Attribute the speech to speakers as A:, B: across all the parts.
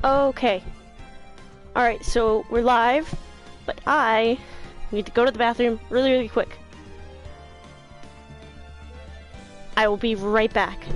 A: Okay. Alright, so we're live, but I need to go to the bathroom really, really quick. I will be right back.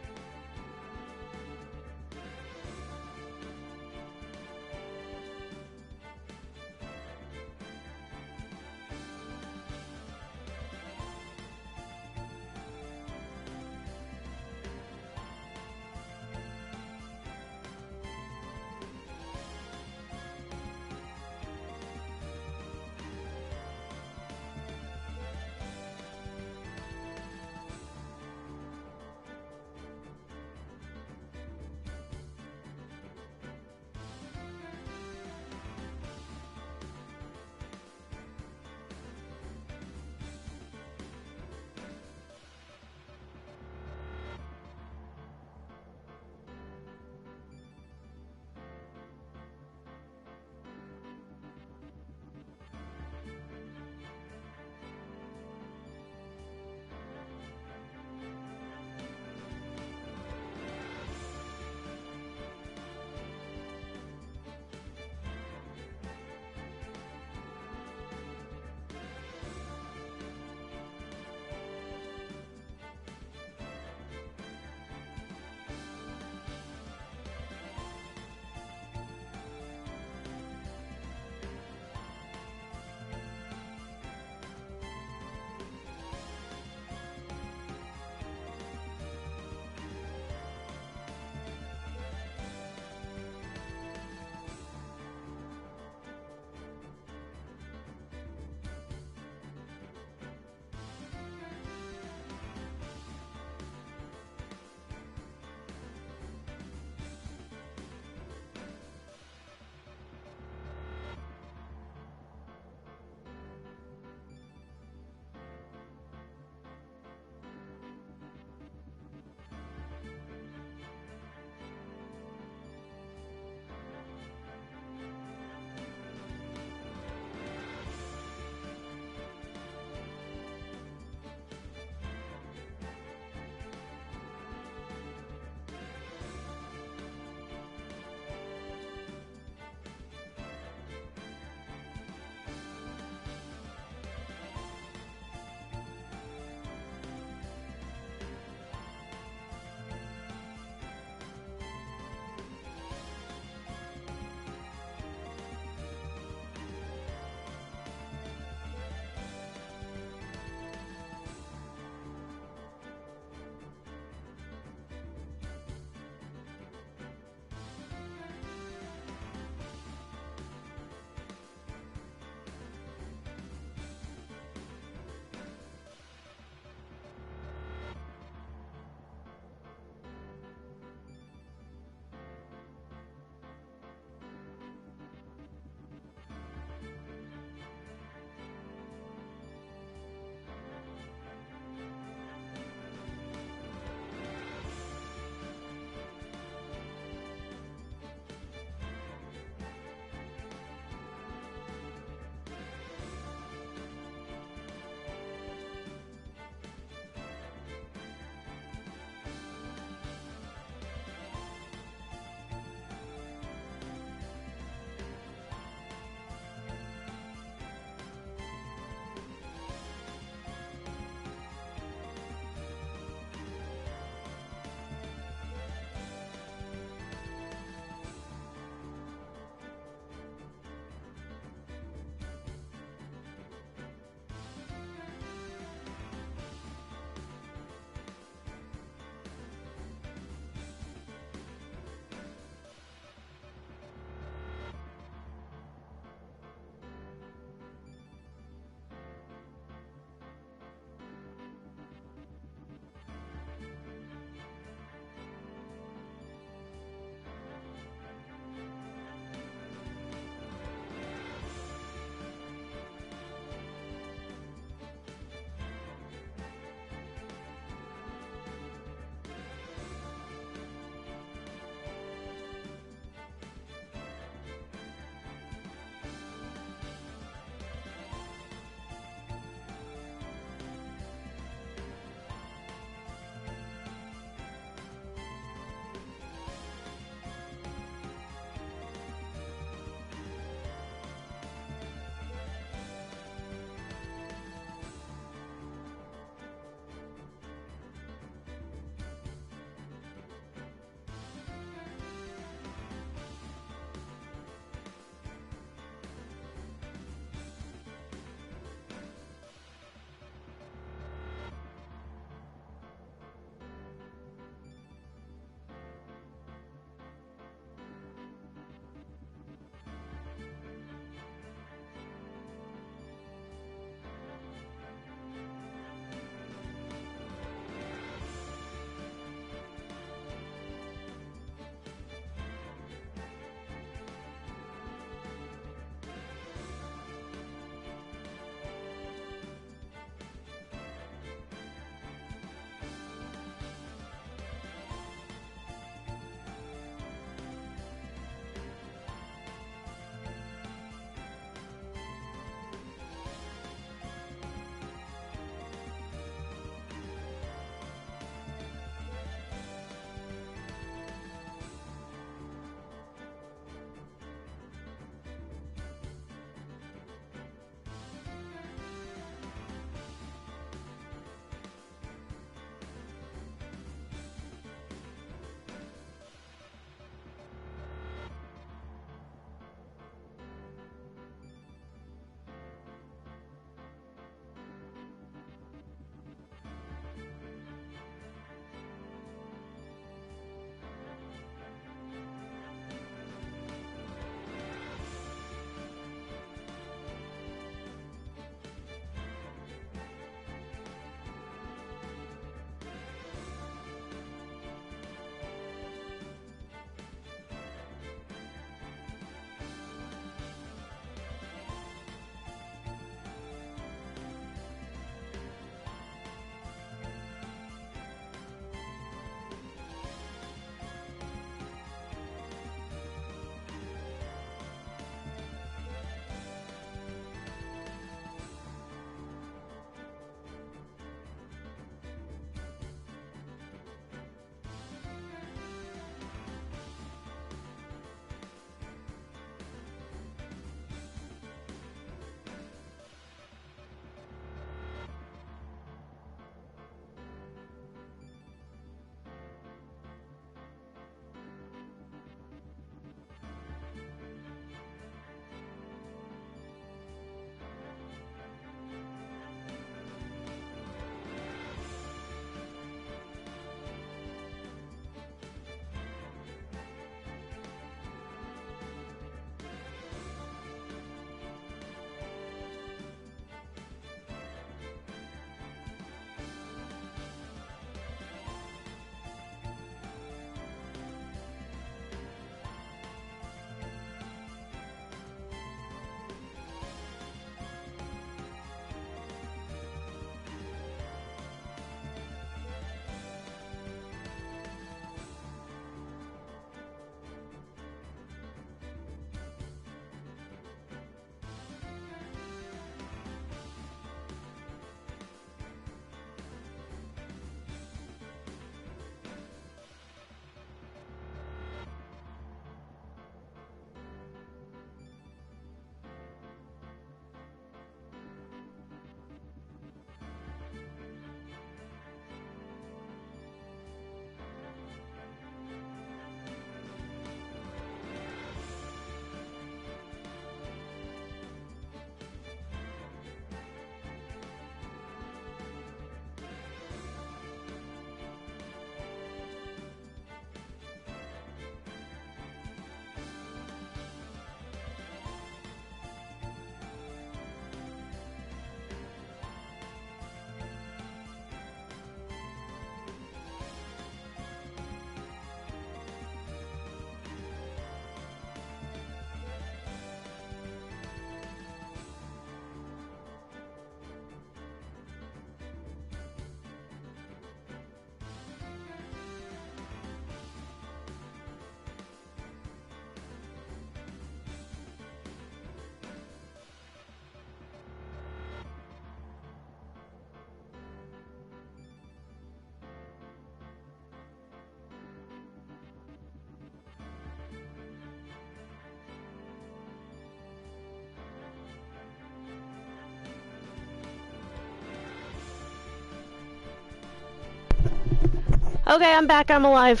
A: Okay, I'm back. I'm alive.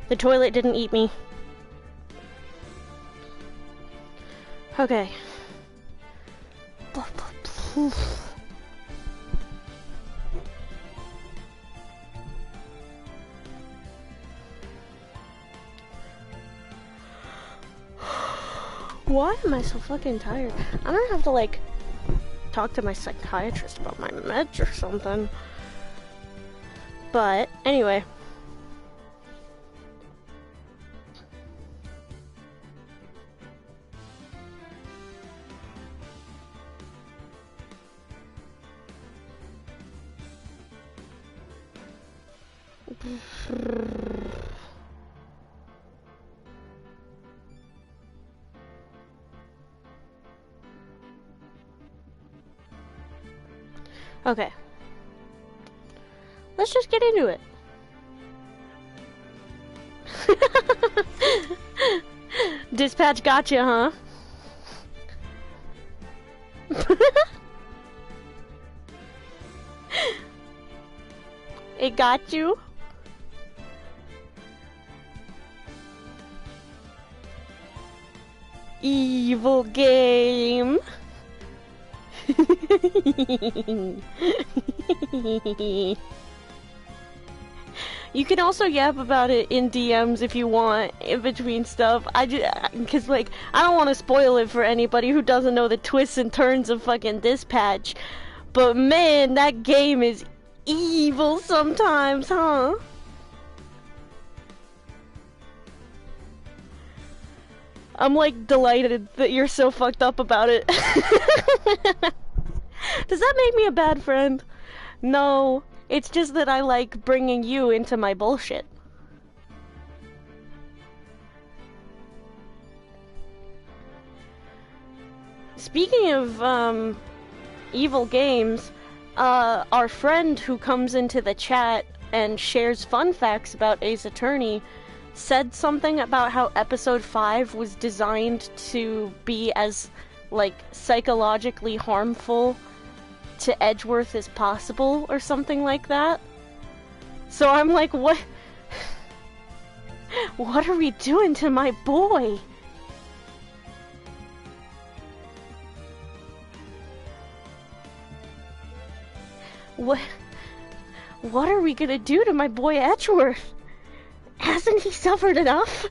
A: The toilet didn't eat me. Okay. Why am I so fucking tired? I'm gonna have to, like, talk to my psychiatrist about my meds or something. But, anyway. Okay. Let's just get into it. Dispatch gotcha, huh? It got you? Evil game. You can also yap about it in DMs if you want, in between stuff. Cause like, I don't want to spoil it for anybody who doesn't know the twists and turns of fucking Dispatch. But man, that game is evil sometimes, huh? I'm like delighted that you're so fucked up about it. Does that make me a bad friend? No, it's just that I like bringing you into my bullshit. Speaking of, evil games, our friend who comes into the chat and shares fun facts about Ace Attorney said something about how episode 5 was designed to be as, like, psychologically harmful to Edgeworth as possible, or something like that. So I'm like, what are we doing to my boy? What are we gonna do to my boy Edgeworth? Hasn't he suffered enough?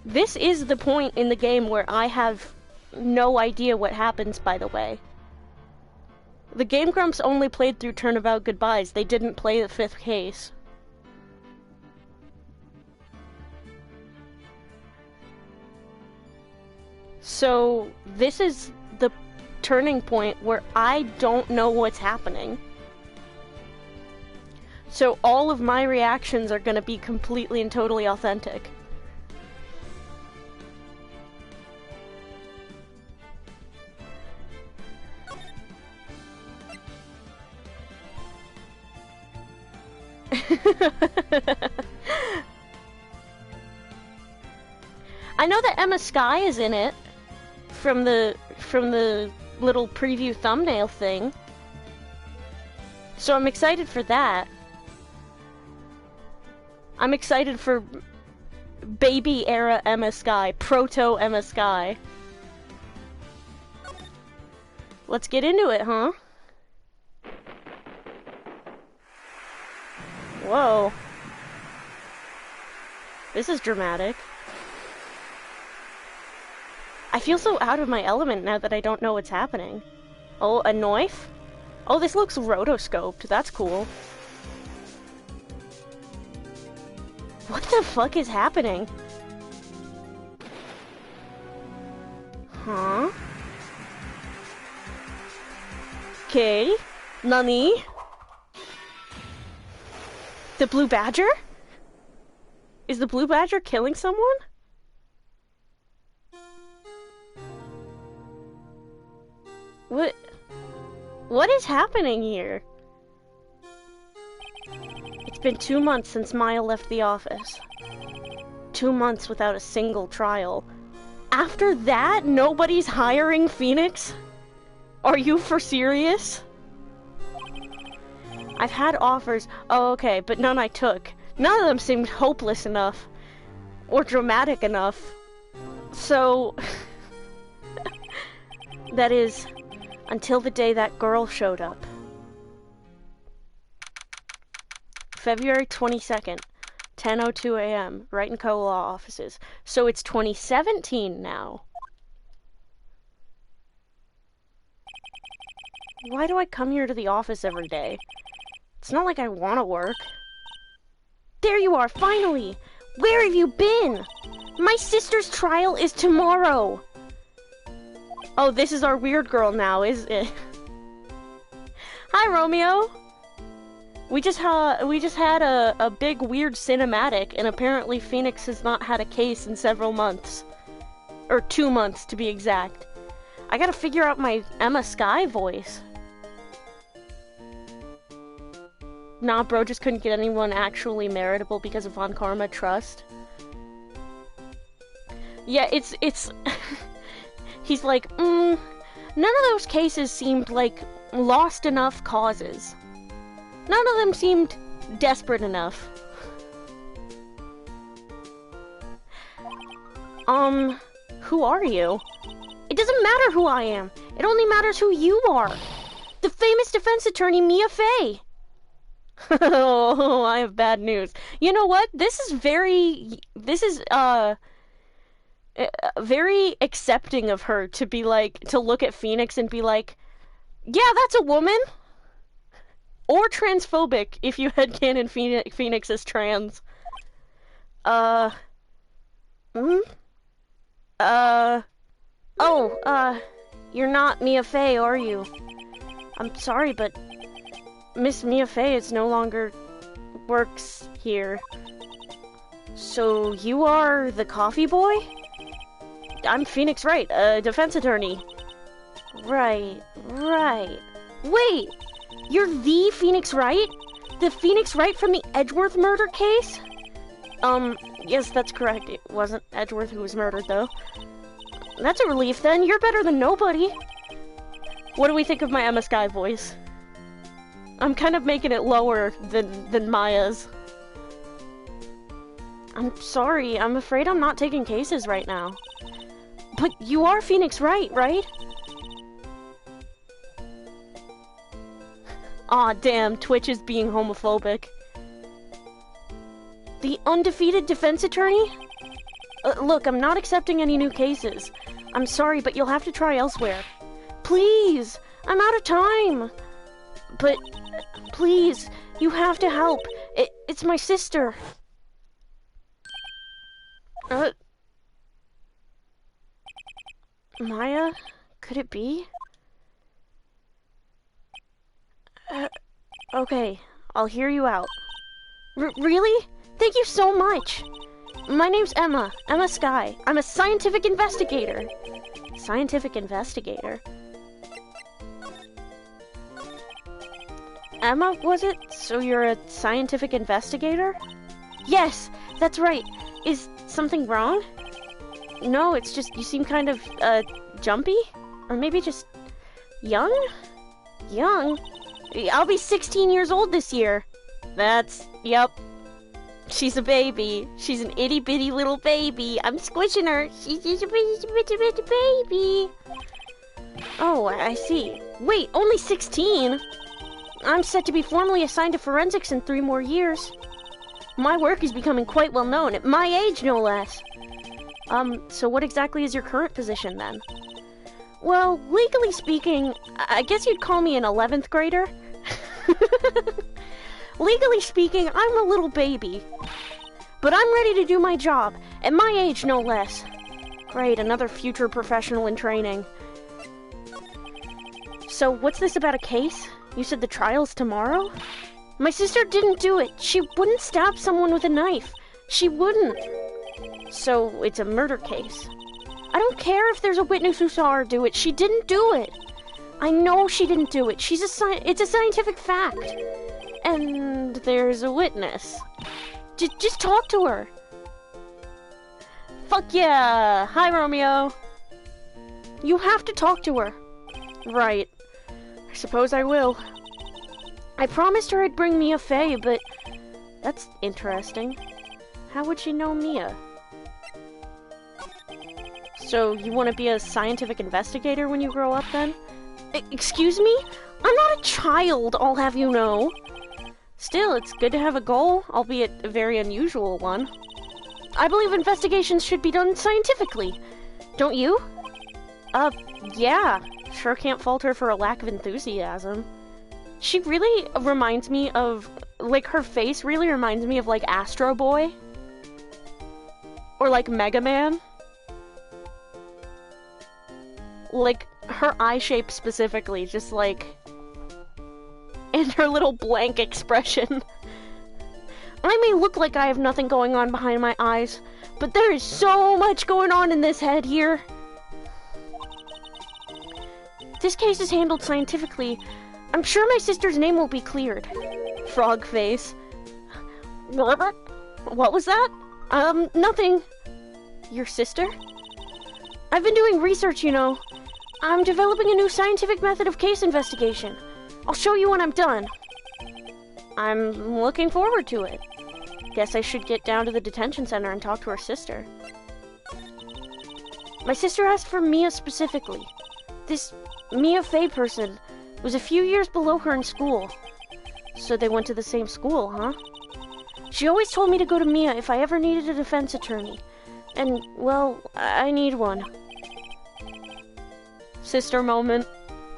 A: This is the point in the game where I have no idea what happens, by the way. The Game Grumps only played through Turnabout Goodbyes. They didn't play the 5th case. So, this is the turning point where I don't know what's happening. So all of my reactions are gonna be completely and totally authentic. I know that Emma Skye is in it from the little preview thumbnail thing. So I'm excited for that. I'm excited for baby era Emma Skye, proto Emma Skye. Let's get into it, huh? Whoa. This is dramatic. I feel so out of my element now that I don't know what's happening. Oh, a knife? Oh, this looks rotoscoped. That's cool. What the fuck is happening? Huh? Okay. Nani? The Blue Badger? Is the Blue Badger killing someone? What is happening here? It's been 2 months since Maya left the office. 2 months without a single trial. After that, nobody's hiring Phoenix? Are you for serious? I've had offers. Oh, okay, but none I took. None of them seemed hopeless enough. Or dramatic enough. So... that is, until the day that girl showed up. February 22nd, 10:02 a.m., Wright & Co. Law Offices. So it's 2017 now. Why do I come here to the office every day? It's not like I want to work. There you are, finally! Where have you been? My sister's trial is tomorrow! Oh, this is our weird girl now, is it? Hi, Romeo! We just had a big weird cinematic, and apparently Phoenix has not had a case in several months. Or 2 months, to be exact. I gotta figure out my Emma Skye voice. Nah, bro just couldn't get anyone actually meritable because of Von Karma Trust. Yeah, it's... He's like, none of those cases seemed like lost enough causes. None of them seemed desperate enough. Who are you? It doesn't matter who I am. It only matters who you are. The famous defense attorney, Mia Fey. Oh, I have bad news. You know what? This is very accepting of her to be like, to look at Phoenix and be like, yeah, that's a woman. Or transphobic, if you had canon Phoenix as trans. You're not Mia Fey, are you? I'm sorry, but Miss Mia Fey is no longer works here. So you are the coffee boy? I'm Phoenix Wright, a defense attorney. Right. Wait! You're the Phoenix Wright? The Phoenix Wright from the Edgeworth murder case? Yes, that's correct. It wasn't Edgeworth who was murdered, though. That's a relief, then. You're better than nobody. What do we think of my Emma Skye voice? I'm kind of making it lower than Maya's. I'm sorry. I'm afraid I'm not taking cases right now. But you are Phoenix Wright, right? Aw, damn, Twitch is being homophobic. The undefeated defense attorney? Look, I'm not accepting any new cases. I'm sorry, but you'll have to try elsewhere. Please! I'm out of time! But, please, you have to help. It's my sister. Maya? Could it be? Okay, I'll hear you out. Really? Thank you so much! My name's Emma Skye. I'm a scientific investigator. Scientific investigator? Emma, was it? So you're a scientific investigator? Yes, that's right. Is something wrong? No, it's just you seem kind of, jumpy? Or maybe just young? Young? I'll be 16 years old this year. Yep. She's a baby. She's an itty-bitty little baby. I'm squishing her. She's just a bitty baby. Oh, I see. Wait, only 16? I'm set to be formally assigned to forensics in 3 more years. My work is becoming quite well known, at my age no less. So what exactly is your current position then? Well, legally speaking, I guess you'd call me an 11th grader. Legally speaking, I'm a little baby. But I'm ready to do my job, at my age no less. Great, another future professional in training. So what's this about a case? You said the trial's tomorrow? My sister didn't do it. She wouldn't stab someone with a knife. She wouldn't. So it's a murder case. I don't care if there's a witness who saw her do it. She didn't do it. I know she didn't do it. It's a scientific fact. And there's a witness. Just talk to her. Fuck yeah! Hi, Romeo. You have to talk to her. Right. suppose I will. I promised her I'd bring Mia Fey, but that's interesting. How would she know Mia? So, you want to be a scientific investigator when you grow up, then? Excuse me? I'm not a child, I'll have you know. Still, it's good to have a goal, albeit a very unusual one. I believe investigations should be done scientifically. Don't you? Yeah. Sure can't fault her for a lack of enthusiasm. She really reminds me of, like, her face really reminds me of, like, Astro Boy. Or, like, Mega Man. Like, her eye shape specifically, just, like... and her little blank expression. I may look like I have nothing going on behind my eyes, but there is so much going on in this head here. If this case is handled scientifically, I'm sure my sister's name will be cleared. Frog face. What was that? Nothing. Your sister? I've been doing research, you know. I'm developing a new scientific method of case investigation. I'll show you when I'm done. I'm looking forward to it. Guess I should get down to the detention center and talk to her sister. My sister asked for Mia specifically. This Mia Fey person was a few years below her in school. So they went to the same school, huh? She always told me to go to Mia if I ever needed a defense attorney. And, well, I need one. Sister moment.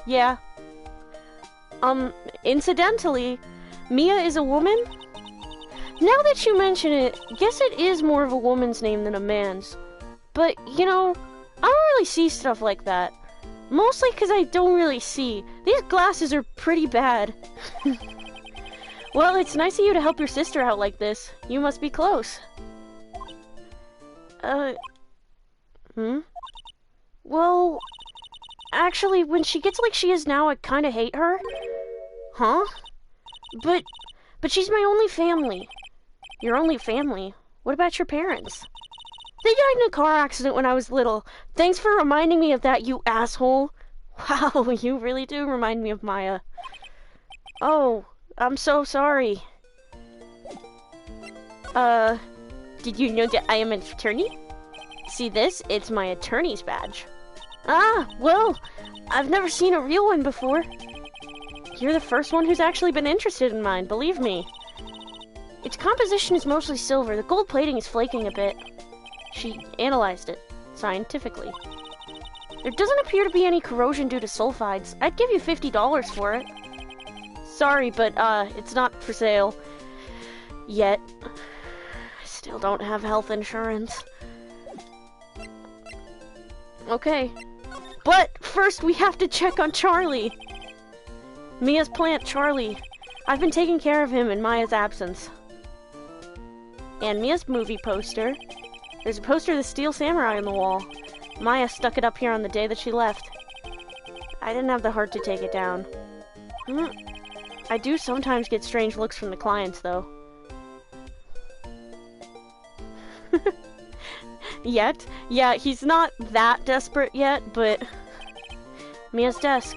A: Yeah. Incidentally, Mia is a woman? Now that you mention it, guess it is more of a woman's name than a man's. But, you know, I don't really see stuff like that. Mostly because I don't really see. These glasses are pretty bad. Well, it's nice of you to help your sister out like this. You must be close. Well, actually, when she gets like she is now, I kinda hate her. Huh? But she's my only family. Your only family? What about your parents? They died in a car accident when I was little. Thanks for reminding me of that, you asshole. Wow, you really do remind me of Maya. Oh, I'm so sorry. Did you know that I am an attorney? See this? It's my attorney's badge. Ah, well, I've never seen a real one before. You're the first one who's actually been interested in mine, believe me. Its composition is mostly silver. The gold plating is flaking a bit. She analyzed it, scientifically. There doesn't appear to be any corrosion due to sulfides. I'd give you $50 for it. Sorry, but, it's not for sale. Yet. I still don't have health insurance. Okay. But first we have to check on Charlie. Mia's plant, Charlie. I've been taking care of him in Maya's absence. And Mia's movie poster. There's a poster of the Steel Samurai on the wall. Maya stuck it up here on the day that she left. I didn't have the heart to take it down. I do sometimes get strange looks from the clients, though. Yet? Yeah, he's not that desperate yet, but... Mia's desk.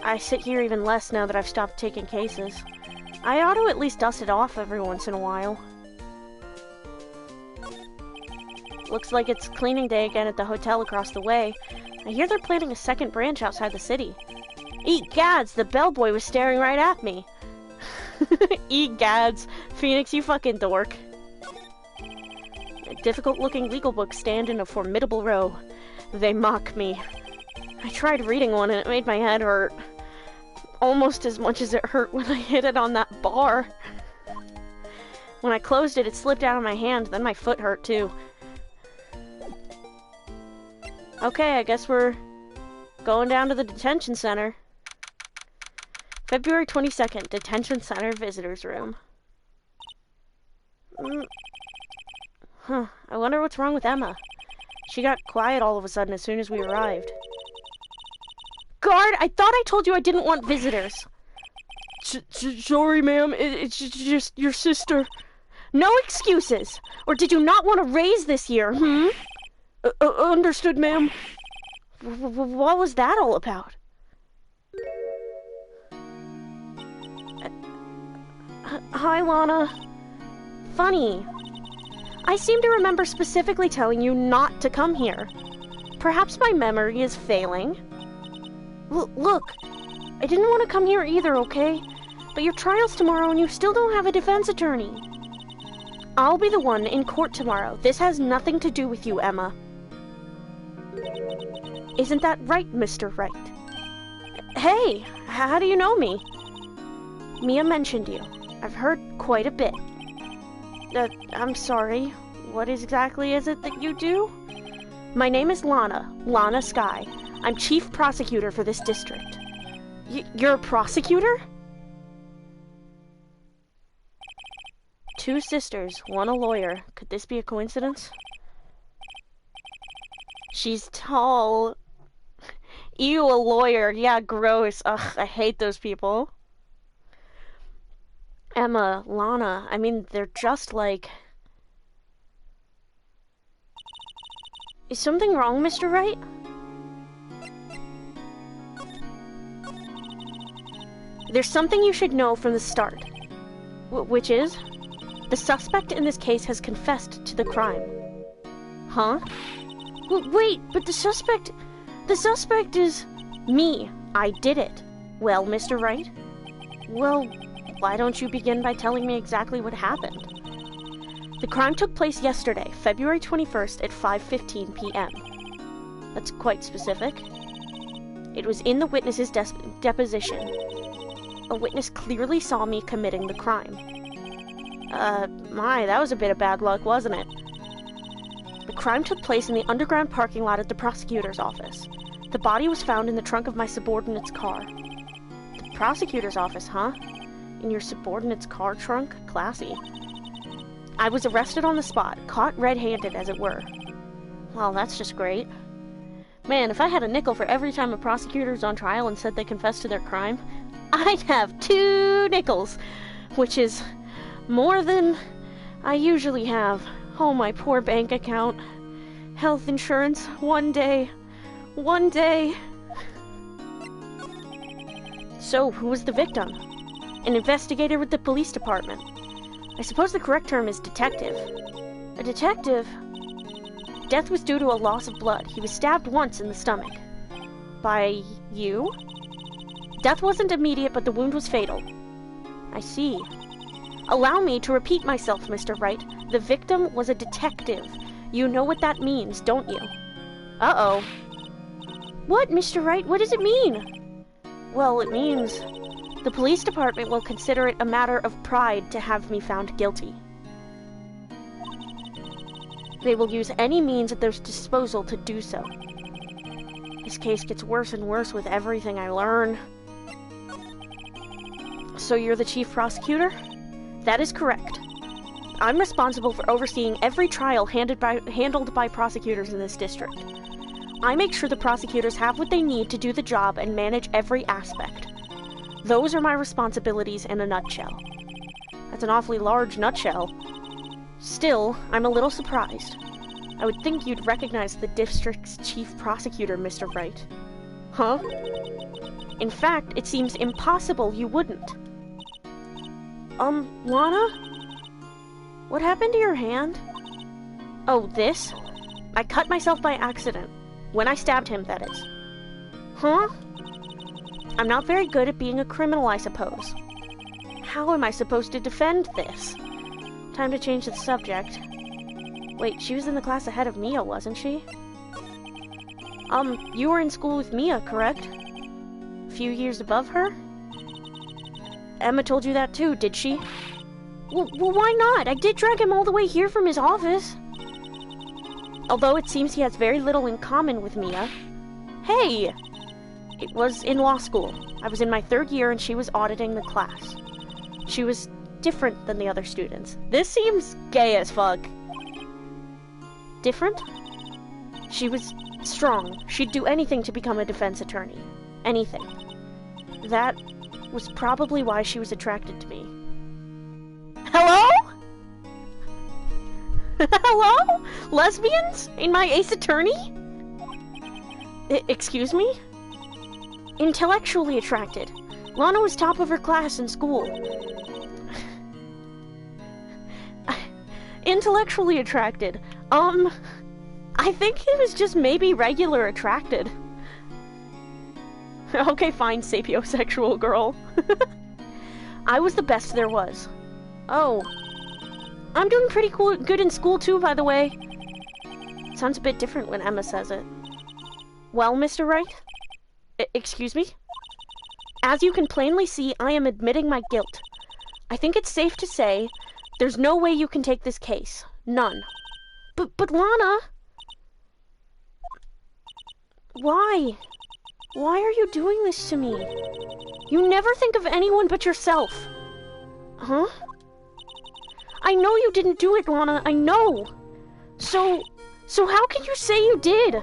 A: I sit here even less now that I've stopped taking cases. I ought to at least dust it off every once in a while. Looks like it's cleaning day again at the hotel across the way. I hear they're planning a second branch outside the city. Egads, the bellboy was staring right at me. Egads, Phoenix, you fucking dork. Difficult-looking legal books stand in a formidable row. They mock me. I tried reading one and it made my head hurt. Almost as much as it hurt when I hit it on that bar. When I closed it, it slipped out of my hand, then my foot hurt too. Okay, I guess we're going down to the detention center. February 22nd, detention center visitors room. I wonder what's wrong with Emma. She got quiet all of a sudden as soon as we arrived. Guard, I thought I told you I didn't want visitors. Sorry, ma'am. It's just your sister. No excuses. Or did you not want to raise this year, Understood, ma'am. What was that all about? Hi, Lana. Funny. I seem to remember specifically telling you not to come here. Perhaps my memory is failing. Look, I didn't want to come here either, okay? But your trial's tomorrow and you still don't have a defense attorney. I'll be the one in court tomorrow. This has nothing to do with you, Emma. Isn't that right, Mr. Wright? Hey, how do you know me? Mia mentioned you. I've heard quite a bit. I'm sorry. What exactly is it that you do? My name is Lana Sky. I'm chief prosecutor for this district. You're a prosecutor? 2 sisters, one a lawyer. Could this be a coincidence? She's tall. Ew, a lawyer. Yeah, gross. Ugh, I hate those people. Emma, Lana, I mean, they're just like... Is something wrong, Mr. Wright? There's something you should know from the start. Which is? The suspect in this case has confessed to the crime. Huh? Wait, but the suspect is... me. I did it. Well, Mr. Wright? Well, why don't you begin by telling me exactly what happened? The crime took place yesterday, February 21st at 5:15 p.m. That's quite specific. It was in the witness's deposition. A witness clearly saw me committing the crime. That was a bit of bad luck, wasn't it? The crime took place in the underground parking lot at the prosecutor's office. The body was found in the trunk of my subordinate's car. The prosecutor's office, huh? In your subordinate's car trunk? Classy. I was arrested on the spot, caught red-handed, as it were. Well, that's just great. Man, if I had a nickel for every time a prosecutor's on trial and said they confessed to their crime, I'd have 2 nickels, which is more than I usually have. Oh, my poor bank account. Health insurance, one day. So, who was the victim? An investigator with the police department. I suppose the correct term is detective. A detective? Death was due to a loss of blood. He was stabbed once in the stomach. By you? Death wasn't immediate, but the wound was fatal. I see. Allow me to repeat myself, Mr. Wright. The victim was a detective. You know what that means, don't you? Uh-oh. What, Mr. Wright? What does it mean? Well, it means the police department will consider it a matter of pride to have me found guilty. They will use any means at their disposal to do so. This case gets worse and worse with everything I learn. So you're the chief prosecutor? That is correct. I'm responsible for overseeing every trial handled by prosecutors in this district. I make sure the prosecutors have what they need to do the job and manage every aspect. Those are my responsibilities in a nutshell. That's an awfully large nutshell. Still, I'm a little surprised. I would think you'd recognize the district's chief prosecutor, Mr. Wright. Huh? In fact, it seems impossible you wouldn't. Lana? What happened to your hand? Oh, this? I cut myself by accident. When I stabbed him, that is. Huh? I'm not very good at being a criminal, I suppose. How am I supposed to defend this? Time to change the subject. Wait, she was in the class ahead of Mia, wasn't she? You were in school with Mia, correct? A few years above her? Emma told you that too, did she? Well, why not? I did drag him all the way here from his office. Although it seems he has very little in common with Mia. Hey! It was in law school. I was in my 3rd year and she was auditing the class. She was different than the other students. This seems gay as fuck. Different? She was strong. She'd do anything to become a defense attorney. Anything. That was probably why she was attracted to me. Hello? Hello? Lesbians? In my Ace Attorney? Excuse me? Intellectually attracted. Lana was top of her class in school. intellectually attracted. I think he was just maybe regular attracted. Okay, fine, sapiosexual girl. I was the best there was. Oh. I'm doing pretty good in school too, by the way. Sounds a bit different when Emma says it. Well, Mr. Wright? Excuse me? As you can plainly see, I am admitting my guilt. I think it's safe to say there's no way you can take this case. None. But Lana... Why? Why are you doing this to me? You never think of anyone but yourself. Huh? I know you didn't do it, Lana. I know. So how can you say you did?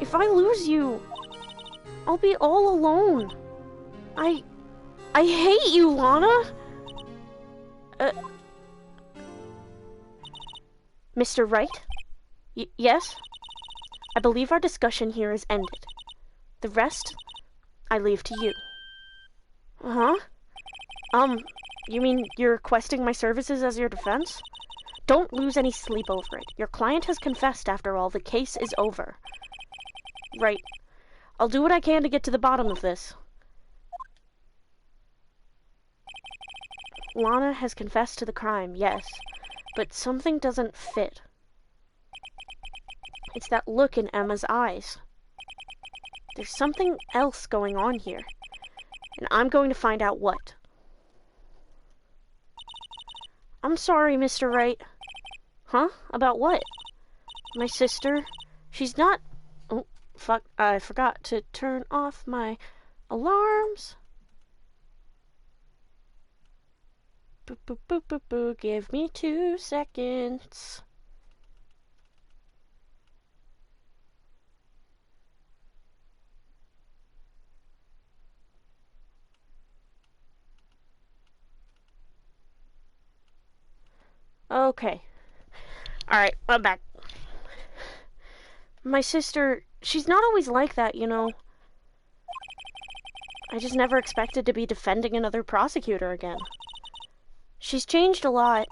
A: If I lose you, I'll be all alone. I hate you, Lana. Mr. Wright? Yes? I believe our discussion here is ended. The rest, I leave to you. Huh? You mean you're requesting my services as your defense? Don't lose any sleep over it. Your client has confessed after all. The case is over. Right. I'll do what I can to get to the bottom of this. Lana has confessed to the crime, yes, but something doesn't fit. It's that look in Emma's eyes. There's something else going on here, and I'm going to find out what. I'm sorry, Mr. Wright. Huh? About what? My sister, she's not... Oh, fuck, I forgot to turn off my alarms. Boo, boo, boo, boo, boo. Give me 2 seconds. Okay. Alright, I'm back. My sister, she's not always like that, you know. I just never expected to be defending another prosecutor again. She's changed a lot.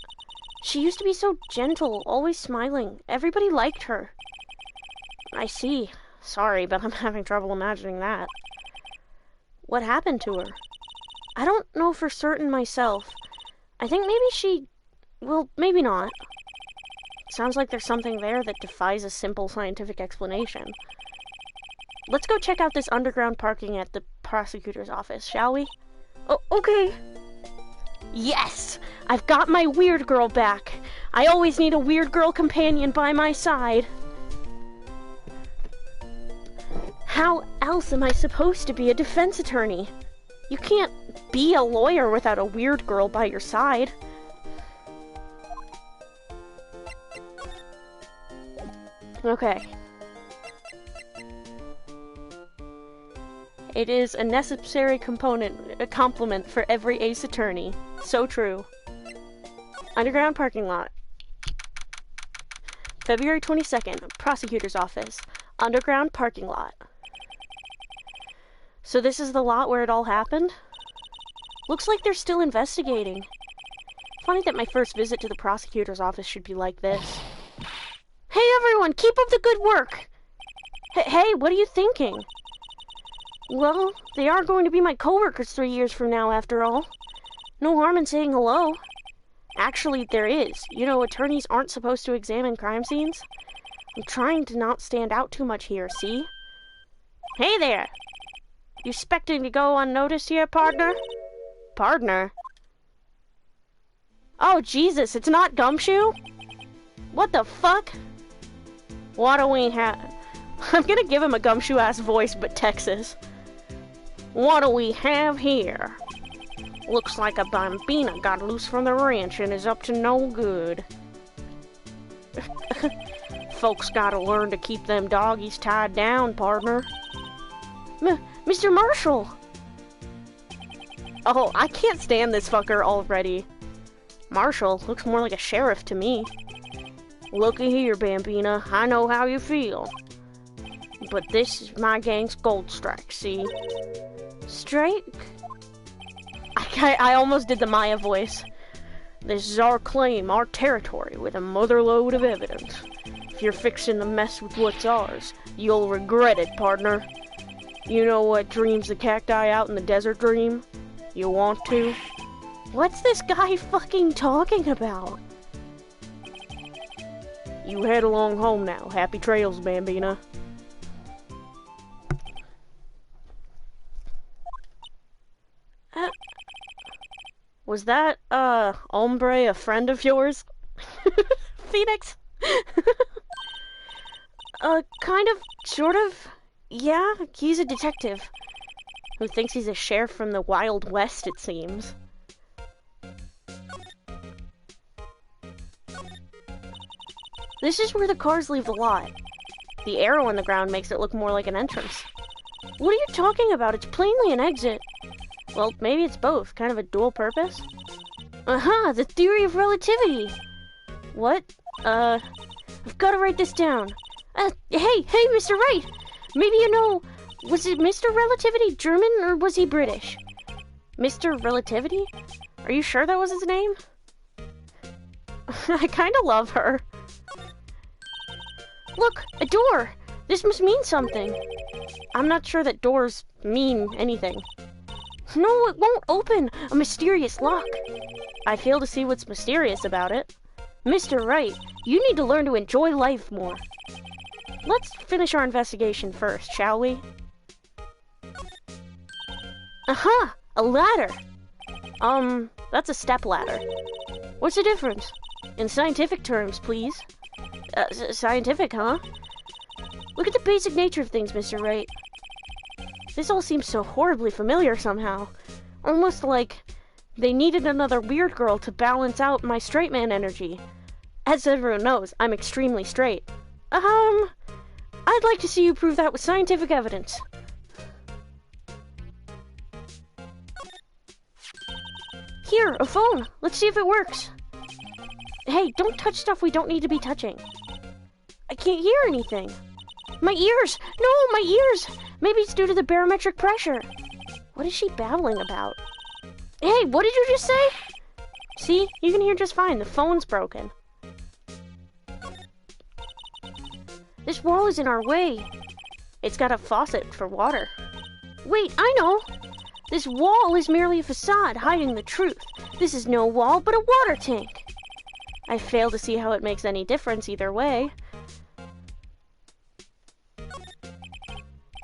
A: She used to be so gentle, always smiling. Everybody liked her. I see. Sorry, but I'm having trouble imagining that. What happened to her? I don't know for certain myself. I think maybe she... Well, maybe not. Sounds like there's something there that defies a simple scientific explanation. Let's go check out this underground parking at the prosecutor's office, shall we? Oh, okay. Yes! I've got my weird girl back. I always need a weird girl companion by my side. How else am I supposed to be a defense attorney? You can't be a lawyer without a weird girl by your side. Okay. It is a necessary component, a complement for every ace attorney. So true. Underground parking lot. February 22nd, prosecutor's office. Underground parking lot. So this is the lot where it all happened? Looks like they're still investigating. Funny that my first visit to the prosecutor's office should be like this. Hey everyone, keep up the good work! Hey, what are you thinking? Well, they are going to be my coworkers 3 years from now, after all. No harm in saying hello. Actually, there is. You know, attorneys aren't supposed to examine crime scenes. I'm trying to not stand out too much here, see? Hey there! You expecting to go unnoticed here, partner? Partner? Oh, Jesus, it's not Gumshoe? What the fuck? What do we have? I'm gonna give him a Gumshoe-ass voice, but Texas. What do we have here? Looks like a bambina got loose from the ranch and is up to no good. Folks gotta learn to keep them doggies tied down, partner. Mr. Marshall! Oh, I can't stand this fucker already. Marshall looks more like a sheriff to me. Looky here, Bambina, I know how you feel. But this is my gang's gold strike, see? Strike? I almost did the Maya voice. This is our claim, our territory, with a motherload of evidence. If you're fixing to mess with what's ours, you'll regret it, partner. You know what dreams the cacti out in the desert dream? You want to? What's this guy fucking talking about? You head along home now. Happy trails, Bambina. Was that, hombre a friend of yours? Phoenix? Kind of, sort of. Yeah, he's a detective. Who thinks he's a sheriff from the Wild West, it seems. This is where the cars leave the lot. The arrow on the ground makes it look more like an entrance. What are you talking about? It's plainly an exit. Well, maybe it's both. Kind of a dual purpose? Uh-huh, the theory of relativity! What? I've gotta write this down. Hey, Mr. Wright! Maybe you know, was it Mr. Relativity German or was he British? Mr. Relativity? Are you sure that was his name? I kinda love her. Look, a door! This must mean something. I'm not sure that doors mean anything. No, it won't open! A mysterious lock. I fail to see what's mysterious about it. Mr. Wright, you need to learn to enjoy life more. Let's finish our investigation first, shall we? Aha! A ladder! That's a step ladder. What's the difference? In scientific terms, please. Scientific, huh? Look at the basic nature of things, Mr. Wright. This all seems so horribly familiar somehow. Almost like they needed another weird girl to balance out my straight man energy. As everyone knows, I'm extremely straight. I'd like to see you prove that with scientific evidence. Here, a phone. Let's see if it works. Hey, don't touch stuff we don't need to be touching. I can't hear anything. My ears! No, my ears! Maybe it's due to the barometric pressure. What is she babbling about? Hey, what did you just say? See, you can hear just fine. The phone's broken. This wall is in our way. It's got a faucet for water. Wait, I know! This wall is merely a facade hiding the truth. This is no wall, but a water tank. I fail to see how it makes any difference either way.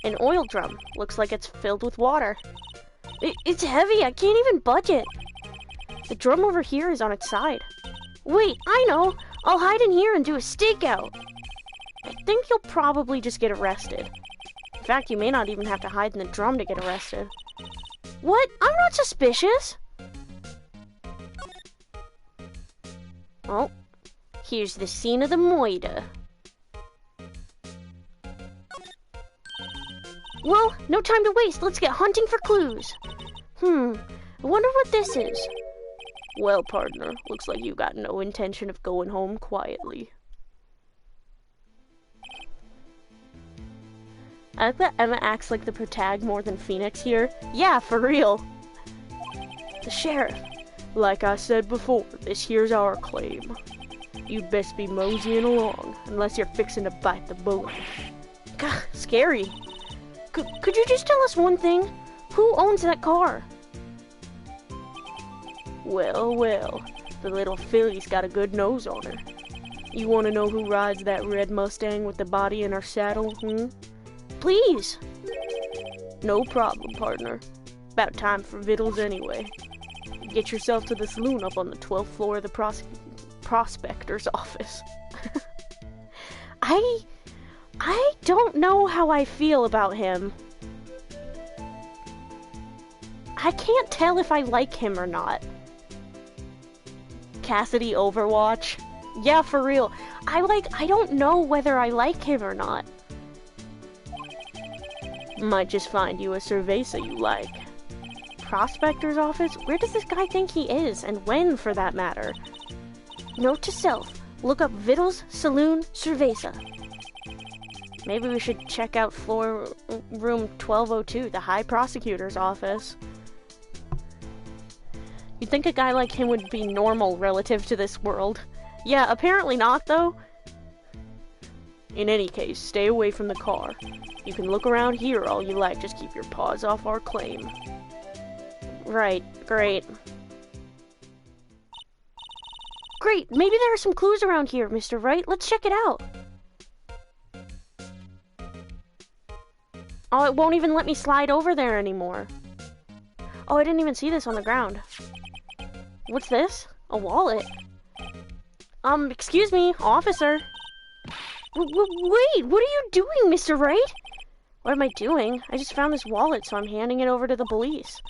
A: An oil drum. Looks like it's filled with water. It's heavy, I can't even budge it. The drum over here is on its side. Wait, I know! I'll hide in here and do a stakeout. I think you'll probably just get arrested. In fact, you may not even have to hide in the drum to get arrested. What? I'm not suspicious! Oh, here's the scene of the moida. Well, no time to waste. Let's get hunting for clues. I wonder what this is. Well, partner, looks like you got no intention of going home quietly. I like that Emma acts like the protag more than Phoenix here. Yeah, for real. The sheriff. Like I said before, this here's our claim. You'd best be moseying along, unless you're fixing to bite the bullet. God, scary. Could you just tell us one thing? Who owns that car? Well, the little filly's got a good nose on her. You want to know who rides that red Mustang with the body in her saddle, Please! No problem, partner. About time for vittles anyway. Get yourself to the saloon up on the 12th floor of the prospector's office. I don't know how I feel about him. I can't tell if I like him or not. Cassidy Overwatch? Yeah, for real. I don't know whether I like him or not. Might just find you a cerveza you like. Prospector's office? Where does this guy think he is? And when, for that matter? Note to self. Look up Vittles, Saloon, Cerveza. Maybe we should check out floor room 1202, the High Prosecutor's office. You'd think a guy like him would be normal relative to this world. Yeah, apparently not, though. In any case, stay away from the car. You can look around here all you like, just keep your paws off our claim. Right, great. Great, maybe there are some clues around here, Mr. Wright. Let's check it out. Oh, it won't even let me slide over there anymore. Oh, I didn't even see this on the ground. What's this? A wallet? Excuse me, officer. Wait, what are you doing, Mr. Wright? What am I doing? I just found this wallet, so I'm handing it over to the police.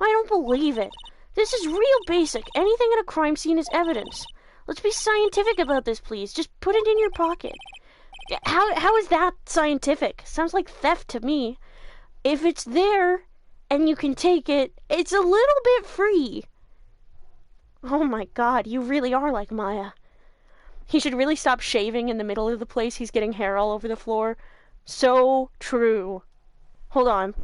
A: I don't believe it. This is real basic. Anything at a crime scene is evidence. Let's be scientific about this, please. Just put it in your pocket. How is that scientific? Sounds like theft to me. If it's there and you can take it, it's a little bit free. Oh my god, you really are like Maya. He should really stop shaving in the middle of the place. He's getting hair all over the floor. So true. Hold on.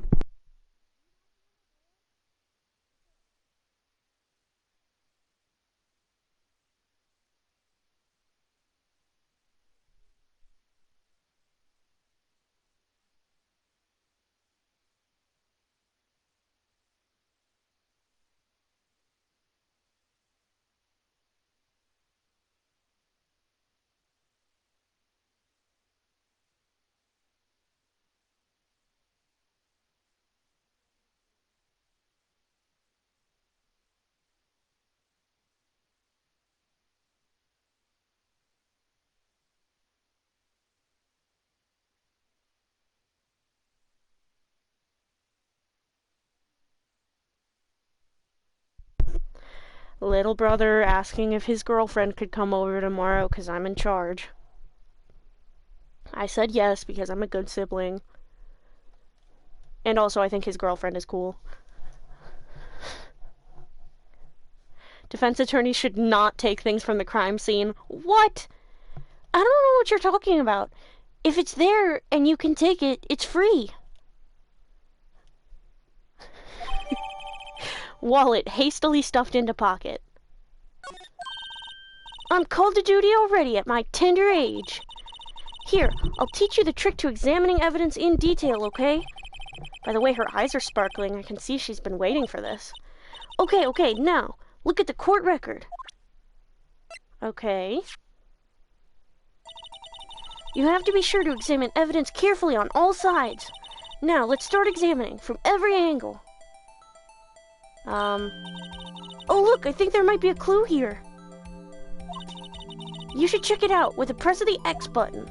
A: Little brother asking if his girlfriend could come over tomorrow because I'm in charge. I said yes because I'm a good sibling. And also I think his girlfriend is cool. Defense attorneys should not take things from the crime scene. What? I don't know what you're talking about. If it's there and you can take it, it's free. Wallet hastily stuffed into pocket. I'm called to duty already at my tender age. Here, I'll teach you the trick to examining evidence in detail, okay? By the way, her eyes are sparkling. I can see she's been waiting for this. Okay, now, look at the court record. Okay. You have to be sure to examine evidence carefully on all sides. Now, let's start examining from every angle. Oh look, I think there might be a clue here. You should check it out with a press of the X button.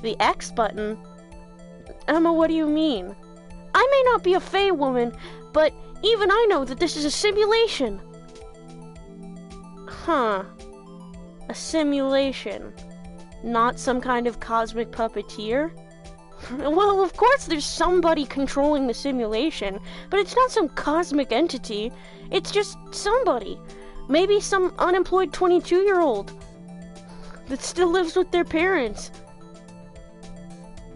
A: The X button? Emma, what do you mean? I may not be a Fae woman, but even I know that this is a simulation. Huh. A simulation. Not some kind of cosmic puppeteer? Well, of course there's somebody controlling the simulation, but it's not some cosmic entity. It's just somebody. Maybe some unemployed 22-year-old that still lives with their parents.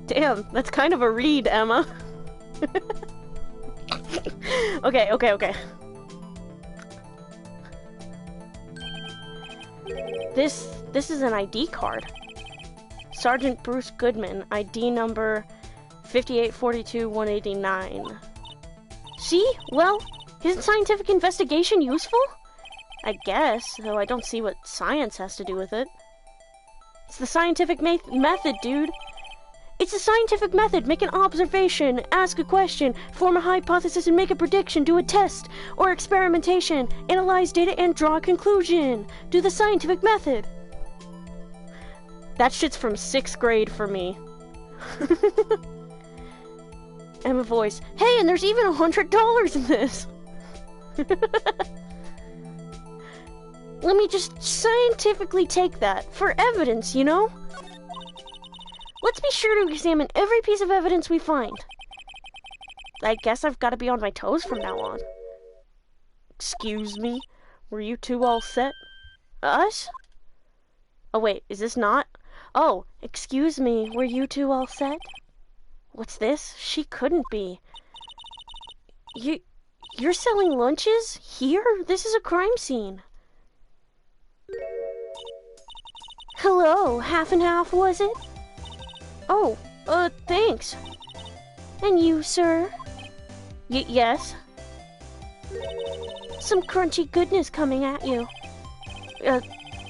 A: Damn, that's kind of a read, Emma. Okay. This is an ID card. Sergeant Bruce Goodman, ID number 5842-189. See? Well, isn't scientific investigation useful? I guess, though I don't see what science has to do with it. It's the scientific method, dude. It's a scientific method. Make an observation, ask a question, form a hypothesis and make a prediction, do a test or experimentation, analyze data and draw a conclusion. Do the scientific method. That shit's from 6th grade for me. Emma voice. Hey, and there's even $100 in this. Let me just scientifically take that for evidence, you know? Let's be sure to examine every piece of evidence we find. I guess I've got to be on my toes from now on. Excuse me? Were you two all set? Us? Oh wait, is this not? Oh, excuse me, were you two all set? What's this? She couldn't be. You're selling lunches? Here? This is a crime scene. Hello, half and half, was it? Oh, thanks. And you, sir? Yes? Some crunchy goodness coming at you.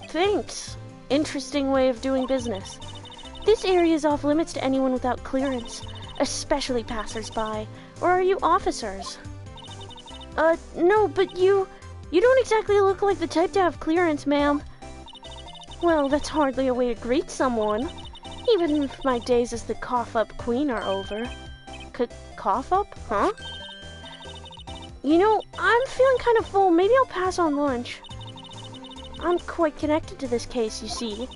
A: Thanks. Interesting way of doing business. This area is off limits to anyone without clearance, especially passers-by. Or are you officers? No, but you don't exactly look like the type to have clearance, ma'am. Well, that's hardly a way to greet someone. Even if my days as the cough-up queen are over. Cough up? Huh? You know, I'm feeling kind of full. Maybe I'll pass on lunch. I'm quite connected to this case, you see.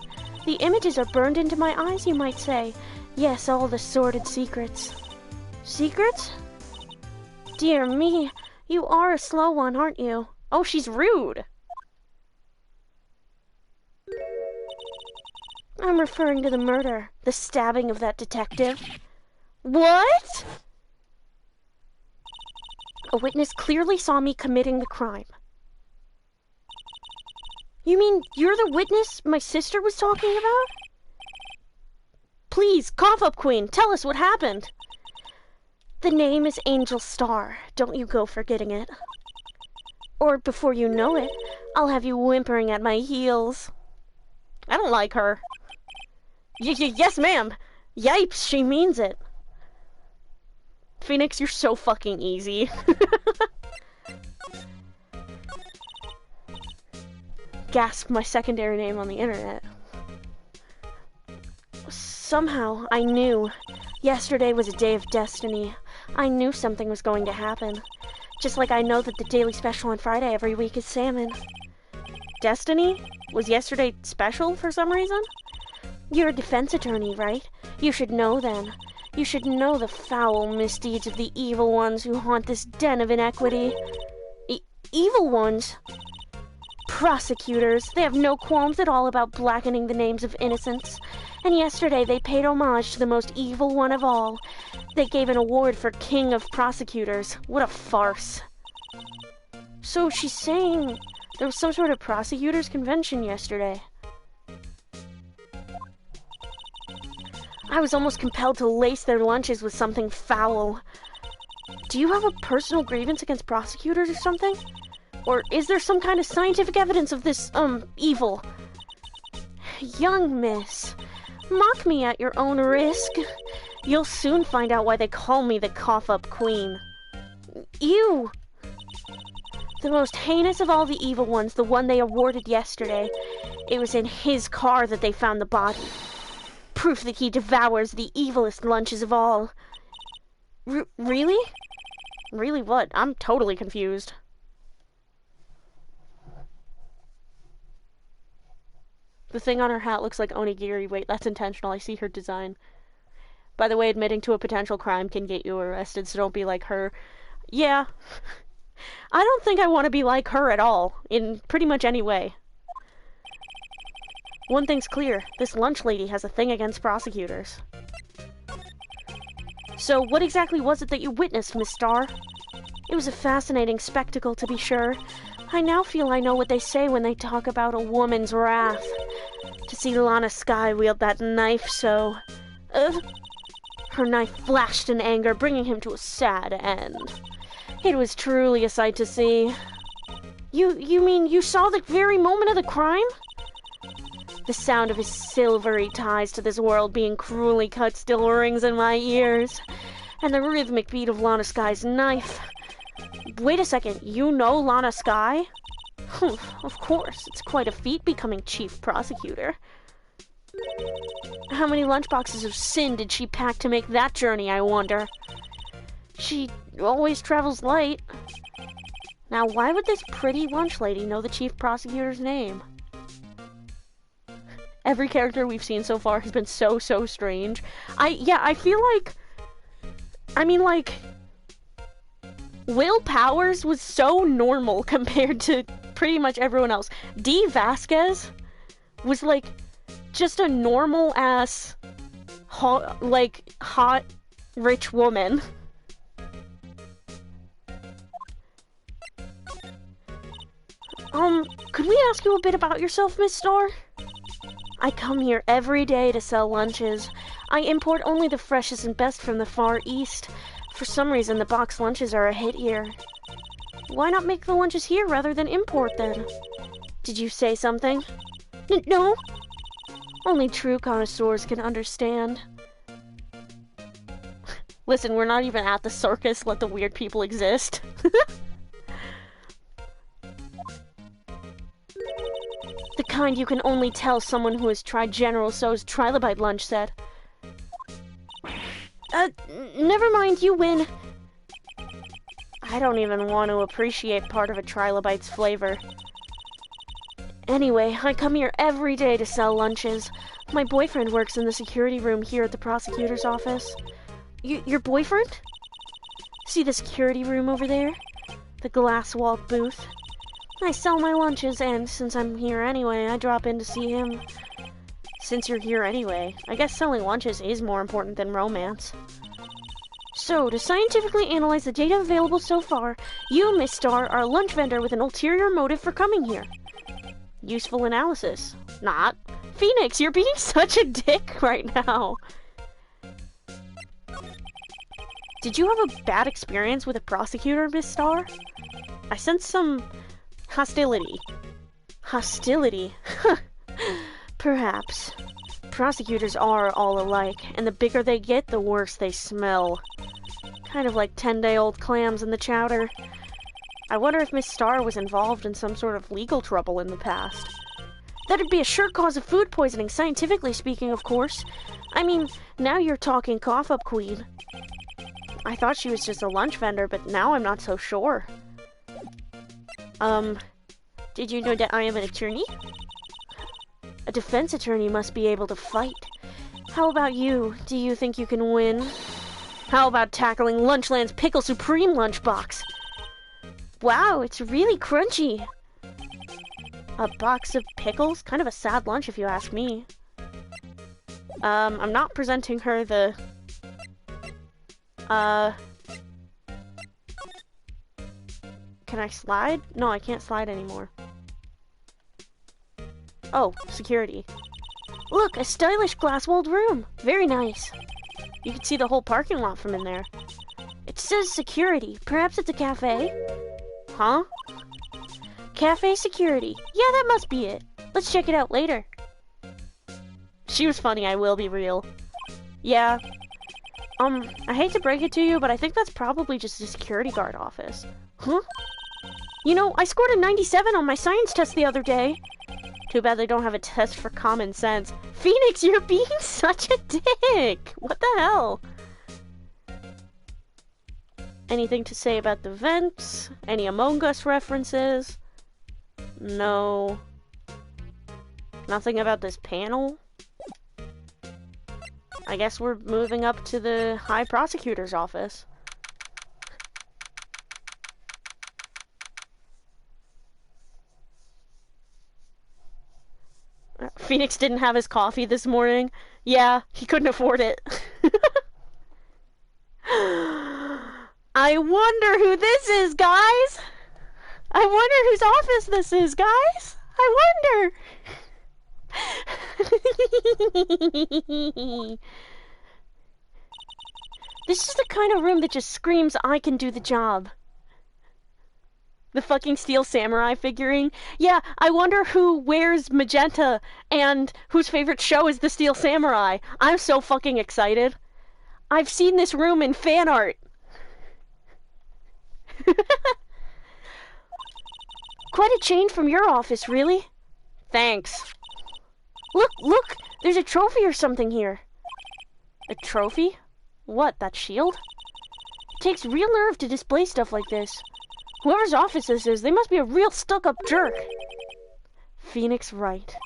A: The images are burned into my eyes, you might say. Yes, all the sordid secrets. Secrets? Dear me, you are a slow one, aren't you? Oh, she's rude. I'm referring to the murder, the stabbing of that detective. What? A witness clearly saw me committing the crime. You mean you're the witness my sister was talking about? Please, cough up, Queen. Tell us what happened. The name is Angel Star. Don't you go forgetting it. Or before you know it, I'll have you whimpering at my heels. I don't like her. Yes, ma'am. Yipes, she means it. Phoenix, you're so fucking easy. Gasp, my secondary name on the internet. Somehow, I knew. Yesterday was a day of destiny. I knew something was going to happen. Just like I know that the daily special on Friday every week is salmon. Destiny? Was yesterday special for some reason? You're a defense attorney, right? You should know then. You should know the foul misdeeds of the evil ones who haunt this den of inequity. Evil ones? Prosecutors. They have no qualms at all about blackening the names of innocents. And yesterday they paid homage to the most evil one of all. They gave an award for King of Prosecutors. What a farce. So she's saying there was some sort of prosecutors convention yesterday. I was almost compelled to lace their lunches with something foul. Do you have a personal grievance against prosecutors or something? Or is there some kind of scientific evidence of this, evil? Young miss, mock me at your own risk. You'll soon find out why they call me the cough-up queen. You! The most heinous of all the evil ones, the one they awarded yesterday. It was in his car that they found the body. Proof that he devours the evilest lunches of all. Really? Really what? I'm totally confused. The thing on her hat looks like onigiri. Wait, that's intentional. I see her design. By the way, admitting to a potential crime can get you arrested, so don't be like her. Yeah. I don't think I want to be like her at all, in pretty much any way. One thing's clear. This lunch lady has a thing against prosecutors. So, what exactly was it that you witnessed, Miss Starr? It was a fascinating spectacle, to be sure. I now feel I know what they say when they talk about a woman's wrath. To see Lana Skye wield that knife so... Her knife flashed in anger, bringing him to a sad end. It was truly a sight to see. You mean you saw the very moment of the crime? The sound of his silvery ties to this world being cruelly cut still rings in my ears. And the rhythmic beat of Lana Skye's knife. Wait a second, you know Lana Skye? Of course, it's quite a feat becoming chief prosecutor. How many lunchboxes of sin did she pack to make that journey, I wonder? She always travels light. Now, why would this pretty lunch lady know the chief prosecutor's name? Every character we've seen so far has been so strange. I feel like... I mean, like... Will Powers was so normal compared to pretty much everyone else. Dee Vasquez was, like, just a normal-ass, hot, rich woman. could we ask you a bit about yourself, Miss Star? I come here every day to sell lunches. I import only the freshest and best from the Far East. For some reason, the box lunches are a hit here. Why not make the lunches here rather than import then? Did you say something? No. Only true connoisseurs can understand. Listen, we're not even at the circus. Let the weird people exist. The kind you can only tell someone who has tried General Tso's trilobite lunch set. Never mind, you win. I don't even want to appreciate part of a trilobite's flavor. Anyway, I come here every day to sell lunches. My boyfriend works in the security room here at the prosecutor's office. Your boyfriend? See the security room over there? The glass-walled booth? I sell my lunches, and since I'm here anyway, I drop in to see him. Since you're here anyway, I guess selling lunches is more important than romance. So, to scientifically analyze the data available so far, you, Miss Star, are a lunch vendor with an ulterior motive for coming here. Useful analysis. Not. Phoenix, you're being such a dick right now. Did you have a bad experience with a prosecutor, Miss Star? I sense some hostility. Hostility? Perhaps. Prosecutors are all alike, and the bigger they get, the worse they smell. Kind of like 10-day-old clams in the chowder. I wonder if Miss Star was involved in some sort of legal trouble in the past. That'd be a sure cause of food poisoning, scientifically speaking, of course. I mean, now you're talking cough-up queen. I thought she was just a lunch vendor, but now I'm not so sure. Did you know that I am an attorney? A defense attorney must be able to fight. How about you? Do you think you can win? How about tackling Lunchland's Pickle Supreme lunchbox? Wow, it's really crunchy. A box of pickles? Kind of a sad lunch if you ask me. I'm not presenting her the... Can I slide? No, I can't slide anymore. Oh, security. Look, a stylish glass-walled room. Very nice. You can see the whole parking lot from in there. It says security. Perhaps it's a cafe? Huh? Cafe security. Yeah, that must be it. Let's check it out later. She was funny, I will be real. Yeah. I hate to break it to you, but I think that's probably just a security guard office. Huh? You know, I scored a 97 on my science test the other day. Too bad they don't have a test for common sense. Phoenix, you're being such a dick! What the hell? Anything to say about the vents? Any Among Us references? No. Nothing about this panel? I guess we're moving up to the High Prosecutor's office. Phoenix didn't have his coffee this morning. Yeah, he couldn't afford it. I wonder who this is, guys! I wonder whose office this is, guys! I wonder! This is the kind of room that just screams, I can do the job. The fucking Steel Samurai figurine. Yeah, I wonder who wears magenta and whose favorite show is the Steel Samurai. I'm so fucking excited. I've seen this room in fan art. Quite a change from your office, really. Thanks. Look, there's a trophy or something here. A trophy? What, that shield? It takes real nerve to display stuff like this. Whoever's office this is, they must be a real stuck-up jerk. Phoenix Wright.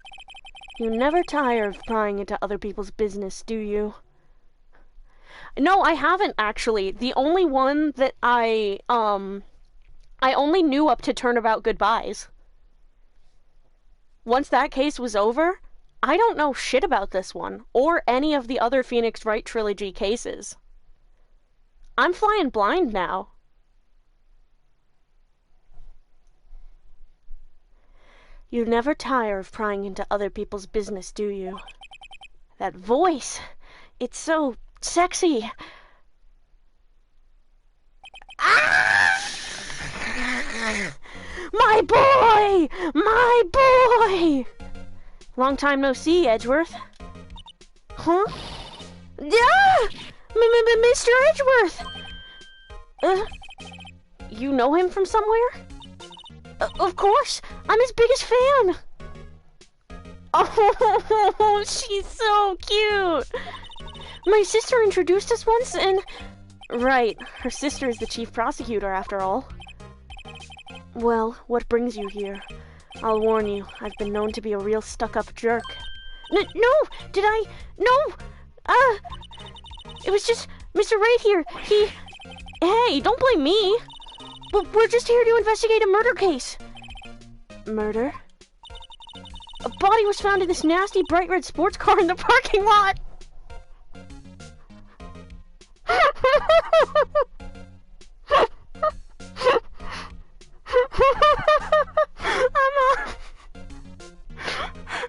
A: You never tire of prying into other people's business, do you? No, I haven't, actually. The only one that I only knew up to Turnabout Goodbyes. Once that case was over, I don't know shit about this one, or any of the other Phoenix Wright trilogy cases. I'm flying blind now. You never tire of prying into other people's business, do you? That voice, it's so sexy. Ah! My boy! My boy! Long time no see, Edgeworth. Huh? Yeah! Mr. Edgeworth! You know him from somewhere? Of course! I'm his biggest fan! Oh, she's so cute! My sister introduced us once and... Right, her sister is the chief prosecutor after all. Well, what brings you here? I'll warn you, I've been known to be a real stuck-up jerk. No! Did I? No! It was just Mr. Right here. Hey, don't blame me! We're just here to investigate a murder case. Murder? A body was found in this nasty bright red sports car in the parking lot!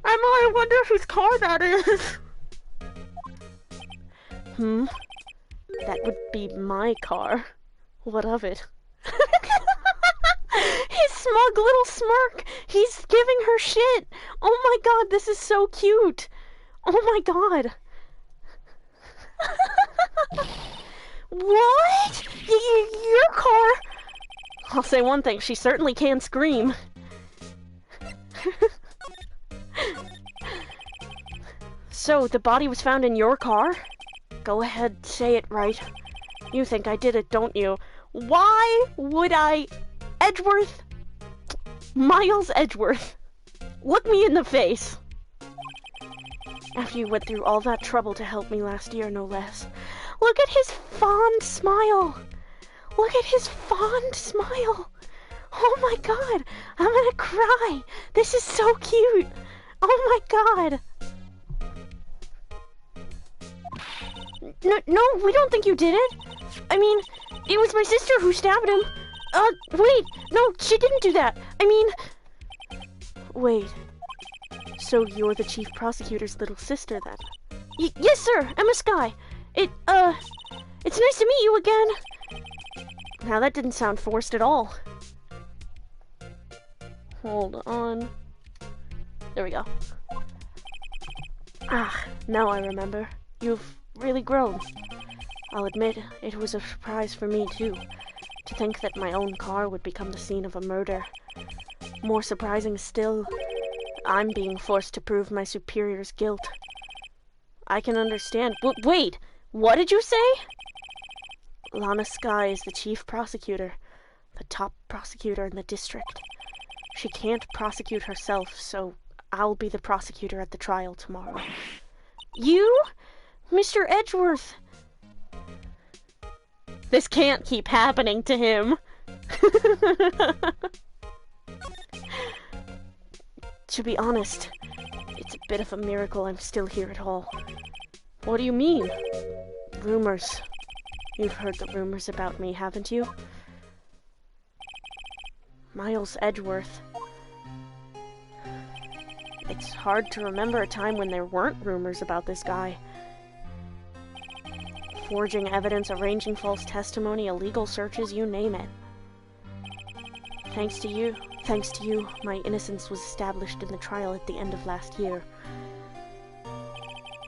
A: Emma, I wonder whose car that is. That would be my car. What of it? His smug little smirk! He's giving her shit! Oh my god, this is so cute! Oh my god! What? Your car? I'll say one thing, she certainly can scream. So, the body was found in your car? Go ahead, say it right. You think I did it, don't you? Why would I... Edgeworth? Miles Edgeworth. Look me in the face. After you went through all that trouble to help me last year, no less. Look at his fond smile. Look at his fond smile. Oh my god, I'm gonna cry. This is so cute. Oh my god. No, we don't think you did it. I mean, it was my sister who stabbed him. Wait, no, she didn't do that. I mean... Wait. So you're the chief prosecutor's little sister, then? Yes, sir, Emma Skye. It's nice to meet you again. Now that didn't sound forced at all. Hold on. There we go. Ah, now I remember. You've really grown. I'll admit, it was a surprise for me, too. To think that my own car would become the scene of a murder. More surprising still, I'm being forced to prove my superior's guilt. I can understand. Wait! What did you say? Lana Skye is the chief prosecutor. The top prosecutor in the district. She can't prosecute herself, so I'll be the prosecutor at the trial tomorrow. You? Mr. Edgeworth! This can't keep happening to him. To be honest, it's a bit of a miracle I'm still here at all. What do you mean? Rumors. You've heard the rumors about me, haven't you? Miles Edgeworth. It's hard to remember a time when there weren't rumors about this guy. Forging evidence, arranging false testimony, illegal searches, you name it. Thanks to you, my innocence was established in the trial at the end of last year.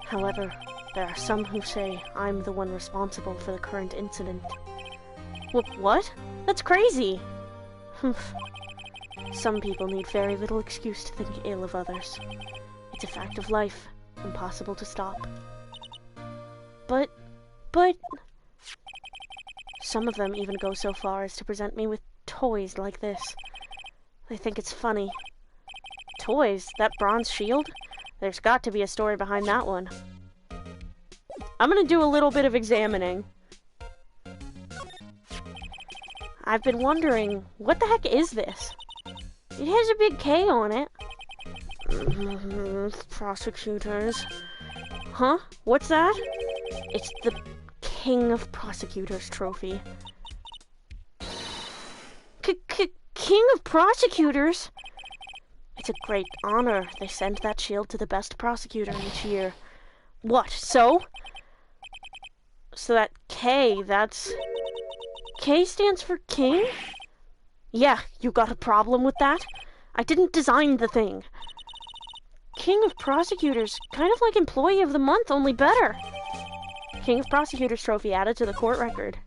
A: However, there are some who say I'm the one responsible for the current incident. What? That's crazy! Some people need very little excuse to think ill of others. It's a fact of life, impossible to stop. But... Some of them even go so far as to present me with toys like this. They think it's funny. Toys? That bronze shield? There's got to be a story behind that one. I'm gonna do a little bit of examining. I've been wondering, what the heck is this? It has a big K on it. Prosecutors. Huh? What's that? It's the King of Prosecutors trophy. King of Prosecutors? It's a great honor. They send that shield to the best prosecutor each year. What, so? So that K, that's... K stands for king? Yeah, you got a problem with that? I didn't design the thing. King of Prosecutors, kind of like Employee of the Month, only better. King of Prosecutors trophy added to the court record.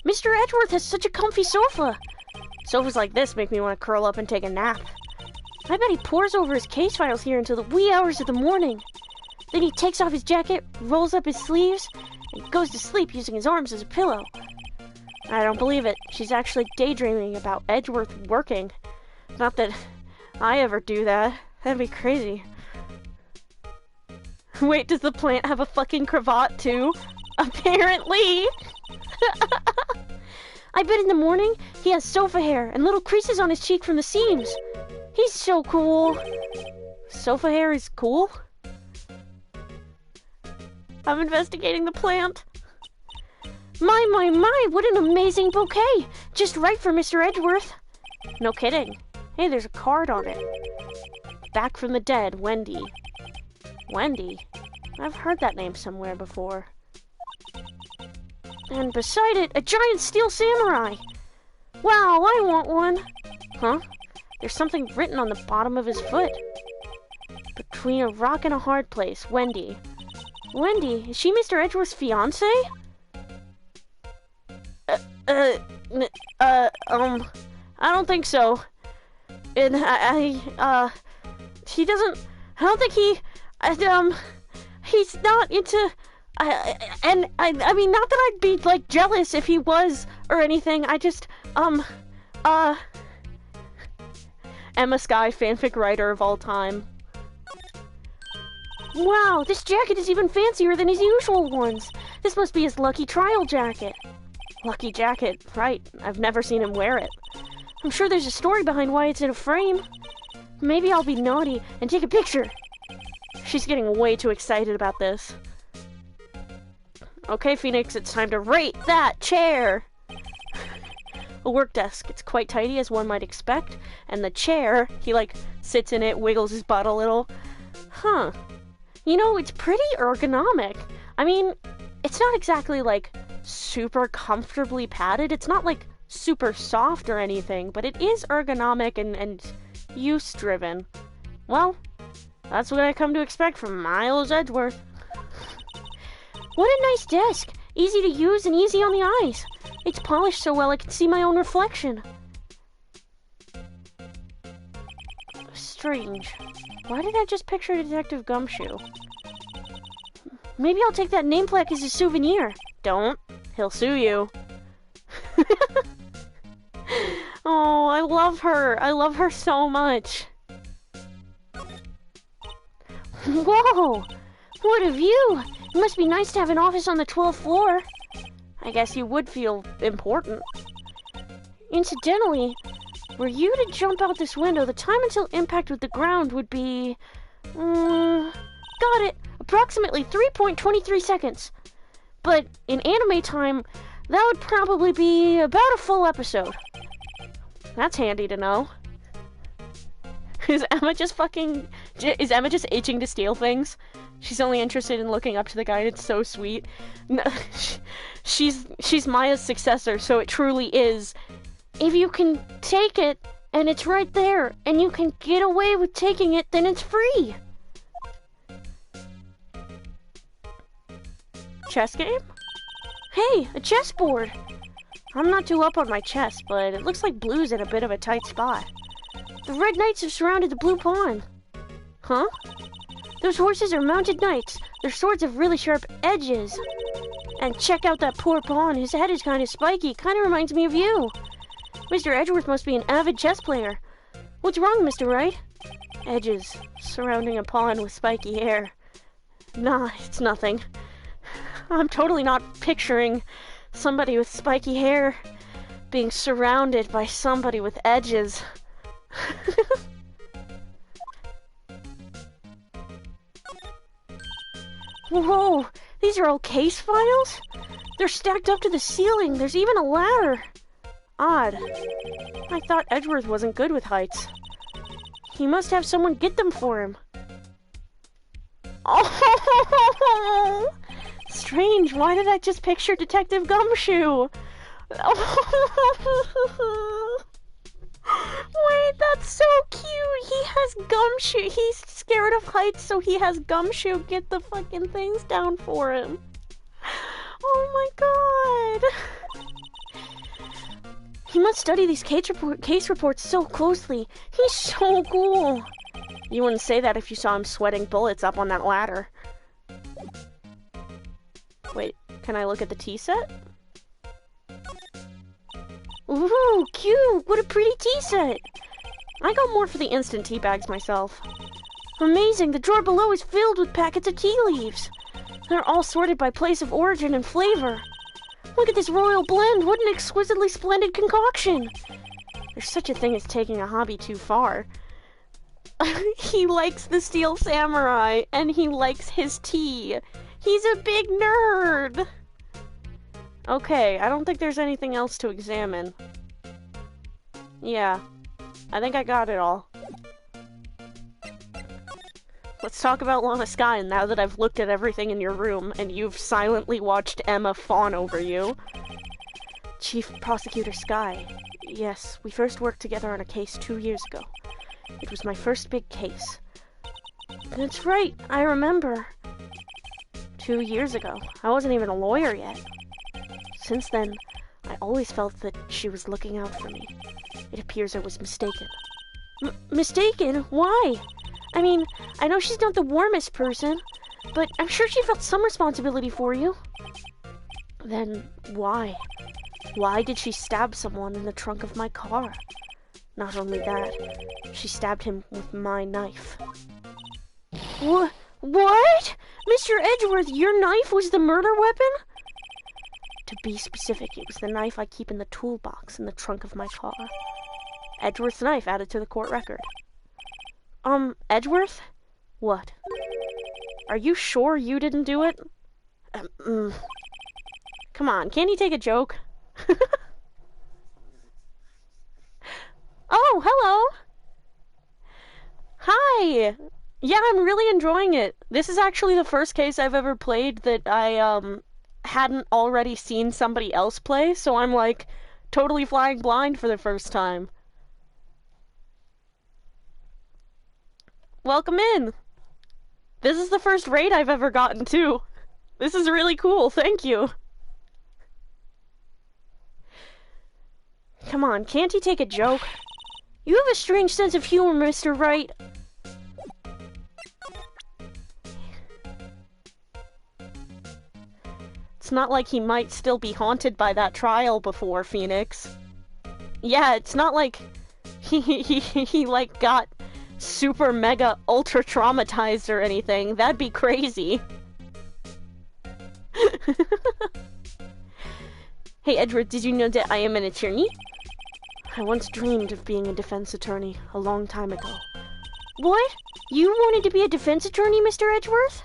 A: Mr. Edgeworth has such a comfy sofa. Sofas like this make me want to curl up and take a nap. I bet he pores over his case files here until the wee hours of the morning. Then he takes off his jacket, rolls up his sleeves, and goes to sleep using his arms as a pillow. I don't believe it. She's actually daydreaming about Edgeworth working. Not that I ever do that. That'd be crazy. Wait, does the plant have a fucking cravat too? Apparently! I bet in the morning he has sofa hair and little creases on his cheek from the seams. He's so cool. Sofa hair is cool? I'm investigating the plant. My, what an amazing bouquet! Just right for Mr. Edgeworth. No kidding. Hey, there's a card on it. Back from the dead, Wendy. Wendy? I've heard that name somewhere before. And beside it, a giant steel samurai! Wow, I want one! Huh? There's something written on the bottom of his foot. Between a rock and a hard place, Wendy. Wendy? Is she Mr. Edgeworth's fiancée? I don't think so. And he doesn't, I don't think he's not into, I mean, not that I'd be, like, jealous if he was, or anything, I just, Emma Skye, fanfic writer of all time. Wow, this jacket is even fancier than his usual ones. This must be his lucky trial jacket. Lucky jacket, right. I've never seen him wear it. I'm sure there's a story behind why it's in a frame. Maybe I'll be naughty and take a picture. She's getting way too excited about this. Okay, Phoenix, it's time to rate that chair. A work desk. It's quite tidy, as one might expect. And the chair, he, like, sits in it, wiggles his butt a little. Huh. You know, it's pretty ergonomic. I mean, it's not exactly, like, super comfortably padded. It's not, like, super soft or anything, but it is ergonomic and use-driven. Well, that's what I come to expect from Miles Edgeworth. What a nice desk! Easy to use and easy on the eyes. It's polished so well I can see my own reflection. Strange. Why did I just picture Detective Gumshoe? Maybe I'll take that name plaque as a souvenir. Don't. He'll sue you. Oh, I love her. I love her so much. Whoa! What a view! It must be nice to have an office on the 12th floor. I guess you would feel important. Incidentally, were you to jump out this window, the time until impact with the ground would be... got it! Approximately 3.23 seconds. But in anime time, that would probably be about a full episode. That's handy to know. Is Emma just itching to steal things? She's only interested in looking up to the guy. It's so sweet. No, she's Maya's successor, so it truly is. If you can take it, and it's right there, and you can get away with taking it, then it's free. Chess game? Hey, a chessboard! I'm not too up on my chess, but it looks like blue's in a bit of a tight spot. The red knights have surrounded the blue pawn. Huh? Those horses are mounted knights. Their swords have really sharp edges. And check out that poor pawn. His head is kind of spiky. Kind of reminds me of you. Mr. Edgeworth must be an avid chess player. What's wrong, Mr. Wright? Edges surrounding a pawn with spiky hair. Nah, it's nothing. I'm totally not picturing somebody with spiky hair being surrounded by somebody with edges. Whoa, these are all case files? They're stacked up to the ceiling. There's even a ladder. Odd. I thought Edgeworth wasn't good with heights. He must have someone get them for him. Oh! Strange, why did I just picture Detective Gumshoe? Wait, that's so cute! He has Gumshoe. He's scared of heights, so he has Gumshoe get the fucking things down for him. Oh my god! He must study these case reports so closely. He's so cool. You wouldn't say that if you saw him sweating bullets up on that ladder. Wait, can I look at the tea set? Ooh, cute! What a pretty tea set! I go more for the instant tea bags myself. Amazing! The drawer below is filled with packets of tea leaves. They're all sorted by place of origin and flavor. Look at this royal blend! What an exquisitely splendid concoction! There's such a thing as taking a hobby too far. He likes the Steel Samurai, and he likes his tea. He's a big nerd! Okay, I don't think there's anything else to examine. Yeah, I think I got it all. Let's talk about Lana Sky now that I've looked at everything in your room and you've silently watched Emma fawn over you. Chief Prosecutor Sky. Yes, we first worked together on a case 2 years ago. It was my first big case. That's right, I remember. 2 years ago. I wasn't even a lawyer yet. Since then, I always felt that she was looking out for me. It appears I was mistaken. Mistaken? Why? I mean, I know she's not the warmest person, but I'm sure she felt some responsibility for you. Then, why? Why did she stab someone in the trunk of my car? Not only that, she stabbed him with my knife. What? Mr. Edgeworth, your knife was the murder weapon? To be specific, it was the knife I keep in the toolbox in the trunk of my car. Edgeworth's knife added to the court record. Edgeworth? What? Are you sure you didn't do it? Come on, can't he take a joke? Oh, hello! Hi! Yeah, I'm really enjoying it. This is actually the first case I've ever played that I, hadn't already seen somebody else play, so I'm, like, totally flying blind for the first time. Welcome in! This is the first raid I've ever gotten, too. This is really cool, thank you. Come on, can't he take a joke? You have a strange sense of humor, Mr. Wright. It's not like he might still be haunted by that trial before, Phoenix. Yeah, it's not like he like got super mega ultra traumatized or anything. That'd be crazy. Hey Edward, did you know that I am an attorney? I once dreamed of being a defense attorney a long time ago. What? You wanted to be a defense attorney, Mr. Edgeworth?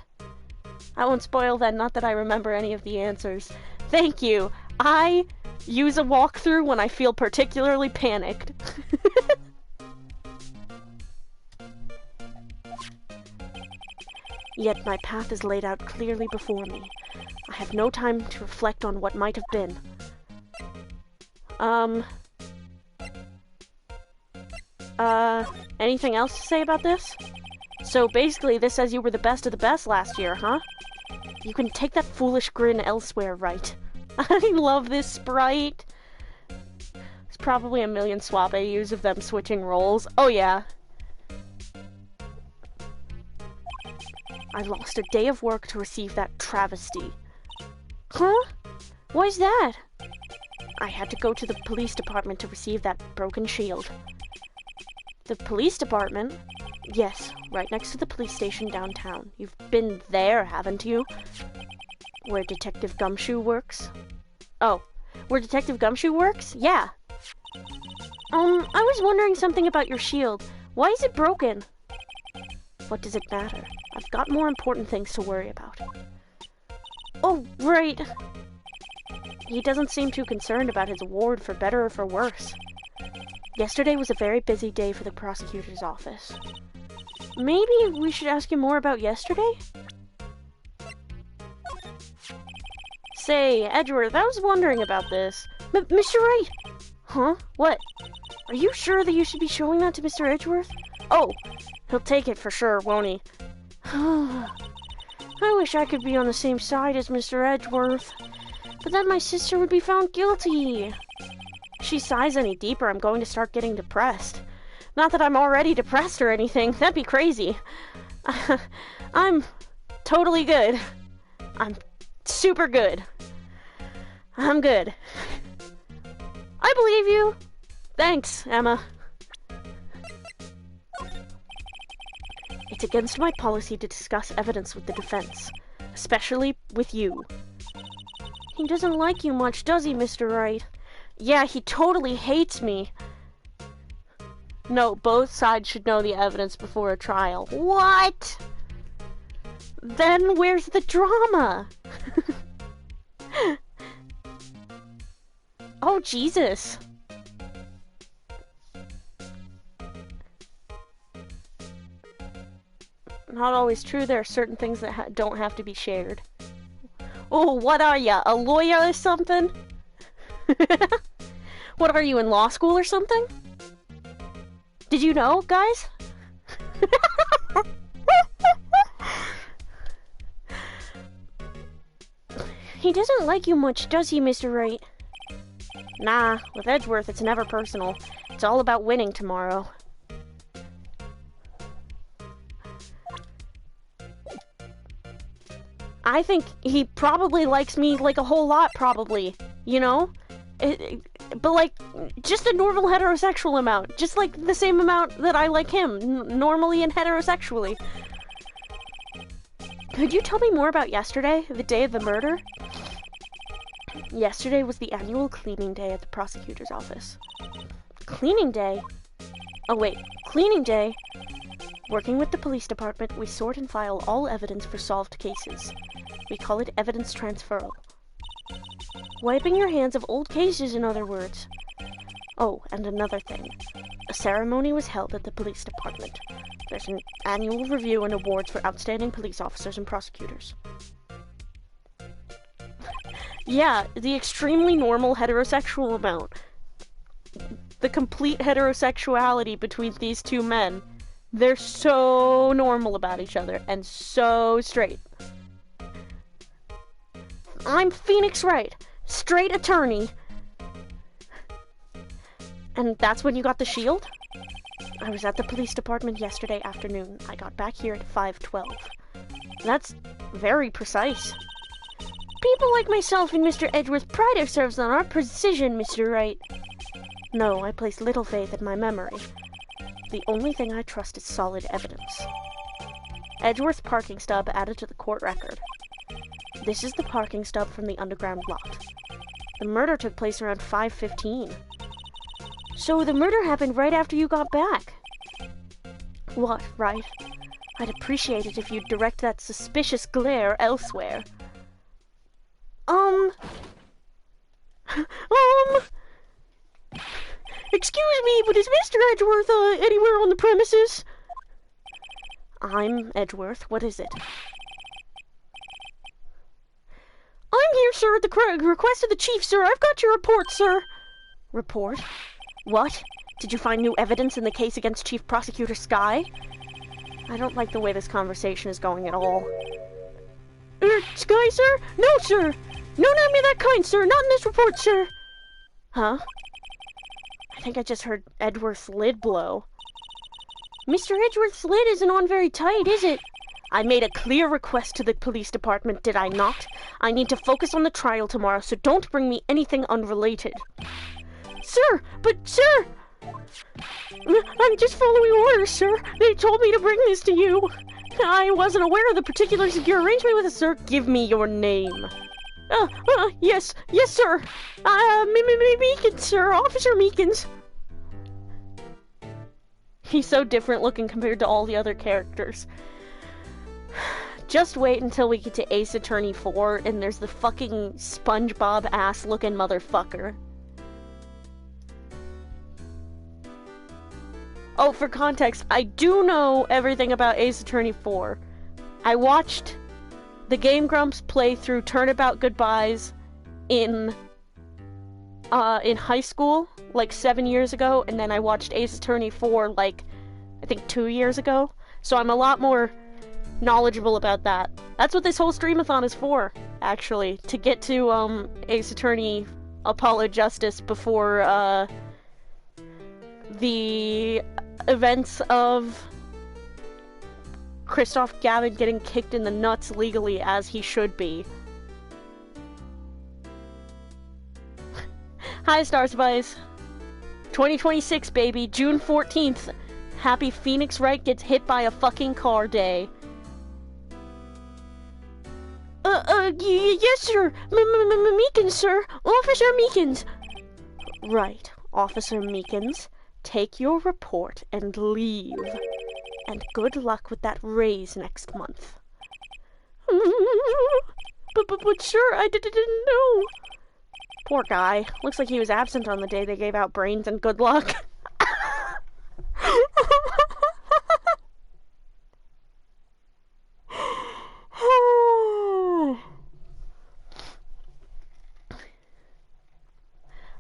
A: I won't spoil that, not that I remember any of the answers. Thank you. I use a walkthrough when I feel particularly panicked. Yet my path is laid out clearly before me. I have no time to reflect on what might have been. Anything else to say about this? So basically, this says you were the best of the best last year, huh? You can take that foolish grin elsewhere, right? I love this sprite. There's probably a million swap AUs of them switching roles. Oh yeah. I lost a day of work to receive that travesty. Huh? Why's that? I had to go to the police department to receive that broken shield. The police department? Yes, right next to the police station downtown. You've been there, haven't you? Where Detective Gumshoe works? Oh, where Detective Gumshoe works? Yeah. I was wondering something about your shield. Why is it broken? What does it matter? I've got more important things to worry about. Oh, right. He doesn't seem too concerned about his award, for better or for worse. Yesterday was a very busy day for the prosecutor's office. Maybe we should ask him more about yesterday? Say, Edgeworth, I was wondering about this. Mr. Wright! Huh? What? Are you sure that you should be showing that to Mr. Edgeworth? Oh, he'll take it for sure, won't he? I wish I could be on the same side as Mr. Edgeworth. But then my sister would be found guilty. If she sighs any deeper, I'm going to start getting depressed. Not that I'm already depressed or anything. That'd be crazy. I'm totally good. I'm super good. I'm good. I believe you. Thanks, Emma. It's against my policy to discuss evidence with the defense, especially with you. He doesn't like you much, does he, Mr. Wright? Yeah, he totally hates me. No, both sides should know the evidence before a trial. What? Then where's the drama? Oh, Jesus. Not always true. There are certain things that don't have to be shared. Oh, what are ya? A lawyer or something? What are you, in law school or something? Did you know, guys? He doesn't like you much, does he, Mr. Wright? Nah, with Edgeworth it's never personal. It's all about winning tomorrow. I think he probably likes me, like, a whole lot, probably. You know? But, like, just a normal heterosexual amount. Just, like, the same amount that I like him, normally and heterosexually. Could you tell me more about yesterday, the day of the murder? Yesterday was the annual cleaning day at the prosecutor's office. Cleaning day? Oh, wait. Cleaning day? Working with the police department, we sort and file all evidence for solved cases. We call it evidence transferal. Wiping your hands of old cases, in other words. Oh, and another thing. A ceremony was held at the police department. There's an annual review and awards for outstanding police officers and prosecutors. Yeah, the extremely normal heterosexual amount. The complete heterosexuality between these two men. They're so normal about each other and so straight. I'm Phoenix Wright, straight attorney. And that's when you got the shield? I was at the police department yesterday afternoon. I got back here at 5:12. That's very precise. People like myself and Mr. Edgeworth pride ourselves on our precision, Mr. Wright. No, I place little faith in my memory. The only thing I trust is solid evidence. Edgeworth parking stub added to the court record. This is the parking stub from the underground lot. The murder took place around 5:15. So the murder happened right after you got back. What, right? I'd appreciate it if you'd direct that suspicious glare elsewhere. Excuse me, but is Mr. Edgeworth, anywhere on the premises? I'm Edgeworth. What is it? I'm here, sir, at the request of the chief, sir. I've got your report, sir. Report? What? Did you find new evidence in the case against Chief Prosecutor Skye? I don't like the way this conversation is going at all. Skye, sir? No, sir. No, not me that kind, sir. Not in this report, sir. Huh? I think I just heard Edgeworth's lid blow. Mr. Edgeworth's lid isn't on very tight, is it? I made a clear request to the police department, did I not? I need to focus on the trial tomorrow, so don't bring me anything unrelated. Sir, but sir! I'm just following orders, sir. They told me to bring this to you. I wasn't aware of the particulars of your arrangement with us, sir. Give me your name. Yes, sir. Meekins, sir. Officer Meekins. He's so different looking compared to all the other characters. Just wait until we get to Ace Attorney 4 and there's the fucking SpongeBob ass looking motherfucker. Oh, for context, I do know everything about Ace Attorney 4. I watched the Game Grumps play through Turnabout Goodbyes in high school, like 7 years ago, and then I watched Ace Attorney 4, like, I think 2 years ago. So I'm a lot more knowledgeable about that. That's what this whole Streamathon is for, actually. To get to, Ace Attorney Apollo Justice before, the events of Christoph Gavin getting kicked in the nuts legally as he should be. Hi, Star Spice. 2026, baby. June 14th. Happy Phoenix Wright gets hit by a fucking car day. Yes, sir. Meekins, sir. Officer Meekins. Right, Officer Meekins. Take your report and leave. And good luck with that raise next month. But sir, I didn't know. Poor guy. Looks like he was absent on the day they gave out brains and good luck.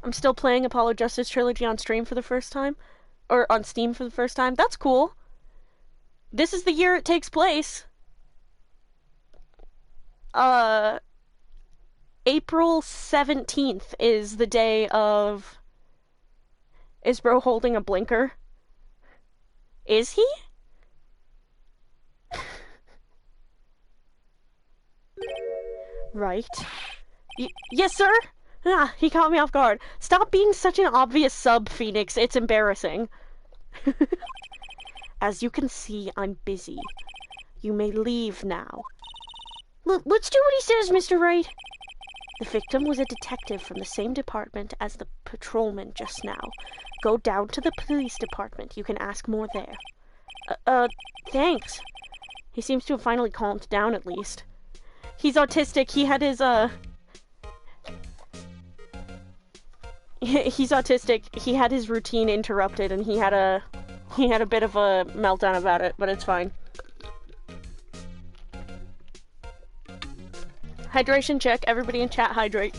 A: I'm still playing Apollo Justice Trilogy on stream for the first time. Or on Steam for the first time. That's cool. This is the year it takes place. April 17th is the day of... Is bro holding a blinker? Is he? Right. Yes, sir? Ah, he caught me off guard. Stop being such an obvious sub, Phoenix. It's embarrassing. As you can see, I'm busy. You may leave now. Let's do what he says, Mr. Wright. The victim was a detective from the same department as the patrolman just now. Go down to the police department. You can ask more there. Thanks. He seems to have finally calmed down at least. He's autistic. He had his, He's autistic. He had his routine interrupted and he had a bit of a meltdown about it, but it's fine. Hydration check. Everybody in chat hydrate.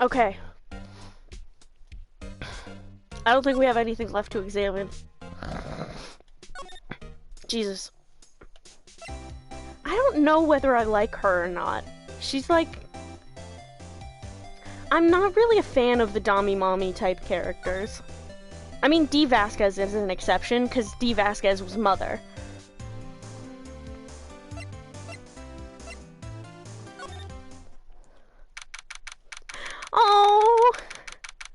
A: Okay. I don't think we have anything left to examine. Jesus. I don't know whether I like her or not. She's like... I'm not really a fan of the Dami Mommy type characters. I mean, Dee Vasquez is an exception, because Dee Vasquez was Mother. Oh!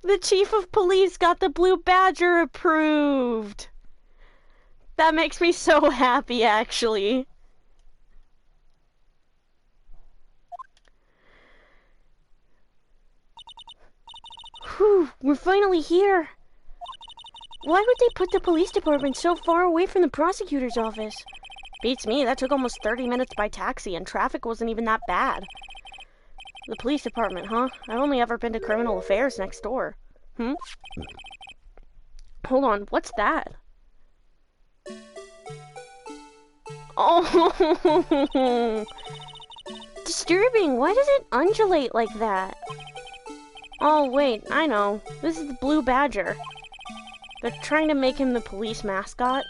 A: The Chief of Police got the Blue Badger approved! That makes me so happy, actually. Whew, we're finally here. Why would they put the police department so far away from the prosecutor's office? Beats me, that took almost 30 minutes by taxi and traffic wasn't even that bad. The police department, huh? I've only ever been to criminal affairs next door. Hold on, what's that? Oh, disturbing. Why does it undulate like that? Oh, wait, I know. This is the Blue Badger. They're trying to make him the police mascot.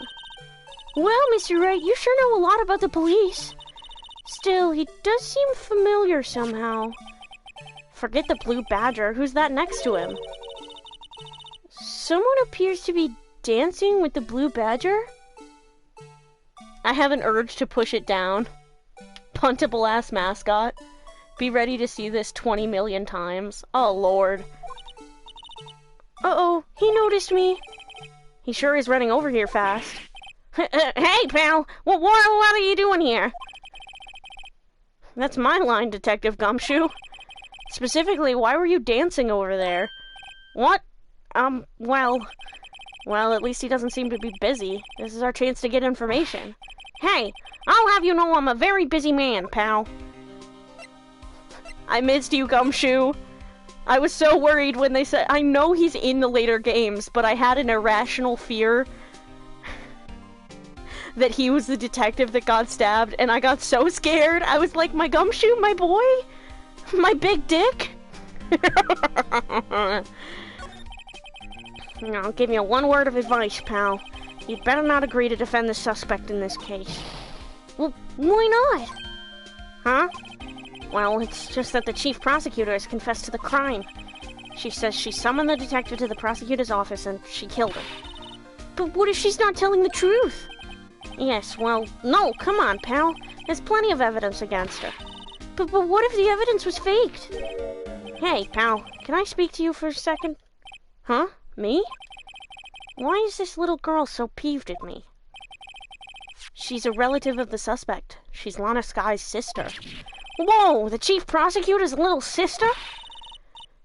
A: Well, Mr. Wright, you sure know a lot about the police. Still, he does seem familiar somehow. Forget the Blue Badger. Who's that next to him? Someone appears to be dancing with the Blue Badger? I have an urge to push it down. Puntable ass mascot. Be ready to see this 20 million times. Oh, Lord. Uh-oh, he noticed me. He sure is running over here fast. Hey, pal! What are you doing here? That's my line, Detective Gumshoe. Specifically, why were you dancing over there? What? Well... Well, at least he doesn't seem to be busy. This is our chance to get information. Hey, I'll have you know I'm a very busy man, pal. I missed you, Gumshoe. I was so worried when they said... I know he's in the later games, but I had an irrational fear that he was the detective that got stabbed, and I got so scared. I was like, my Gumshoe, my boy? My big dick? I'll give you one word of advice, pal. You'd better not agree to defend the suspect in this case. Well, why not? Huh? Well, it's just that the chief prosecutor has confessed to the crime. She says she summoned the detective to the prosecutor's office and she killed him. But what if she's not telling the truth? Yes, well, no, come on, pal. There's plenty of evidence against her. But what if the evidence was faked? Hey, pal, can I speak to you for a second? Huh? Me? Why is this little girl so peeved at me? She's a relative of the suspect. She's Lana Sky's sister. Whoa, the chief prosecutor's little sister?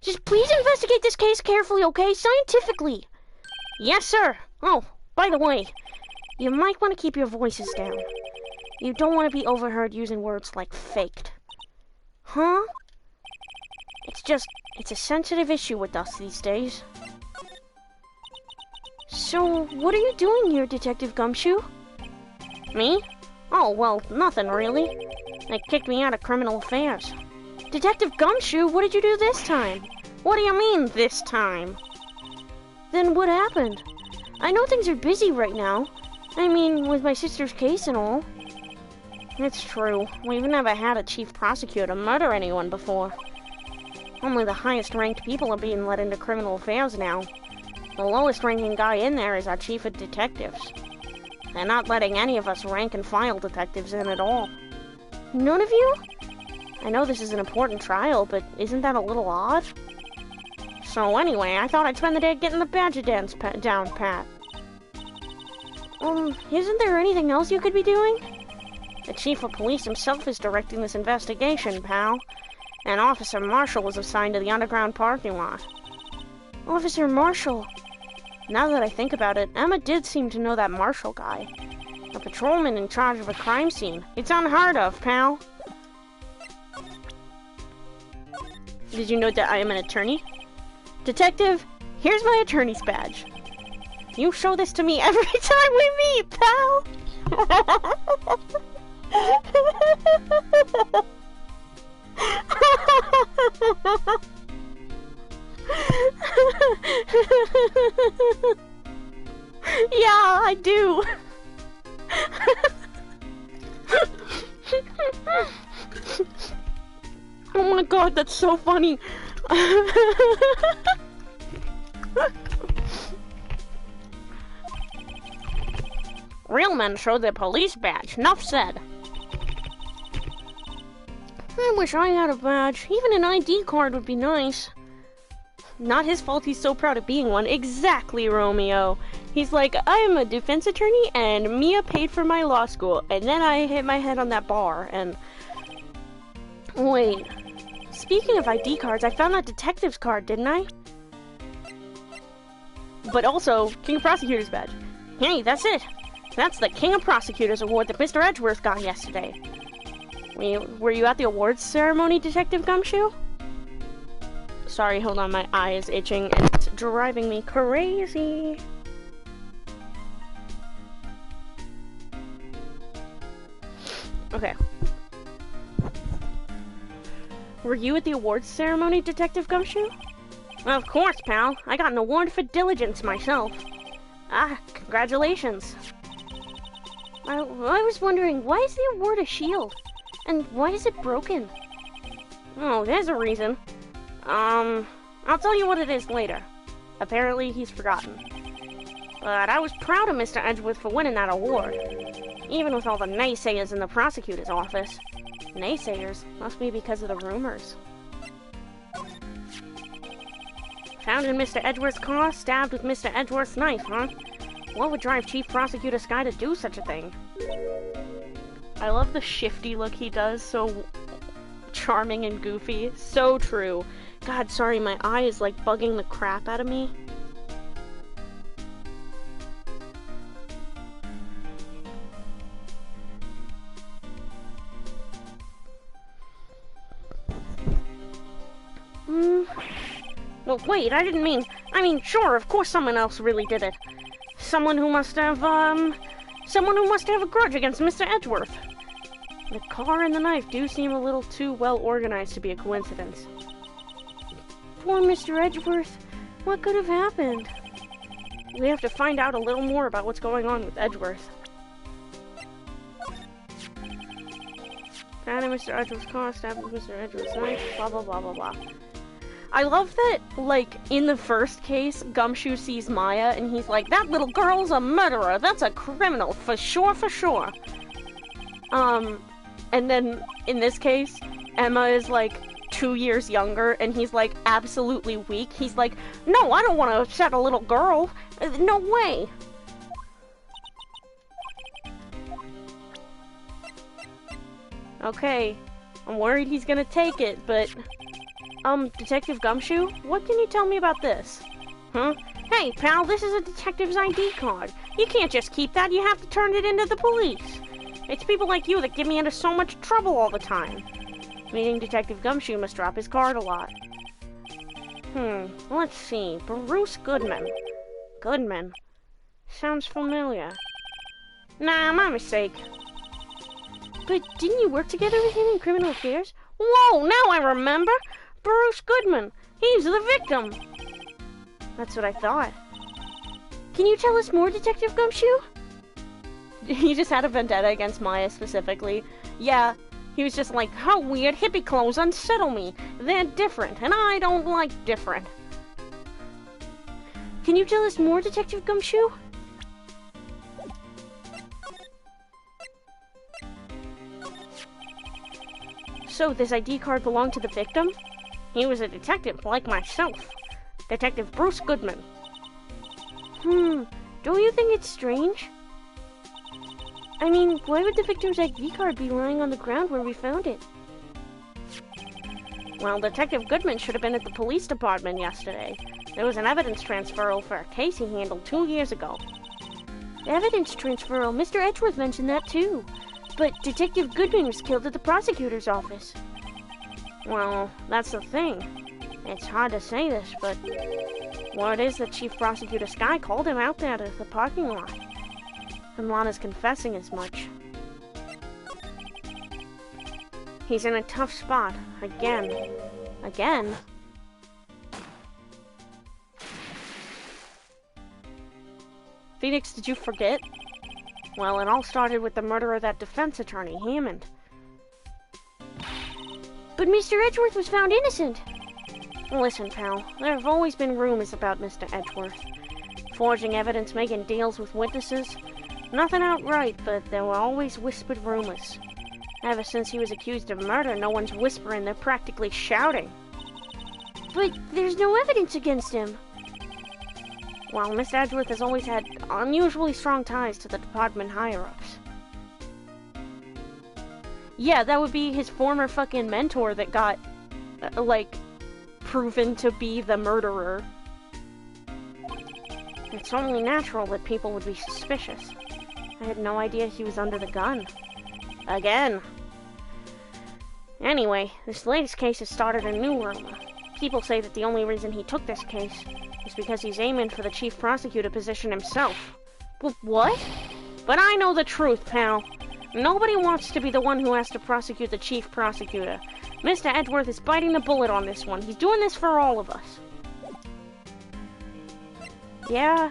A: Just please investigate this case carefully, okay? Scientifically. Yes, sir. Oh, by the way, you might want to keep your voices down. You don't want to be overheard using words like faked. Huh? It's a sensitive issue with us these days. So, what are you doing here, Detective Gumshoe? Me? Oh, well, nothing really. They kicked me out of criminal affairs. Detective Gumshoe, what did you do this time? What do you mean, this time? Then what happened? I know things are busy right now. I mean, with my sister's case and all. It's true. We've never had a chief prosecutor murder anyone before. Only the highest-ranked people are being let into criminal affairs now. The lowest-ranking guy in there is our chief of detectives. They're not letting any of us rank-and-file detectives in at all. None of you? I know this is an important trial, but isn't that a little odd? So anyway, I thought I'd spend the day getting the badger dance down pat. Isn't there anything else you could be doing? The chief of police himself is directing this investigation, pal. And Officer Marshall was assigned to the underground parking lot. Officer Marshall? Now that I think about it, Emma did seem to know that Marshall guy. A patrolman in charge of a crime scene. It's unheard of, pal. Did you know that I am an attorney? Detective, here's my attorney's badge. You show this to me every time we meet, pal! Yeah, I do. Oh my god, that's so funny. Real men show their police badge. Enough said. I wish I had a badge. Even an ID card would be nice. Not his fault he's so proud of being one. Exactly, Romeo. He's like, I'm a defense attorney and Mia paid for my law school. And then I hit my head on that bar and... Wait. Speaking of ID cards, I found that detective's card, didn't I? But also, King of Prosecutors badge. Hey, that's it. That's the King of Prosecutors award that Mr. Edgeworth got yesterday. Were you at the awards ceremony, Detective Gumshoe? Sorry, hold on, my eye is itching and it's driving me crazy. Okay. Were you at the awards ceremony, Detective Gumshoe? Well, of course, pal. I got an award for diligence myself. Ah, congratulations. I was wondering, why is the award a shield? And why is it broken? Oh, there's a reason. I'll tell you what it is later. Apparently, he's forgotten. But I was proud of Mr. Edgeworth for winning that award. Even with all the naysayers in the prosecutor's office. Naysayers? Must be because of the rumors. Found in Mr. Edgeworth's car, stabbed with Mr. Edgeworth's knife, huh? What would drive Chief Prosecutor Sky to do such a thing? I love the shifty look he does, so charming and goofy. So true. God, sorry, my eye is like bugging the crap out of me. Well, wait, I mean, sure, of course someone else really did it. Someone who must have a grudge against Mr. Edgeworth. The car and the knife do seem a little too well organized to be a coincidence. Poor Mr. Edgeworth. What could have happened? We have to find out a little more about what's going on with Edgeworth. Found Mr. Edgeworth's car, stabbed with Mr. Edgeworth's knife, blah blah blah blah blah. I love that, like, in the first case, Gumshoe sees Maya, and he's like, that little girl's a murderer, that's a criminal, for sure, for sure. And then, in this case, Emma is, like, 2 years younger, and he's, like, absolutely weak. He's like, no, I don't want to upset a little girl. No way. Okay, I'm worried he's gonna take it, but... Detective Gumshoe, what can you tell me about this? Huh? Hey, pal, this is a detective's ID card. You can't just keep that, you have to turn it into the police. It's people like you that get me into so much trouble all the time. Meaning Detective Gumshoe must drop his card a lot. Let's see. Bruce Goodman. Goodman? Sounds familiar. Nah, my mistake. But didn't you work together with him in criminal affairs? Whoa, now I remember! Bruce Goodman! He's the victim! That's what I thought. Can you tell us more, Detective Gumshoe? He just had a vendetta against Maya specifically. Yeah, he was just like, how weird, hippie clothes unsettle me. They're different, and I don't like different. Can you tell us more, Detective Gumshoe? So, this ID card belonged to the victim? He was a detective, like myself. Detective Bruce Goodman. Don't you think it's strange? I mean, why would the victim's ID card be lying on the ground where we found it? Well, Detective Goodman should have been at the police department yesterday. There was an evidence transferal for a case he handled 2 years ago. Evidence transferal? Mr. Edgeworth mentioned that too. But Detective Goodman was killed at the prosecutor's office. Well, that's the thing. It's hard to say this, but word is that Chief Prosecutor Sky called him out there to the parking lot. And Lana's confessing as much. He's in a tough spot. Again. Again? Phoenix, did you forget? Well, it all started with the murder of that defense attorney, Hammond. But Mr. Edgeworth was found innocent! Listen, pal, there have always been rumors about Mr. Edgeworth. Forging evidence, making deals with witnesses. Nothing outright, but there were always whispered rumors. Ever since he was accused of murder, no one's whispering, they're practically shouting. But there's no evidence against him. Well, Mr. Edgeworth has always had unusually strong ties to the department higher-ups. Yeah, that would be his former fucking mentor that got, proven to be the murderer. It's only natural that people would be suspicious. I had no idea he was under the gun. Again. Anyway, this latest case has started a new rumor. People say that the only reason he took this case is because he's aiming for the chief prosecutor position himself. What? But I know the truth, pal. Nobody wants to be the one who has to prosecute the chief prosecutor. Mr. Edgeworth is biting the bullet on this one. He's doing this for all of us. Yeah,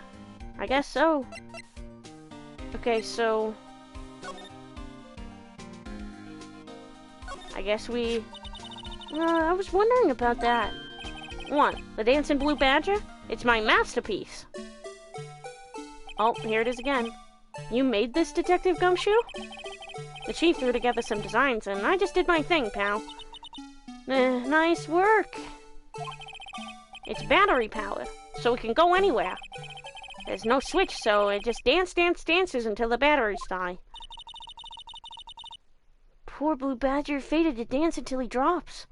A: I guess so. Okay, so... I guess we... I was wondering about that. What? The Dancing Blue Badger? It's my masterpiece. Oh, here it is again. You made this, Detective Gumshoe? The chief threw together some designs, and I just did my thing, pal. Nice work. It's battery powered, so it can go anywhere. There's no switch, so it just dances until the batteries die. Poor Blue Badger, fated to dance until he drops.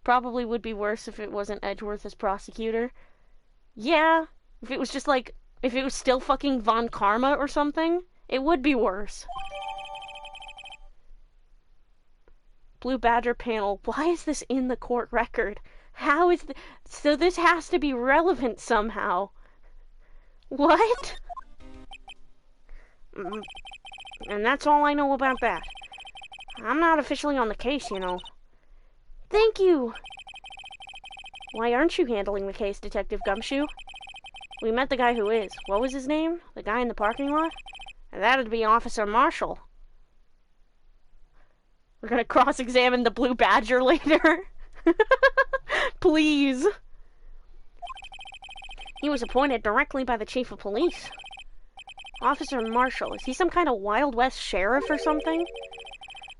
A: Probably would be worse if it wasn't Edgeworth as prosecutor. Yeah, if it was just if it was still fucking Von Karma or something, it would be worse. Blue Badger panel, why is this in the court record? How is so this has to be relevant somehow. What? And that's all I know about that. I'm not officially on the case, you know. Thank you! Why aren't you handling the case, Detective Gumshoe? We met the guy who is. What was his name? The guy in the parking lot? And that'd be Officer Marshall. We're gonna cross-examine the Blue Badger later. Please. He was appointed directly by the Chief of Police. Officer Marshall, is he some kind of Wild West sheriff or something?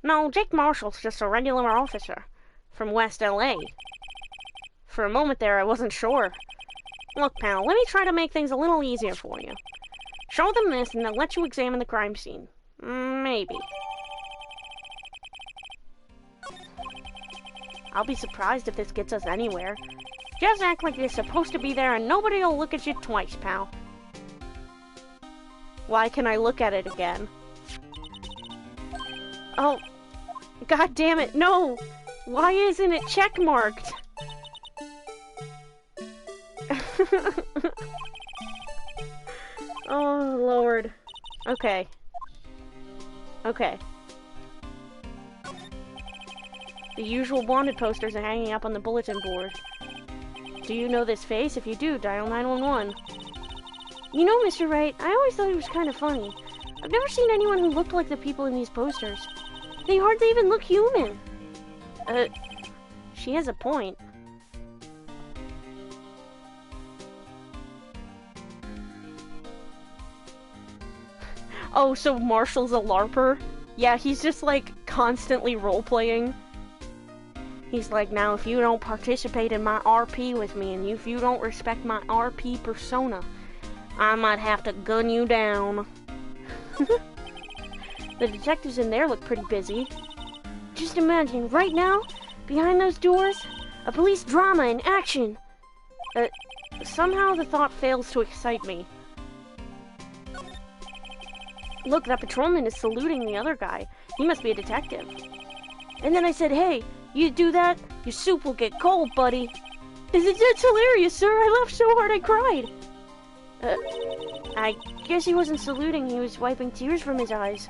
A: No, Jake Marshall's just a regular officer from West LA. For a moment there, I wasn't sure. Look, pal, let me try to make things a little easier for you. Show them this and they'll let you examine the crime scene. Maybe. I'll be surprised if this gets us anywhere. Just act like you're supposed to be there and nobody will look at you twice, pal. Why can I look at it again? Oh, god damn it, no! Why isn't it checkmarked? Oh, Lord. Okay. Okay. The usual wanted posters are hanging up on the bulletin board. Do you know this face? If you do, dial 911. You know, Mr. Wright, I always thought he was kind of funny. I've never seen anyone who looked like the people in these posters. They hardly even look human. She has a point. Oh, so Marshall's a LARPer? Yeah, he's just, like, constantly role-playing. He's like, now, if you don't participate in my RP with me, and if you don't respect my RP persona, I might have to gun you down. The detectives in there look pretty busy. Just imagine, right now, behind those doors, a police drama in action. Somehow the thought fails to excite me. Look, that patrolman is saluting the other guy. He must be a detective. And then I said, hey, you do that, your soup will get cold, buddy. That's hilarious, sir. I laughed so hard I cried. I guess he wasn't saluting. He was wiping tears from his eyes.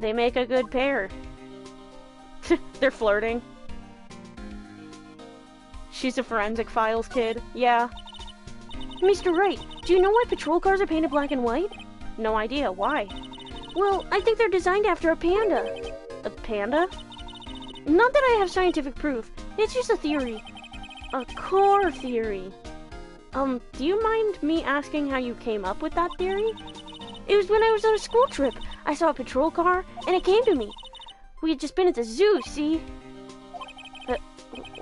A: They make a good pair. They're flirting. She's a Forensic Files kid. Yeah. Mr. Wright, do you know why patrol cars are painted black and white? No idea. Why? Well, I think they're designed after a panda. A panda? Not that I have scientific proof. It's just a theory. A core theory. Do you mind me asking how you came up with that theory? It was when I was on a school trip. I saw a patrol car, and it came to me. We had just been at the zoo, see?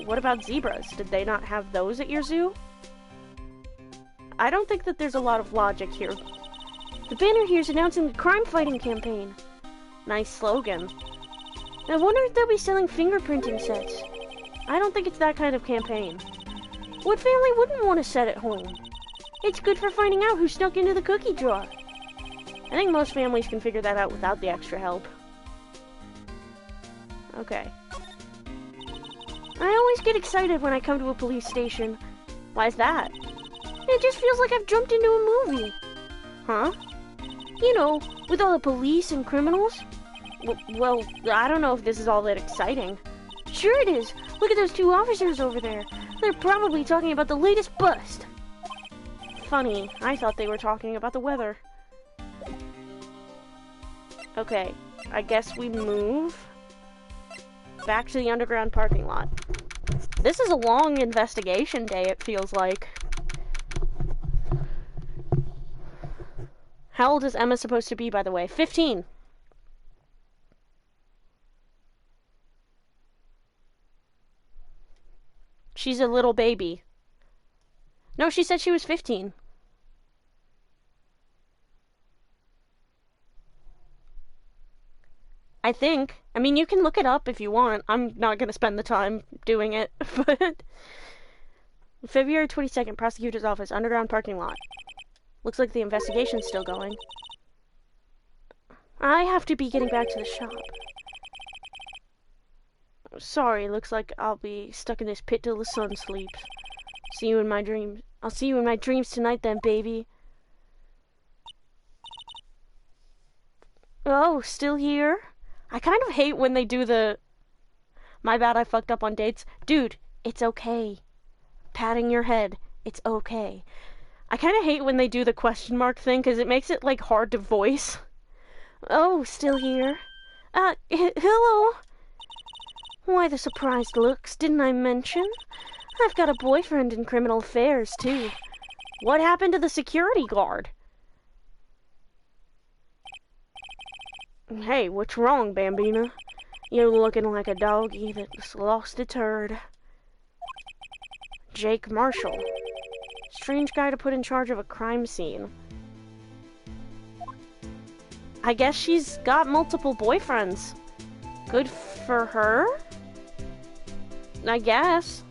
A: What about zebras? Did they not have those at your zoo? I don't think that there's a lot of logic here. The banner here is announcing the crime-fighting campaign. Nice slogan. I wonder if they'll be selling fingerprinting sets. I don't think it's that kind of campaign. What family wouldn't want a set at home? It's good for finding out who snuck into the cookie jar. I think most families can figure that out without the extra help. Okay. I always get excited when I come to a police station. Why is that? It just feels like I've jumped into a movie. Huh? You know, with all the police and criminals. Well, I don't know if this is all that exciting. Sure it is. Look at those two officers over there. They're probably talking about the latest bust. Funny, I thought they were talking about the weather. Okay, I guess we move back to the underground parking lot. This is a long investigation day, it feels like. How old is Emma supposed to be, by the way? 15. She's a little baby. No, she said she was 15. I think. I mean, you can look it up if you want. I'm not going to spend the time doing it, but... February 22nd, prosecutor's office, underground parking lot. Looks like the investigation's still going. I have to be getting back to the shop. Sorry, looks like I'll be stuck in this pit till the sun sleeps. See you in my dreams. I'll see you in my dreams tonight then, baby. Oh, still here? I kind of hate when they do the... My bad, I fucked up on dates. Dude, it's okay. Patting your head, it's okay. I kind of hate when they do the question mark thing, because it makes it, like, hard to voice. Oh, still here? Hello? Why the surprised looks? Didn't I mention? I've got a boyfriend in criminal affairs, too. What happened to the security guard? Hey, what's wrong, Bambina? You're looking like a doggy that's lost its herd. Jake Marshall. Strange guy to put in charge of a crime scene. I guess she's got multiple boyfriends. Good for her? I guess.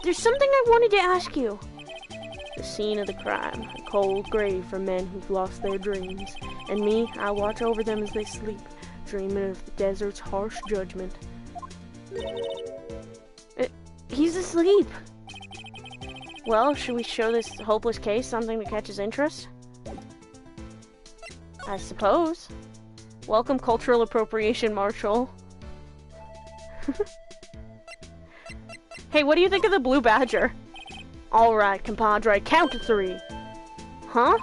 A: There's something I wanted to ask you. The scene of the crime, a cold grave for men who've lost their dreams. And me, I watch over them as they sleep, dreaming of the desert's harsh judgment. He's asleep. Well, should we show this hopeless case something to catch his interest? I suppose. Welcome, cultural appropriation, Marshall. Hey, what do you think of the blue badger? Alright, compadre, count to 3. Huh?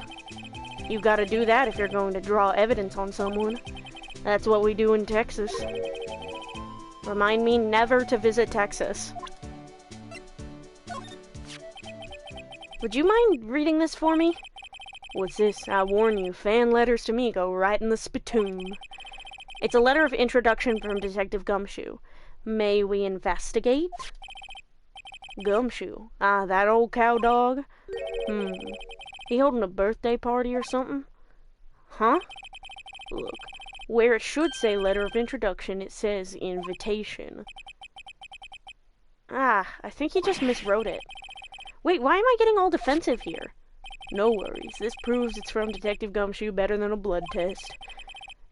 A: You gotta do that if you're going to draw evidence on someone. That's what we do in Texas. Remind me never to visit Texas. Would you mind reading this for me? What's this? I warn you, fan letters to me go right in the spittoon. It's a letter of introduction from Detective Gumshoe. May we investigate? Gumshoe. Ah, that old cow dog? He holding a birthday party or something? Huh? Look, where it should say letter of introduction, it says invitation. Ah, I think he just miswrote it. Wait, why am I getting all defensive here? No worries, this proves it's from Detective Gumshoe better than a blood test.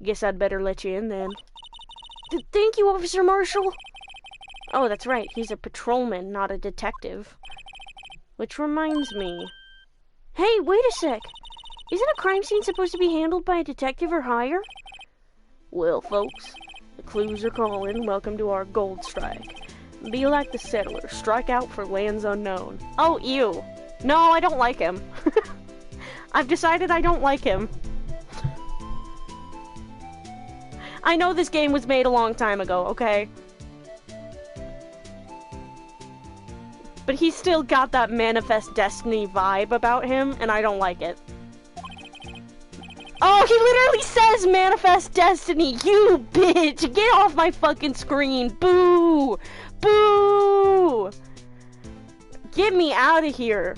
A: Guess I'd better let you in then. Thank you, Officer Marshall! Oh, that's right, he's a patrolman, not a detective. Which reminds me... Hey, wait a sec! Isn't a crime scene supposed to be handled by a detective or higher? Well, folks, the clues are calling. Welcome to our gold strike. Be like the settler, strike out for lands unknown. Oh, ew. No, I don't like him. I've decided I don't like him. I know this game was made a long time ago, okay? But he's still got that Manifest Destiny vibe about him, and I don't like it. Oh, he literally says Manifest Destiny, you bitch! Get off my fucking screen! Boo! Boo! Get me out of here!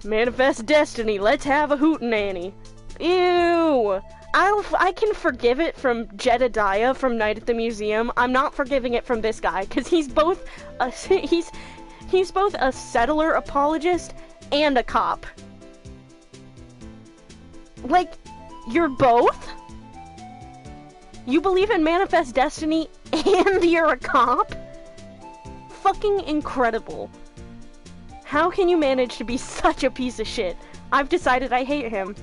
A: Manifest Destiny, let's have a hootenanny. Ew! I can forgive it from Jedediah from Night at the Museum. I'm not forgiving it from this guy, because he's both a, he's both a settler apologist and a cop. Like, you're both? You believe in Manifest Destiny and you're a cop? Fucking incredible. How can you manage to be such a piece of shit? I've decided I hate him.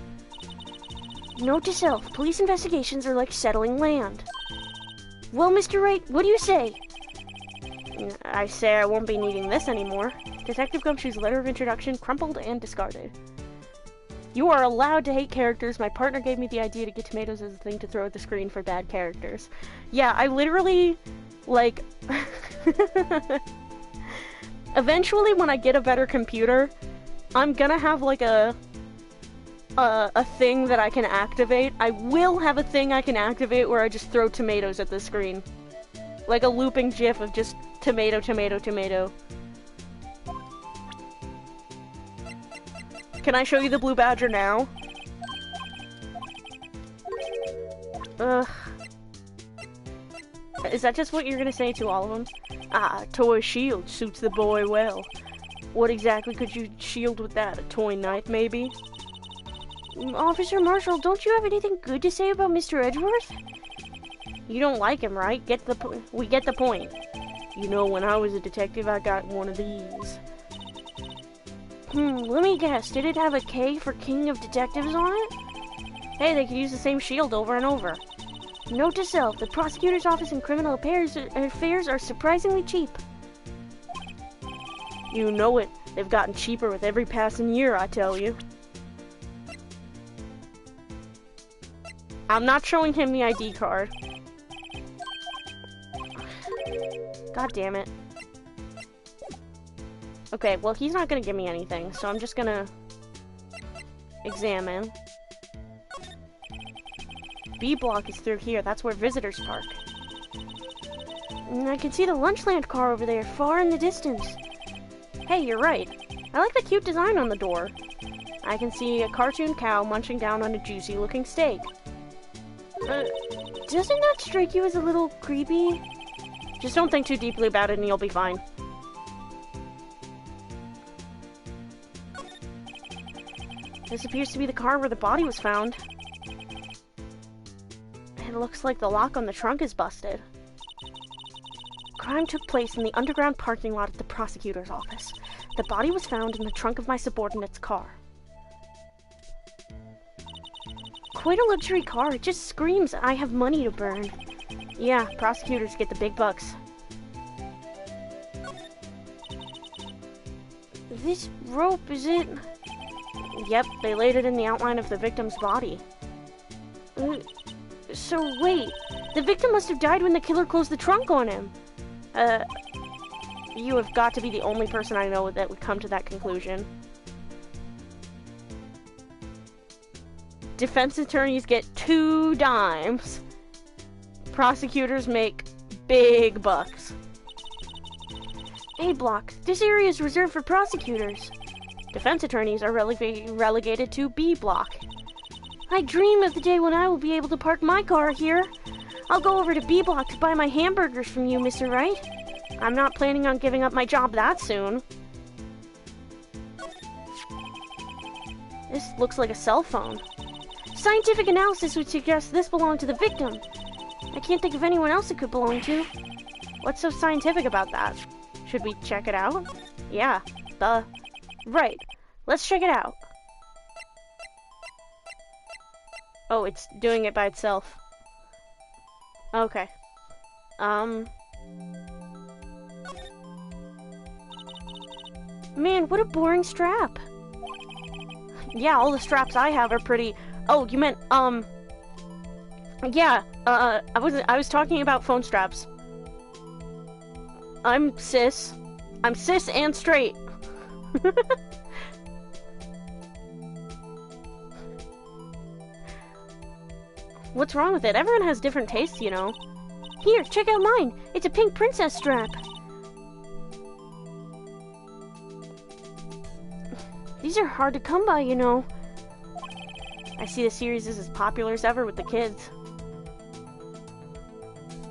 A: Note to self, police investigations are like settling land. Well, Mr. Wright, what do you say? I say I won't be needing this anymore. Detective Gumshoe's letter of introduction crumpled and discarded. You are allowed to hate characters. My partner gave me the idea to get tomatoes as a thing to throw at the screen for bad characters. Yeah, I literally, like... Eventually, when I get a better computer, I'm gonna have, like, a thing that I can activate. I will have a thing I can activate where I just throw tomatoes at the screen. Like a looping gif of just tomato, tomato, tomato. Can I show you the blue badger now? Ugh. Is that just what you're gonna say to all of them? Ah, toy shield suits the boy well. What exactly could you shield with that? A toy knife, maybe? Officer Marshall, don't you have anything good to say about Mr. Edgeworth? You don't like him, right? We get the point. You know, when I was a detective, I got one of these. Let me guess. Did it have a K for King of Detectives on it? Hey, they could use the same shield over and over. Note to self, the prosecutor's office and criminal affairs are surprisingly cheap. You know it. They've gotten cheaper with every passing year, I tell you. I'm not showing him the ID card. God damn it. Okay, well, he's not gonna give me anything, so I'm just gonna examine. B block is through here. That's where visitors park. And I can see the Lunchland car over there, far in the distance. Hey, you're right. I like the cute design on the door. I can see a cartoon cow munching down on a juicy-looking steak. Doesn't that strike you as a little creepy? Just don't think too deeply about it and you'll be fine. This appears to be the car where the body was found. It looks like the lock on the trunk is busted. Crime took place in the underground parking lot at the prosecutor's office. The body was found in the trunk of my subordinate's car. Quite a luxury car. It just screams I have money to burn. Yeah, prosecutors get the big bucks. This rope, is it? Yep, they laid it in the outline of the victim's body. So wait, the victim must have died when the killer closed the trunk on him. You have got to be the only person I know that would come to that conclusion. Defense attorneys get 2 dimes. Prosecutors make big bucks. A block. This area is reserved for prosecutors. Defense attorneys are relegated to B block. I dream of the day when I will be able to park my car here. I'll go over to B block to buy my hamburgers from you, Mr. Wright. I'm not planning on giving up my job that soon. This looks like a cell phone. Scientific analysis would suggest this belonged to the victim. I can't think of anyone else it could belong to. What's so scientific about that? Should we check it out? Yeah, right. Let's check it out. Oh, it's doing it by itself. Okay. Man, what a boring strap. Yeah, all the straps I have are pretty... Oh, you meant, yeah, I was talking about phone straps. I'm cis. I'm cis and straight. What's wrong with it? Everyone has different tastes, you know. Here, check out mine. It's a pink princess strap. These are hard to come by, you know. I see the series is as popular as ever with the kids.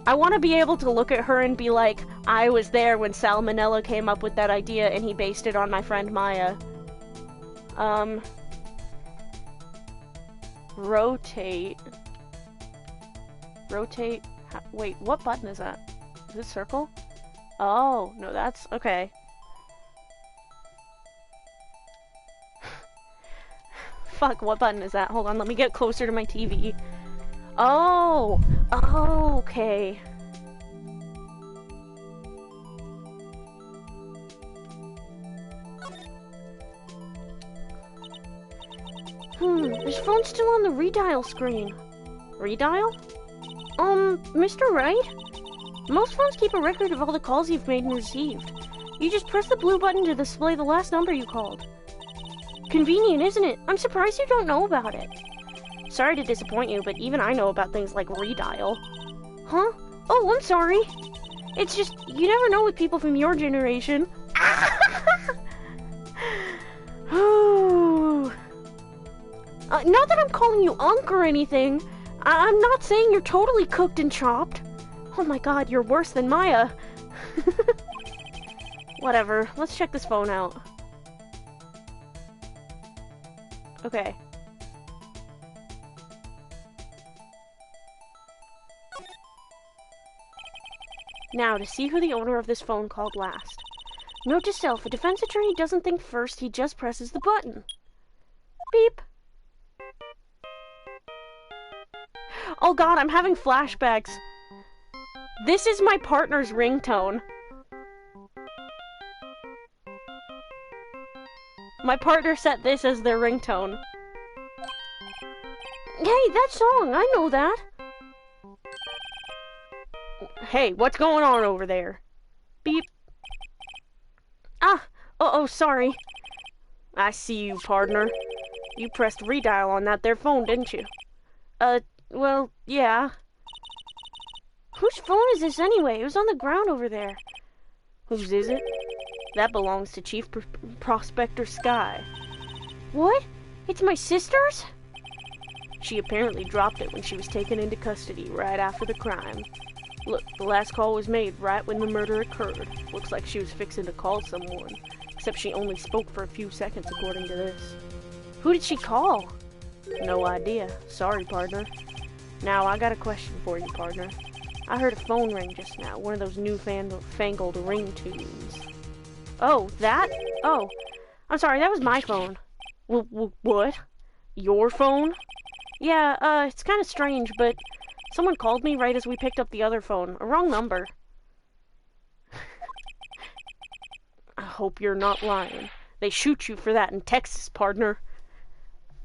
A: I want to be able to look at her and be like, I was there when Salmonella came up with that idea and he based it on my friend Maya. Rotate. Rotate. Wait, what button is that? Is it circle? Oh, no, that's... Okay. Fuck, what button is that? Hold on, let me get closer to my TV. Oh! Oh, okay. This phone's still on the redial screen. Redial? Mr. Wright? Most phones keep a record of all the calls you've made and received. You just press the blue button to display the last number you called. Convenient, isn't it? I'm surprised you don't know about it. Sorry to disappoint you, but even I know about things like redial. Huh? Oh, I'm sorry. It's just, you never know with people from your generation. Not that I'm calling you Unc or anything. I'm not saying you're totally cooked and chopped. Oh my god, you're worse than Maya. Whatever, let's check this phone out. Okay. Now, to see who the owner of this phone called last. Note to self, a defense attorney doesn't think first, he just presses the button. Beep. Oh god, I'm having flashbacks. This is my partner's ringtone. My partner set this as their ringtone. Hey, that song, I know that. Hey, what's going on over there? Beep. Ah, uh-oh, sorry. I see you, partner. You pressed redial on that there phone, didn't you? Well, yeah. Whose phone is this anyway? It was on the ground over there. Whose is it? That belongs to Chief Prospector Sky. What? It's my sister's? She apparently dropped it when she was taken into custody right after the crime. Look, the last call was made right when the murder occurred. Looks like she was fixing to call someone. Except she only spoke for a few seconds according to this. Who did she call? No idea. Sorry, partner. Now, I got a question for you, partner. I heard a phone ring just now. One of those newfangled ringtones. Oh, that? Oh. I'm sorry, that was my phone. What? Your phone? Yeah, it's kind of strange, but someone called me right as we picked up the other phone. A wrong number. I hope you're not lying. They shoot you for that in Texas, partner.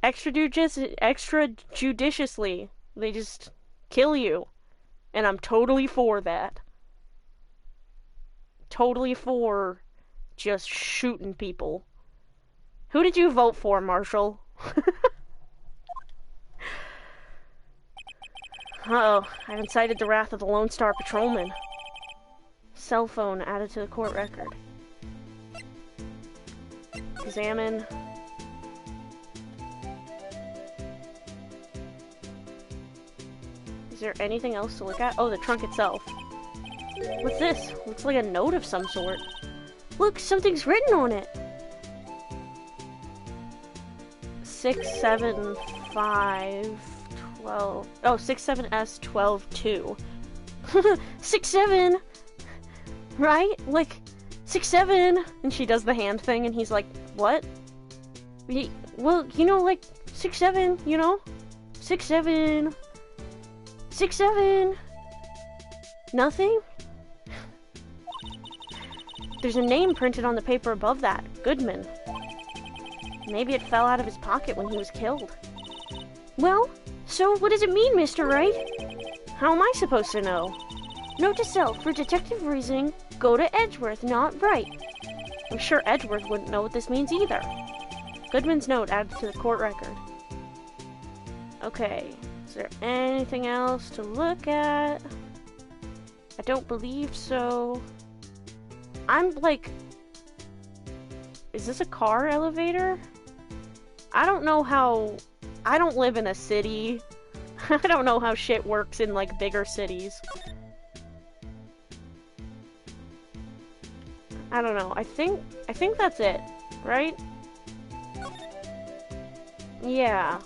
A: Extrajudiciously. They just kill you. And I'm totally for that. Totally for just shooting people. Who did you vote for, Marshall? Uh-oh, I've incited the wrath of the Lone Star Patrolman. Cell phone added to the court record. Examine. Is there anything else to look at? Oh, the trunk itself. What's this? Looks like a note of some sort. Look, something's written on it. 67512. Oh, 67S122. 67! Right? Like, 67! And she does the hand thing, and he's like, what? Well, you know, like, 67, you know? 67. 67. Nothing? There's a name printed on the paper above that. Goodman. Maybe it fell out of his pocket when he was killed. Well, so what does it mean, Mr. Wright? How am I supposed to know? Note to self, for detective reasoning, go to Edgeworth, not Wright. I'm sure Edgeworth wouldn't know what this means either. Goodman's note added to the court record. Okay, is there anything else to look at? I don't believe so. I'm like... Is this a car elevator? I don't know how... I don't live in a city. I don't know how shit works in, like, bigger cities. I don't know. I think that's it, right? Yeah.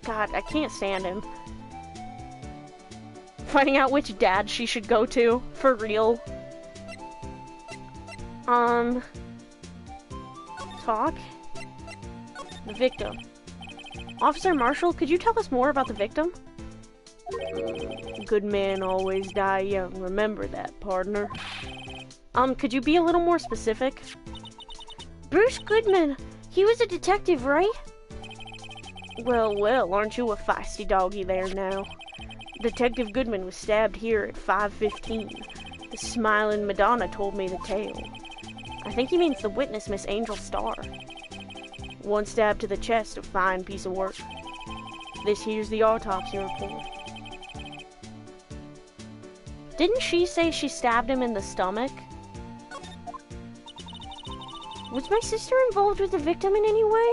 A: God, I can't stand him. Finding out which dad she should go to, for real. Talk? The victim. Officer Marshall, could you tell us more about the victim? Good men always die young. Remember that, partner. Could you be a little more specific? Bruce Goodman. He was a detective, right? Well, aren't you a feisty doggy there now? Detective Goodman was stabbed here at 5:15. The smiling Madonna told me the tale. I think he means the witness, Miss Angel Starr. One stab to the chest, a fine piece of work. This here's the autopsy report. Didn't she say she stabbed him in the stomach? Was my sister involved with the victim in any way?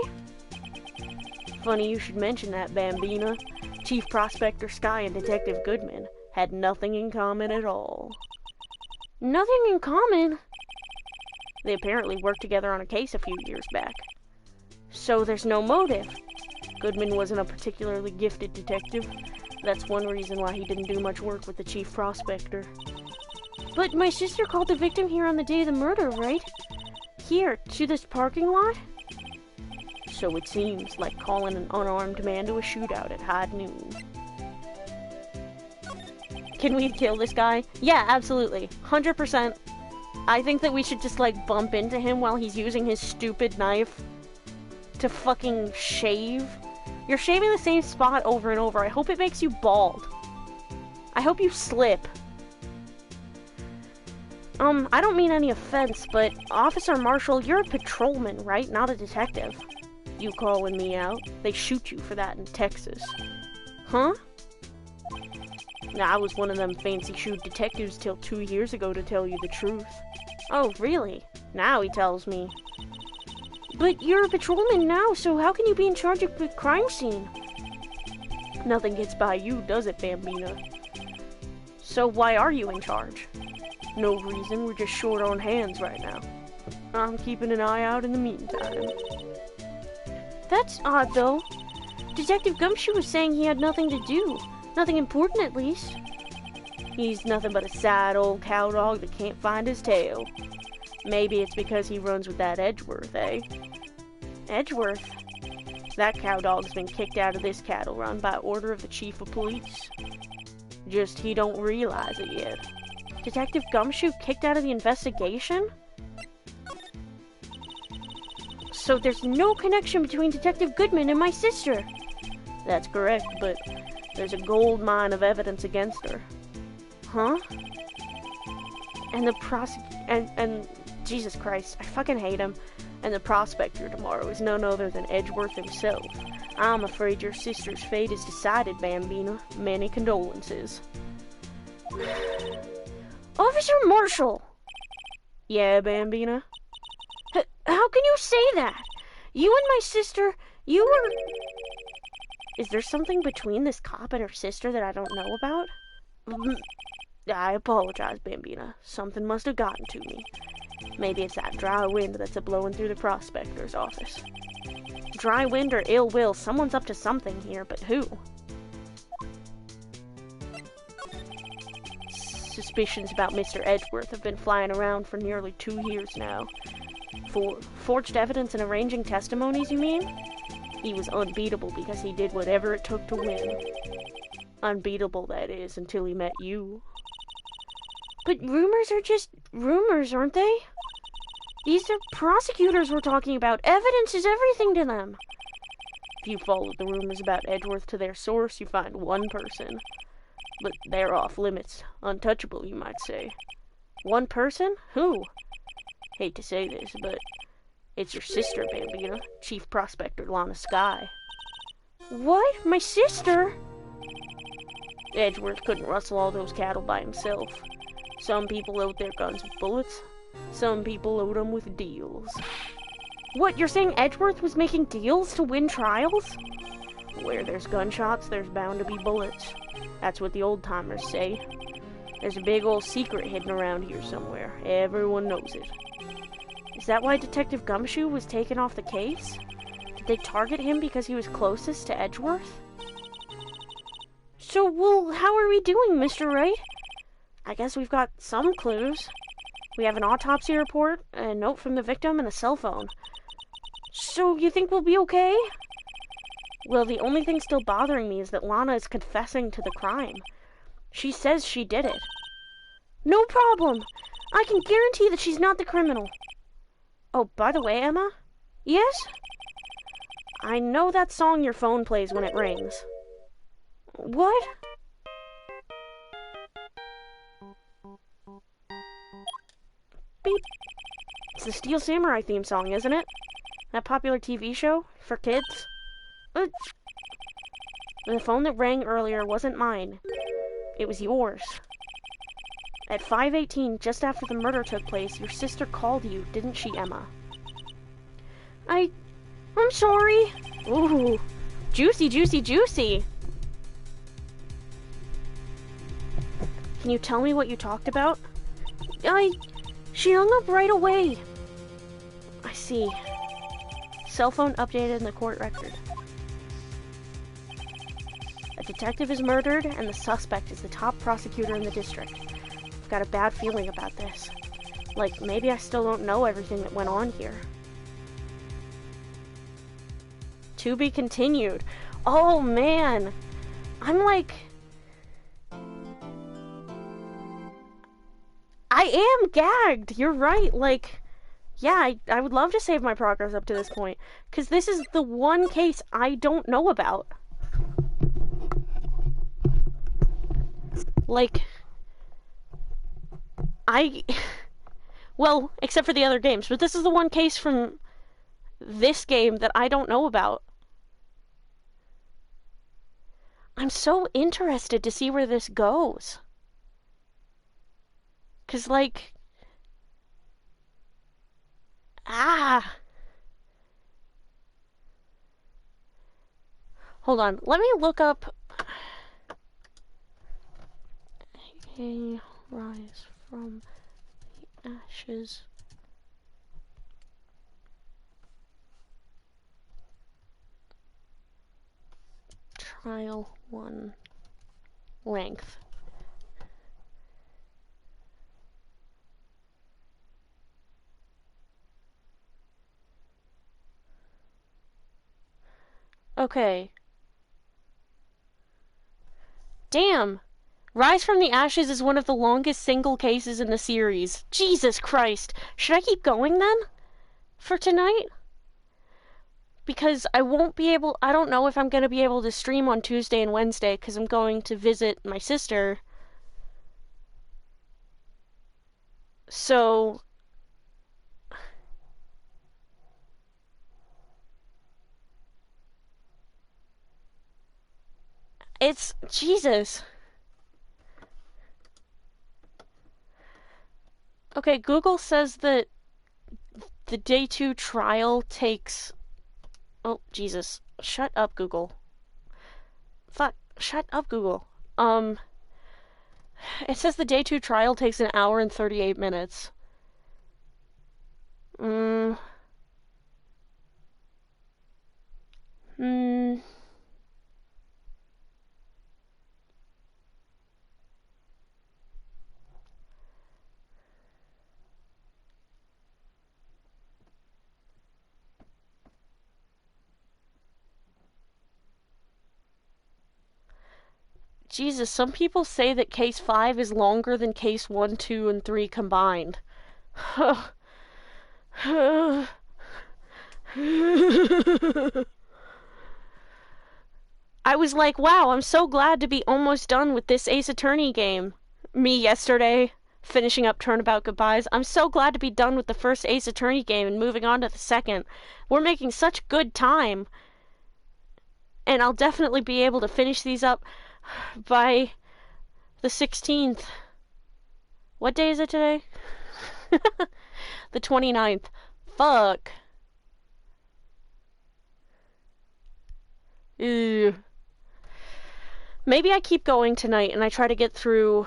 A: Funny you should mention that, Bambina. Chief Prospector Sky and Detective Goodman had nothing in common at all. Nothing in common? They apparently worked together on a case a few years back. So there's no motive. Goodman wasn't a particularly gifted detective. That's one reason why he didn't do much work with the chief prospector. But my sister called the victim here on the day of the murder, right? Here, to this parking lot? So it seems, like calling an unarmed man to a shootout at high noon. Can we kill this guy? Yeah, absolutely. 100%. I think that we should just, like, bump into him while he's using his stupid knife to fucking shave. You're shaving the same spot over and over. I hope it makes you bald. I hope you slip. I don't mean any offense, but Officer Marshall, you're a patrolman, right? Not a detective. You calling me out? They shoot you for that in Texas. Huh? Nah, I was one of them fancy-shoed detectives till 2 years ago, to tell you the truth. Oh, really? Now he tells me. But you're a patrolman now, so how can you be in charge of the crime scene? Nothing gets by you, does it, Bambina? So why are you in charge? No reason, we're just short on hands right now. I'm keeping an eye out in the meantime. That's odd, though. Detective Gumshoe was saying he had nothing to do. Nothing important, at least. He's nothing but a sad old cowdog that can't find his tail. Maybe it's because he runs with that Edgeworth, eh? Edgeworth? That cowdog's been kicked out of this cattle run by order of the chief of police. Just he don't realize it yet. Detective Gumshoe kicked out of the investigation? So there's no connection between Detective Goodman and my sister. That's correct, but there's a gold mine of evidence against her. Huh? And the and Jesus Christ, I fucking hate him. And the prospector tomorrow is none other than Edgeworth himself. I'm afraid your sister's fate is decided, Bambina. Many condolences. Officer Marshall! Yeah, Bambina? How can you say that? You and my sister, you were... Is there something between this cop and her sister that I don't know about? I apologize, Bambina. Something must have gotten to me. Maybe it's that dry wind that's a-blowing through the prospector's office. Dry wind or ill will, someone's up to something here, but who? Suspicions about Mr. Edgeworth have been flying around for nearly 2 years now. For forged evidence and arranging testimonies, you mean? He was unbeatable because he did whatever it took to win. Unbeatable, that is, until he met you. But rumors are just rumors, aren't they? These are prosecutors we're talking about. Evidence is everything to them. If you followed the rumors about Edgeworth to their source, you find one person. But they're off limits. Untouchable, you might say. One person? Who? Hate to say this, but it's your sister, Bambina. Chief Prospector Lana Skye. What? My sister? Edgeworth couldn't rustle all those cattle by himself. Some people load their guns with bullets. Some people load them with deals. What, you're saying Edgeworth was making deals to win trials? Where there's gunshots, there's bound to be bullets. That's what the old-timers say. There's a big old secret hidden around here somewhere. Everyone knows it. Is that why Detective Gumshoe was taken off the case? Did they target him because he was closest to Edgeworth? So, well, how are we doing, Mr. Wright? I guess we've got some clues. We have an autopsy report, a note from the victim, and a cell phone. So, you think we'll be okay? Well, the only thing still bothering me is that Lana is confessing to the crime. She says she did it. No problem. I can guarantee that she's not the criminal. Oh, by the way, Emma? Yes? I know that song your phone plays when it rings. What? Beep. It's the Steel Samurai theme song, isn't it? That popular TV show for kids? The phone that rang earlier wasn't mine. It was yours. At 5:18, just after the murder took place, your sister called you, didn't she, Emma? I'm sorry. Ooh. Juicy, juicy, juicy. Can you tell me what you talked about? She hung up right away. I see. Cell phone updated in the court record. At detective is murdered, and the suspect is the top prosecutor in the district. I've got a bad feeling about this. Like, maybe I still don't know everything that went on here. To be continued. Oh, man. I'm like... I am gagged. You're right. Like, yeah, I would love to save my progress up to this point. Because this is the one case I don't know about. Like, well, except for the other games, but this is the one case from this game that I don't know about. I'm so interested to see where this goes. 'Cause, like... Hold on, let me look up... A rise from the ashes. Trial 1. Length. Okay. Damn! Rise from the Ashes is one of the longest single cases in the series. Jesus Christ! Should I keep going then? For tonight? Because I won't be able... I don't know if I'm going to be able to stream on Tuesday and Wednesday because I'm going to visit my sister. So... It's... Jesus. Okay, Google says that the day 2 trial takes... Oh, Jesus. Shut up, Google. Fuck. Shut up, Google. It says the day 2 trial takes 1 hour and 38 minutes. Jesus, some people say that case 5 is longer than case 1, 2, and 3 combined. I was like, wow, I'm so glad to be almost done with this Ace Attorney game. Me yesterday, finishing up Turnabout Goodbyes. I'm so glad to be done with the first Ace Attorney game and moving on to the second. We're making such good time. And I'll definitely be able to finish these up by the 16th. What day is it today? The 29th. Fuck. Ew. Maybe I keep going tonight and I try to get through...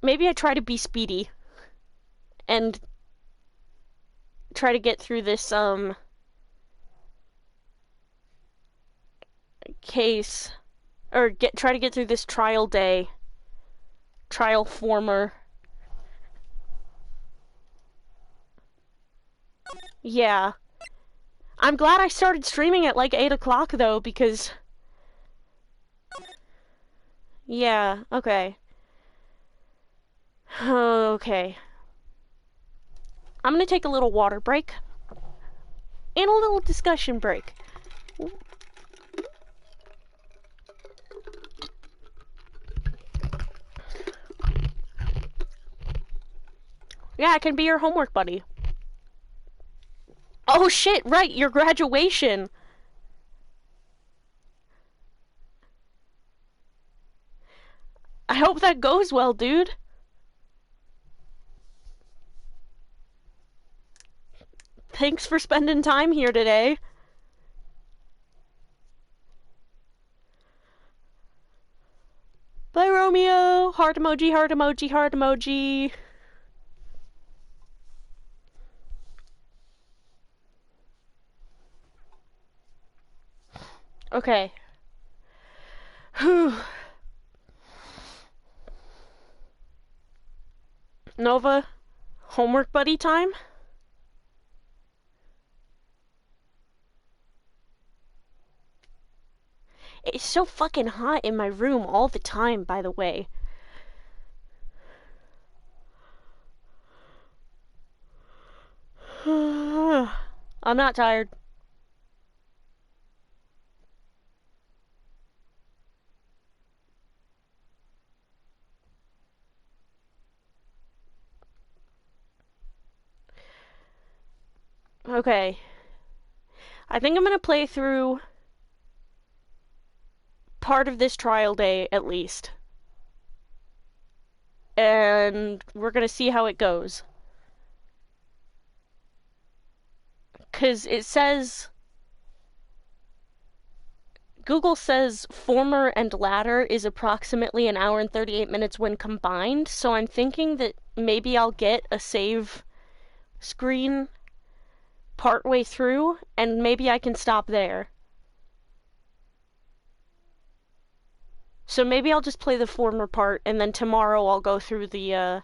A: Maybe I try to be speedy. And try to get through this, case... Or try to get through this trial day. Trial former. Yeah. I'm glad I started streaming at like 8 o'clock though, because... Yeah, okay. Okay. I'm gonna take a little water break. And a little discussion break. Yeah, I can be your homework buddy. Oh shit, right, your graduation. I hope that goes well, dude. Thanks for spending time here today. Bye, Romeo. Heart emoji, heart emoji, heart emoji. Okay. Nova, homework buddy time? It's so fucking hot in my room all the time, by the way. I'm not tired. Okay. I think I'm gonna play through part of this trial day, at least. And we're gonna see how it goes. 'Cause it says... Google says former and latter is approximately an hour and 38 minutes when combined, so I'm thinking that maybe I'll get a save screen partway through, and maybe I can stop there. So maybe I'll just play the former part, and then tomorrow I'll go through the,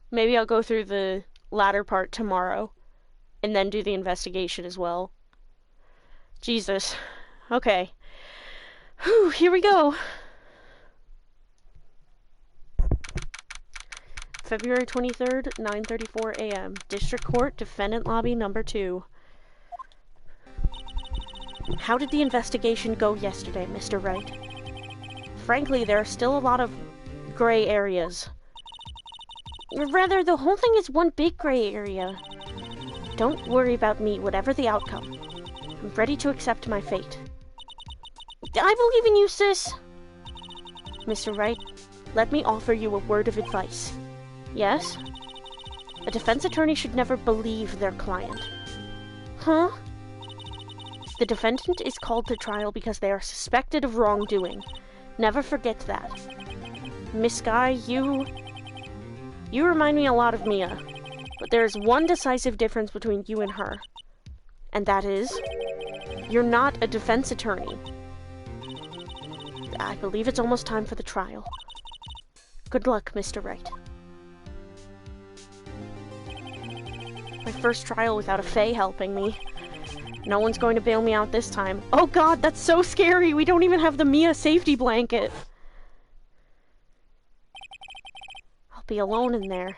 A: Maybe I'll go through the latter part tomorrow, and then do the investigation as well. Jesus. Okay. Whew, here we go. February 23rd, 9:34 a.m. District Court, Defendant Lobby number 2. How did the investigation go yesterday, Mr. Wright? Frankly, there are still a lot of gray areas. Rather, the whole thing is one big gray area. Don't worry about me, whatever the outcome. I'm ready to accept my fate. I believe in you, sis! Mr. Wright, let me offer you a word of advice. Yes? A defense attorney should never believe their client. Huh? The defendant is called to trial because they are suspected of wrongdoing. Never forget that. Miss Guy, you remind me a lot of Mia. But there is one decisive difference between you and her. And that is, you're not a defense attorney. I believe it's almost time for the trial. Good luck, Mr. Wright. My first trial without a Fae helping me. No one's going to bail me out this time. Oh god, that's so scary! We don't even have the Mia safety blanket! I'll be alone in there.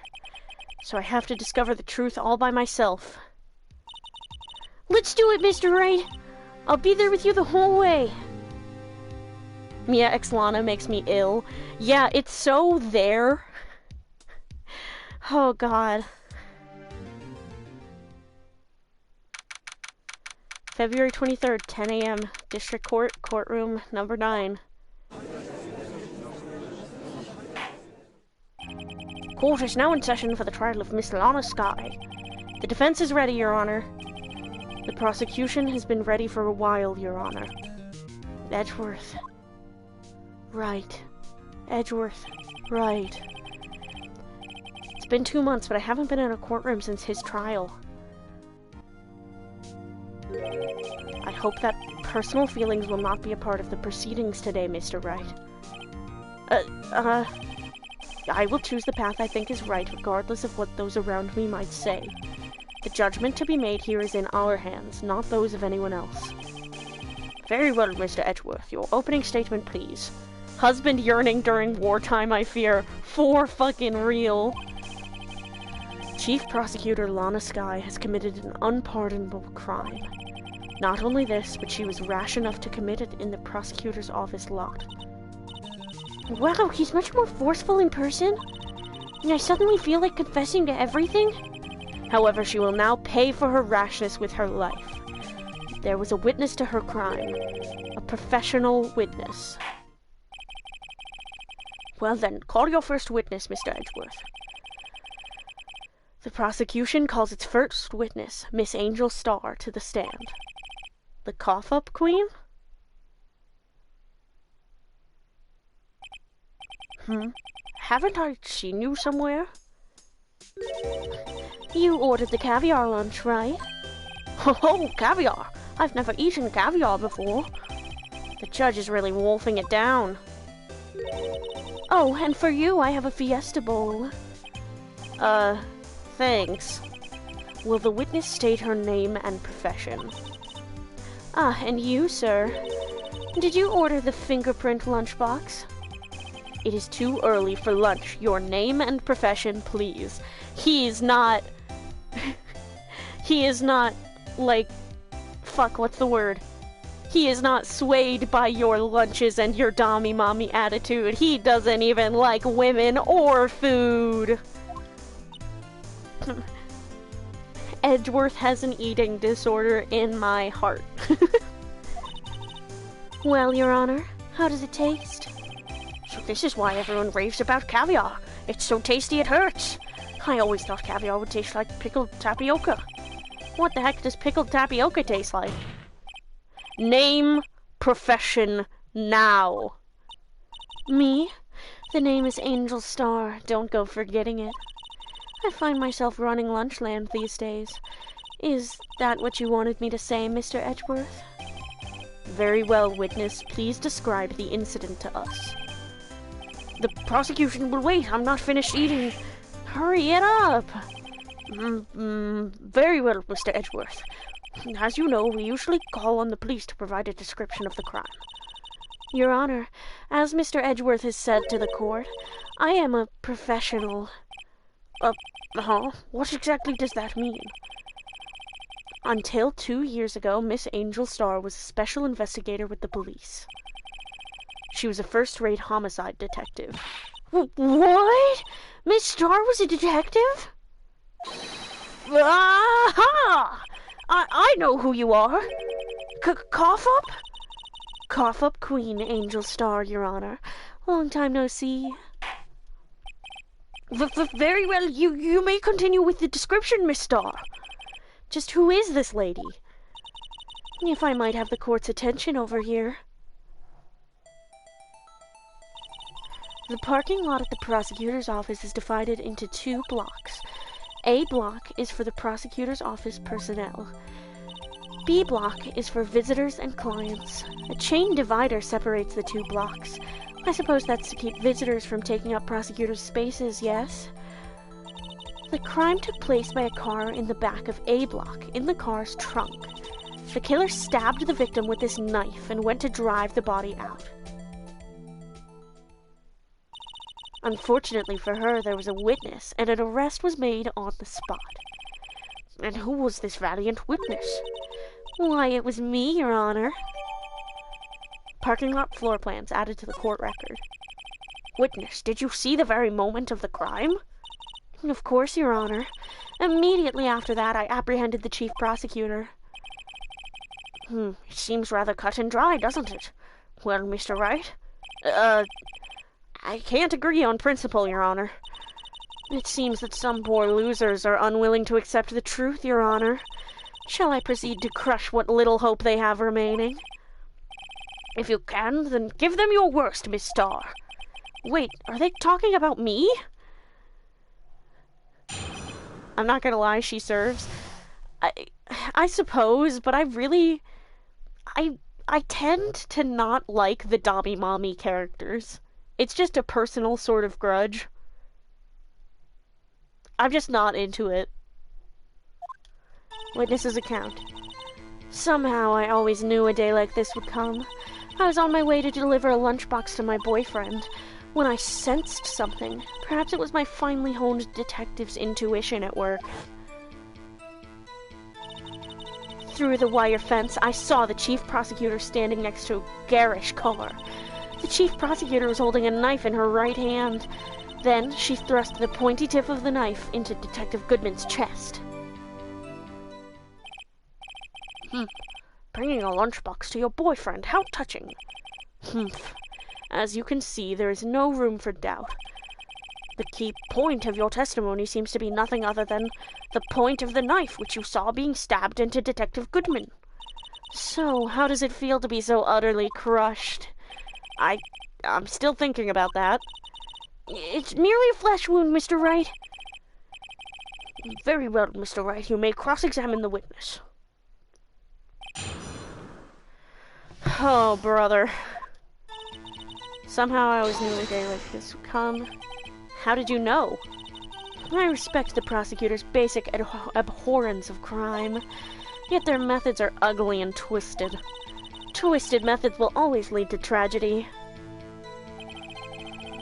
A: So I have to discover the truth all by myself. Let's do it, Mr. Wright! I'll be there with you the whole way! Mia X Lana makes me ill. Yeah, it's so there. Oh god. February 23rd, 10 a.m. District Court, Courtroom number 9. Court is now in session for the trial of Miss Lana Skye. The defense is ready, Your Honor. The prosecution has been ready for a while, Your Honor. Edgeworth. Right. Edgeworth. Right. It's been 2 months, but I haven't been in a courtroom since his trial. I hope that personal feelings will not be a part of the proceedings today, Mr. Wright. I will choose the path I think is right, regardless of what those around me might say. The judgment to be made here is in our hands, not those of anyone else. Very well, Mr. Edgeworth. Your opening statement, please. Husband yearning during wartime, I fear. For fucking real. Chief Prosecutor Lana Skye has committed an unpardonable crime. Not only this, but she was rash enough to commit it in the prosecutor's office lot. Wow, he's much more forceful in person. And I suddenly feel like confessing to everything. However, she will now pay for her rashness with her life. There was a witness to her crime. A professional witness. Well then, call your first witness, Mr. Edgeworth. The prosecution calls its first witness, Miss Angel Starr, to the stand. The cough-up queen? Haven't I seen you somewhere? You ordered the caviar lunch, right? Oh, caviar! I've never eaten caviar before. The judge is really wolfing it down. Oh, and for you, I have a fiesta bowl. Thanks. Will the witness state her name and profession? Ah, and you, sir. Did you order the fingerprint lunchbox? It is too early for lunch. Your name and profession, please. He is not, like, fuck, what's the word? He is not swayed by your lunches and your dommy mommy attitude. He doesn't even like women or food. Edgeworth has an eating disorder in my heart. Well, Your Honor, how does it taste? So this is why everyone raves about caviar. It's so tasty it hurts. I always thought caviar would taste like pickled tapioca. What the heck does pickled tapioca taste like? Name, profession, now. Me? The name is Angel Star. Don't go forgetting it. I find myself running Lunchland these days. Is that what you wanted me to say, Mr. Edgeworth? Very well, witness. Please describe the incident to us. The prosecution will wait. I'm not finished eating. Hurry it up. Very well, Mr. Edgeworth. As you know, we usually call on the police to provide a description of the crime. Your Honor, as Mr. Edgeworth has said to the court, I am a professional. What exactly does that mean? Until 2 years ago, Miss Angel Star was a special investigator with the police. She was a first-rate homicide detective. What? Miss Star was a detective? Aha! I know who you are. Cough Up? Cough Up Queen Angel Star, Your Honor. Long time no see. Very well, you may continue with the description, Miss Star. Just who is this lady? If I might have the court's attention over here. The parking lot at the prosecutor's office is divided into 2 blocks. A block is for the prosecutor's office personnel. B block is for visitors and clients. A chain divider separates the 2 blocks. I suppose that's to keep visitors from taking up prosecutors' spaces, yes? The crime took place by a car in the back of A block, in the car's trunk. The killer stabbed the victim with this knife and went to drive the body out. Unfortunately for her, there was a witness, and an arrest was made on the spot. And who was this valiant witness? Why, it was me, Your Honor. Parking lot floor plans added to the court record. Witness, did you see the very moment of the crime? Of course, Your Honor. Immediately after that, I apprehended the chief prosecutor. It seems rather cut and dry, doesn't it? Well, Mr. Wright? I can't agree on principle, Your Honor. It seems that some poor losers are unwilling to accept the truth, Your Honor. Shall I proceed to crush what little hope they have remaining? If you can, then give them your worst, Miss Starr. Wait, are they talking about me? I'm not gonna lie, she serves. I suppose, but I tend to not like the Dobby Mommy characters. It's just a personal sort of grudge. I'm just not into it. Witness's account. Somehow I always knew a day like this would come. I was on my way to deliver a lunchbox to my boyfriend when I sensed something. Perhaps it was my finely honed detective's intuition at work. Through the wire fence, I saw the chief prosecutor standing next to a garish car. The chief prosecutor was holding a knife in her right hand. Then she thrust the pointy tip of the knife into Detective Goodman's chest. Bringing a lunchbox to your boyfriend, how touching. As you can see, there is no room for doubt. The key point of your testimony seems to be nothing other than the point of the knife which you saw being stabbed into Detective Goodman. So, how does it feel to be so utterly crushed? I'm still thinking about that. It's merely a flesh wound, Mr. Wright. Very well, Mr. Wright. You may cross-examine the witness. Oh, brother. Somehow I always knew a day like this would come. How did you know? I respect the prosecutor's basic abhorrence of crime, yet their methods are ugly and twisted. Twisted methods will always lead to tragedy.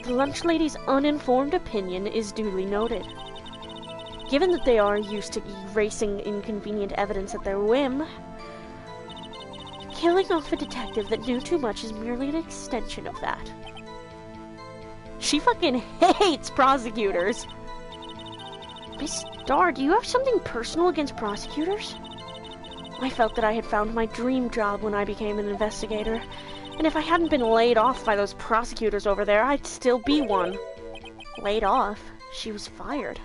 A: The lunch lady's uninformed opinion is duly noted. Given that they are used to erasing inconvenient evidence at their whim, killing off a detective that knew too much is merely an extension of that. She fucking hates prosecutors! Miss Starr, do you have something personal against prosecutors? I felt that I had found my dream job when I became an investigator, and if I hadn't been laid off by those prosecutors over there, I'd still be one. Laid off? She was fired.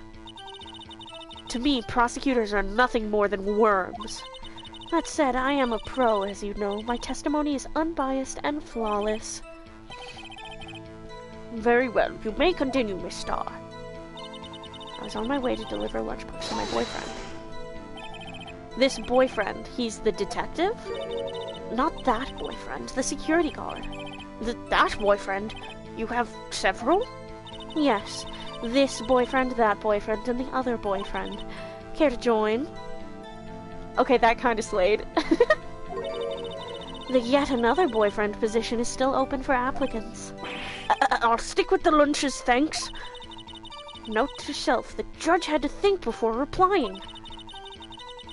A: To me, prosecutors are nothing more than worms. That said, I am a pro, as you know. My testimony is unbiased and flawless. Very well. You may continue, Miss Starr. I was on my way to deliver lunchbox to my boyfriend. This boyfriend, he's the detective? Not that boyfriend, the security guard. That boyfriend? You have several? Yes. This boyfriend, that boyfriend, and the other boyfriend. Care to join? Okay, that kind of slayed. The yet another boyfriend position is still open for applicants. I'll stick with the lunches, thanks. Note to self, the judge had to think before replying.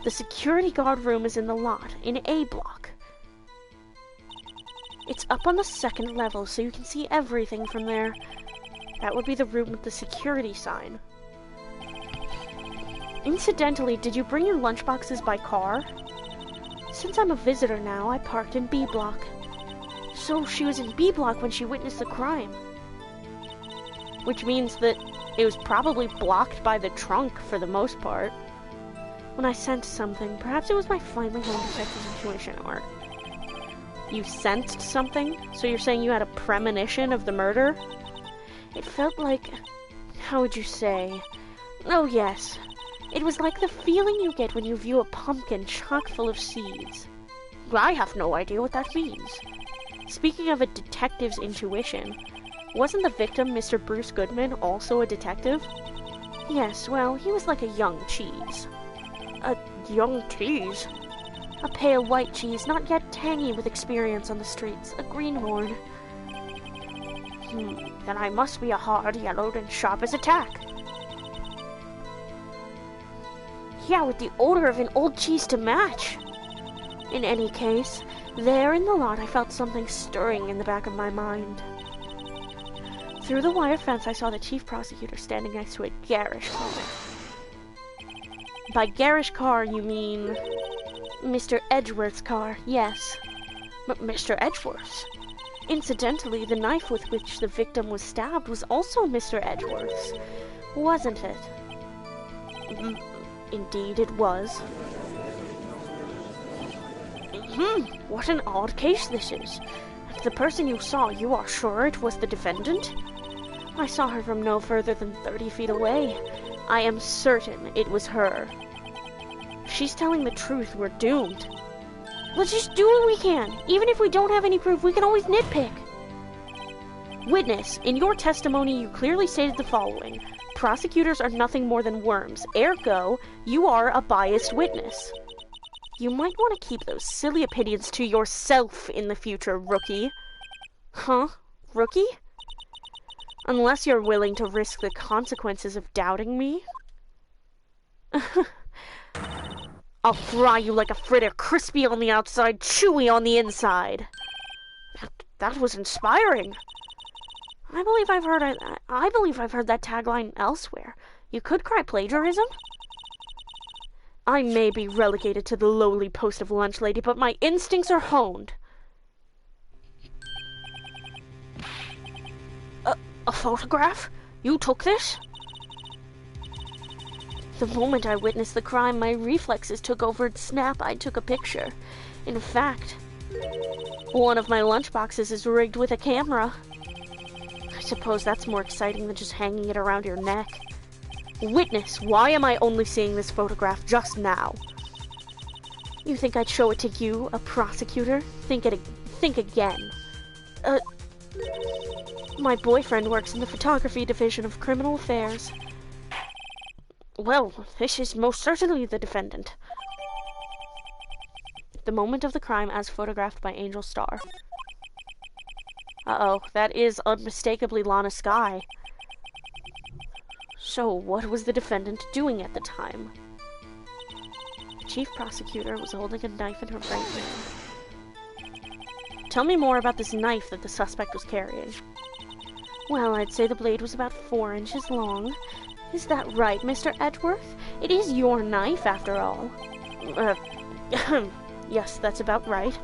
A: The security guard room is in the lot, in A block. It's up on the second level, so you can see everything from there. That would be the room with the security sign. Incidentally, did you bring your lunchboxes by car? Since I'm a visitor now, I parked in B block. So she was in B block when she witnessed the crime. Which means that it was probably blocked by the trunk for the most part. When I sensed something, perhaps it was my finally home detective intuition, or... You sensed something? So you're saying you had a premonition of the murder? It felt like... How would you say? Oh yes. It was like the feeling you get when you view a pumpkin chock full of seeds. I have no idea what that means. Speaking of a detective's intuition, wasn't the victim Mr. Bruce Goodman also a detective? Yes, well, he was like a young cheese. A young cheese? A pale white cheese, not yet tangy with experience on the streets. A greenhorn. Then I must be a hard, yellowed, and sharp as a tack. Yeah, with the odor of an old cheese to match. In any case, there in the lot I felt something stirring in the back of my mind. Through the wire fence I saw the chief prosecutor standing next to a garish car. By garish car you mean... Mr. Edgeworth's car, yes. Mr. Edgeworth's? Incidentally, the knife with which the victim was stabbed was also Mr. Edgeworth's, wasn't it? Indeed it was. What an odd case this is. The person you saw, you are sure it was the defendant? I saw her from no further than 30 feet away. I am certain it was her. She's telling the truth, we're doomed. Let's just do what we can. Even if we don't have any proof, we can always nitpick. Witness, in your testimony you clearly stated the following. Prosecutors are nothing more than worms. Ergo, you are a biased witness. You might want to keep those silly opinions to yourself in the future, rookie. Huh? Rookie? Unless you're willing to risk the consequences of doubting me. I'll fry you like a fritter, crispy on the outside, chewy on the inside. That was inspiring. I believe I've heard that tagline elsewhere. You could cry plagiarism? I may be relegated to the lowly post of lunch lady, but my instincts are honed. A photograph? You took this? The moment I witnessed the crime, my reflexes took over and snap, I took a picture. In fact, one of my lunchboxes is rigged with a camera. I suppose that's more exciting than just hanging it around your neck. Witness, why am I only seeing this photograph just now? You think I'd show it to you, a prosecutor? Think think again. My boyfriend works in the photography division of criminal affairs. Well, this is most certainly the defendant. The moment of the crime as photographed by Angel Star. Uh-oh, that is unmistakably Lana Skye. So, what was the defendant doing at the time? The chief prosecutor was holding a knife in her right hand. Tell me more about this knife that the suspect was carrying. Well, I'd say the blade was about 4 inches long. Is that right, Mr. Edgeworth? It is your knife, after all. Yes, that's about right.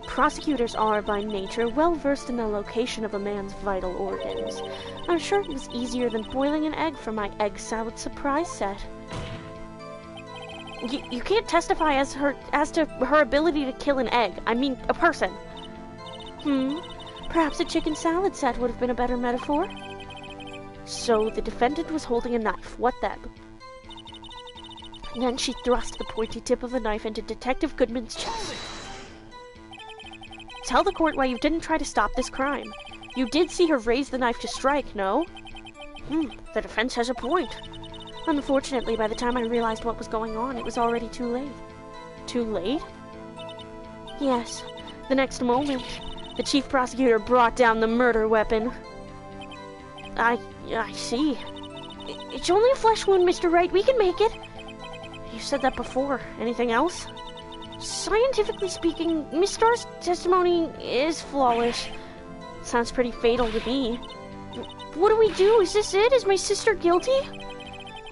A: Prosecutors are, by nature, well versed in the location of a man's vital organs. I'm sure it was easier than boiling an egg for my egg salad surprise set. You can't testify as to her ability to kill an egg. I mean, a person. Perhaps a chicken salad set would have been a better metaphor. So the defendant was holding a knife. What then? Then she thrust the pointy tip of the knife into Detective Goodman's chest. Tell the court why you didn't try to stop this crime. You did see her raise the knife to strike, no? The defense has a point. Unfortunately, by the time I realized what was going on, it was already too late. Too late? Yes. The next moment, the chief prosecutor brought down the murder weapon. I see. It's only a flesh wound, Mr. Wright. We can make it. You said that before. Anything else? Scientifically speaking, Miss Starr's testimony is flawless. Sounds pretty fatal to me. What do we do? Is this it? Is my sister guilty?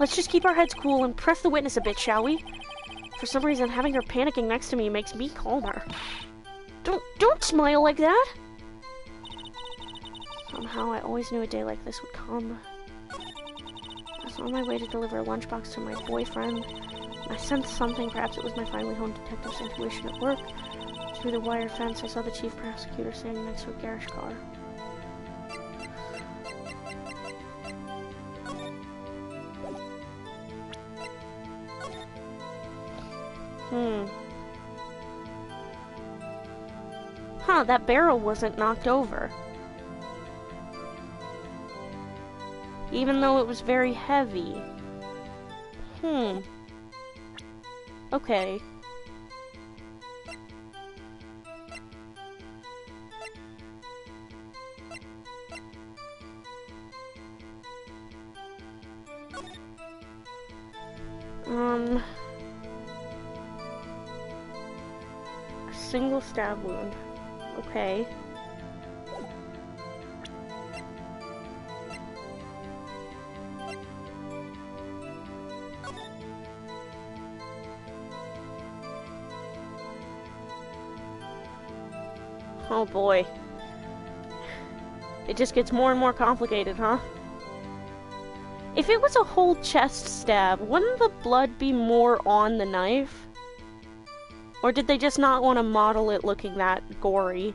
A: Let's just keep our heads cool and press the witness a bit, shall we? For some reason, having her panicking next to me makes me calmer. Don't smile like that! Somehow, I always knew a day like this would come. I was on my way to deliver a lunchbox to my boyfriend. I sensed something. Perhaps it was my finely honed detective's intuition at work. Through the wire fence, I saw the chief prosecutor standing next to a garage car. Huh, that barrel wasn't knocked over. Even though it was very heavy. Okay. A single stab wound. Okay. Oh boy. It just gets more and more complicated, huh? If it was a whole chest stab, wouldn't the blood be more on the knife? Or did they just not want to model it looking that gory?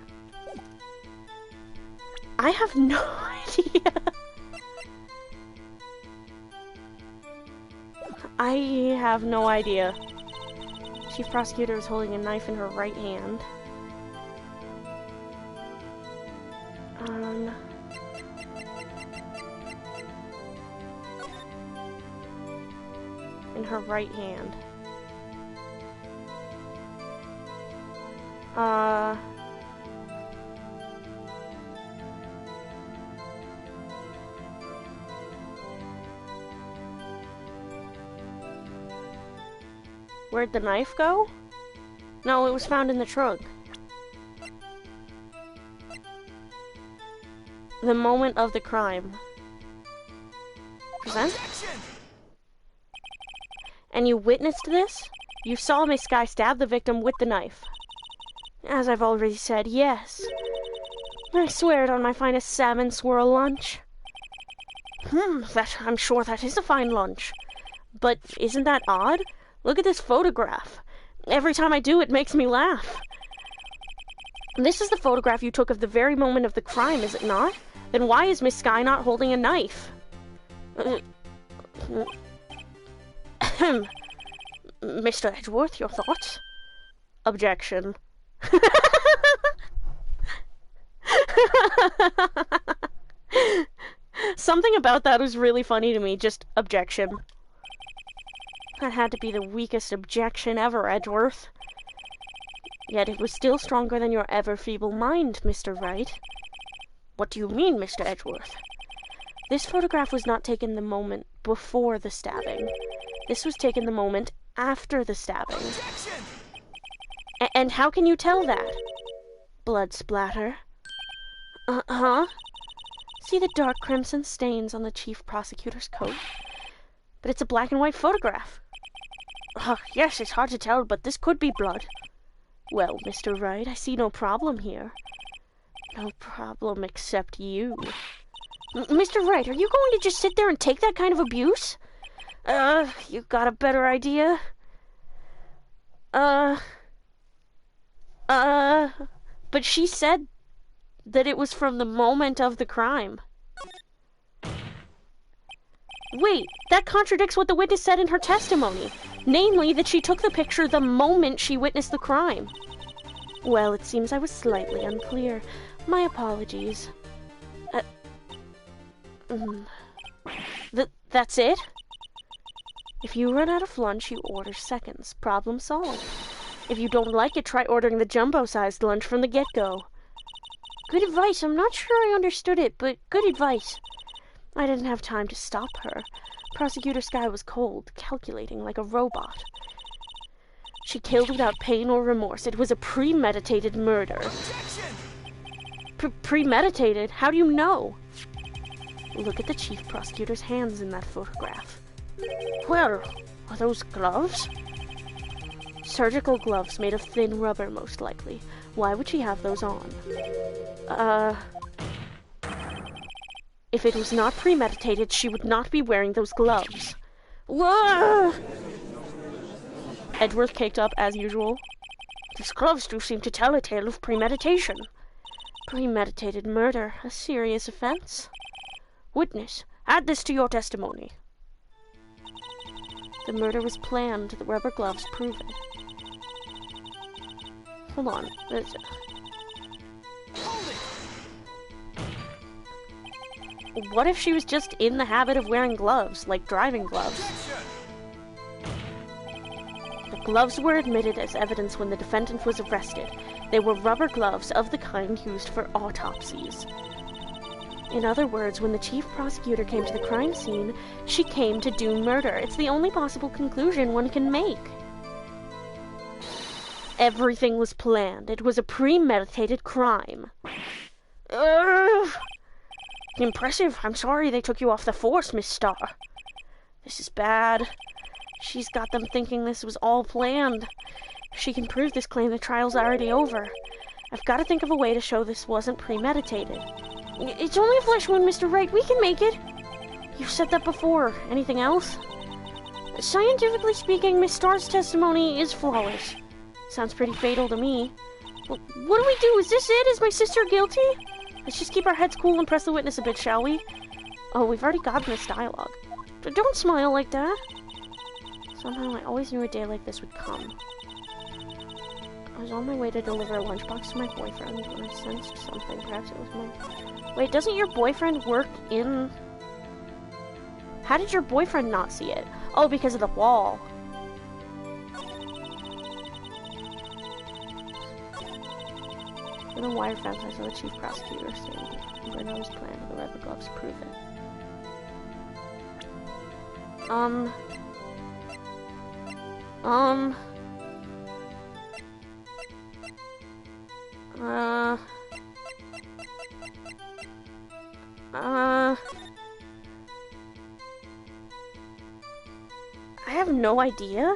A: I have no idea. I have no idea. Chief prosecutor is holding a knife in her right hand. In her right hand. Where'd the knife go? No, it was found in the trunk. The moment of the crime. Present? And you witnessed this? You saw Miss Skye stab the victim with the knife. As I've already said, yes. I swear it on my finest salmon swirl lunch. I'm sure that is a fine lunch. But isn't that odd? Look at this photograph. Every time I do, it makes me laugh. This is the photograph you took of the very moment of the crime, is it not? Then why is Miss Skye not holding a knife? Mr. Edgeworth, your thoughts? Objection. Something about that was really funny to me. Just objection. That had to be the weakest objection ever, Edgeworth. Yet it was still stronger than your ever-feeble mind, Mr. Wright. What do you mean, Mr. Edgeworth? This photograph was not taken the moment before the stabbing. This was taken the moment after the stabbing. And how can you tell that? Blood splatter. Uh-huh. See the dark crimson stains on the chief prosecutor's coat? But it's a black and white photograph. Yes, it's hard to tell, but this could be blood. Well, Mr. Wright, I see no problem here. No problem except you. Mr. Wright, are you going to just sit there and take that kind of abuse? You got a better idea? But she said that it was from the moment of the crime. Wait, that contradicts what the witness said in her testimony. Namely, that she took the picture the moment she witnessed the crime. Well, it seems I was slightly unclear. My apologies. That's it? If you run out of lunch, you order seconds. Problem solved. If you don't like it, try ordering the jumbo-sized lunch from the get-go. Good advice. I'm not sure I understood it, but good advice. I didn't have time to stop her. Prosecutor Skye was cold, calculating like a robot. She killed without pain or remorse. It was a premeditated murder. Premeditated? How do you know? Look at the chief prosecutor's hands in that photograph. Well, are those gloves? Surgical gloves made of thin rubber, most likely. Why would she have those on? If it was not premeditated, she would not be wearing those gloves. Whoa! Edgeworth caked up as usual. These gloves do seem to tell a tale of premeditation. Premeditated murder, a serious offense. Witness, add this to your testimony. The murder was planned. The rubber gloves prove it. Hold on. What if she was just in the habit of wearing gloves, like driving gloves? The gloves were admitted as evidence when the defendant was arrested. They were rubber gloves of the kind used for autopsies. In other words, when the chief prosecutor came to the crime scene, she came to do murder. It's the only possible conclusion one can make. Everything was planned. It was a premeditated crime. Impressive. I'm sorry they took you off the force, Miss Starr. This is bad. She's got them thinking this was all planned. If she can prove this claim, the trial's already over. I've got to think of a way to show this wasn't premeditated. It's only a flesh wound, Mr. Wright. We can make it. You've said that before. Anything else? Scientifically speaking, Miss Starr's testimony is flawless. Sounds pretty fatal to me. Well, what do we do? Is this it? Is my sister guilty? Let's just keep our heads cool and press the witness a bit, shall we? Oh, we've already gotten this dialogue. Don't smile like that. Somehow I always knew a day like this would come. I was on my way to deliver a lunchbox to my boyfriend when I sensed something. Perhaps it was my... Wait, doesn't your boyfriend work in... How did your boyfriend not see it? Oh, because of the wall. In a wire fence, I saw the chief prosecutor saying, Bruno's plan, the rubber gloves prove it. I have no idea.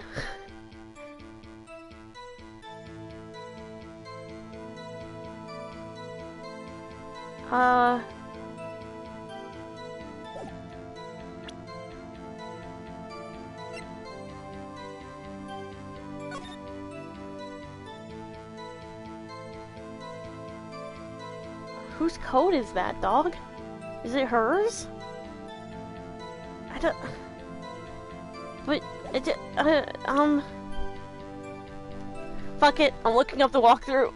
A: Whose coat is that, dog? Is it hers? I don't... But, fuck it, I'm looking up the walkthrough.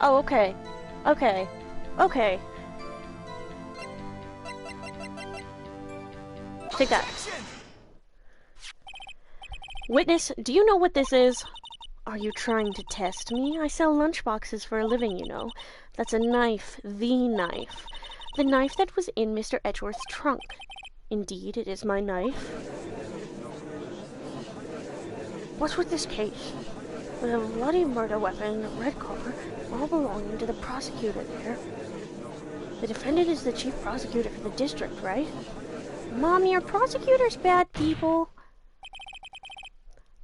A: Oh, okay. Okay. Okay. Take that. Witness, do you know what this is? Are you trying to test me? I sell lunchboxes for a living, you know. That's a knife. The knife. The knife that was in Mr. Edgeworth's trunk. Indeed, it is my knife. What's with this case? With a bloody murder weapon and a red cover, all belonging to the prosecutor there. The defendant is the chief prosecutor for the district, right? Mommy, are prosecutors bad people?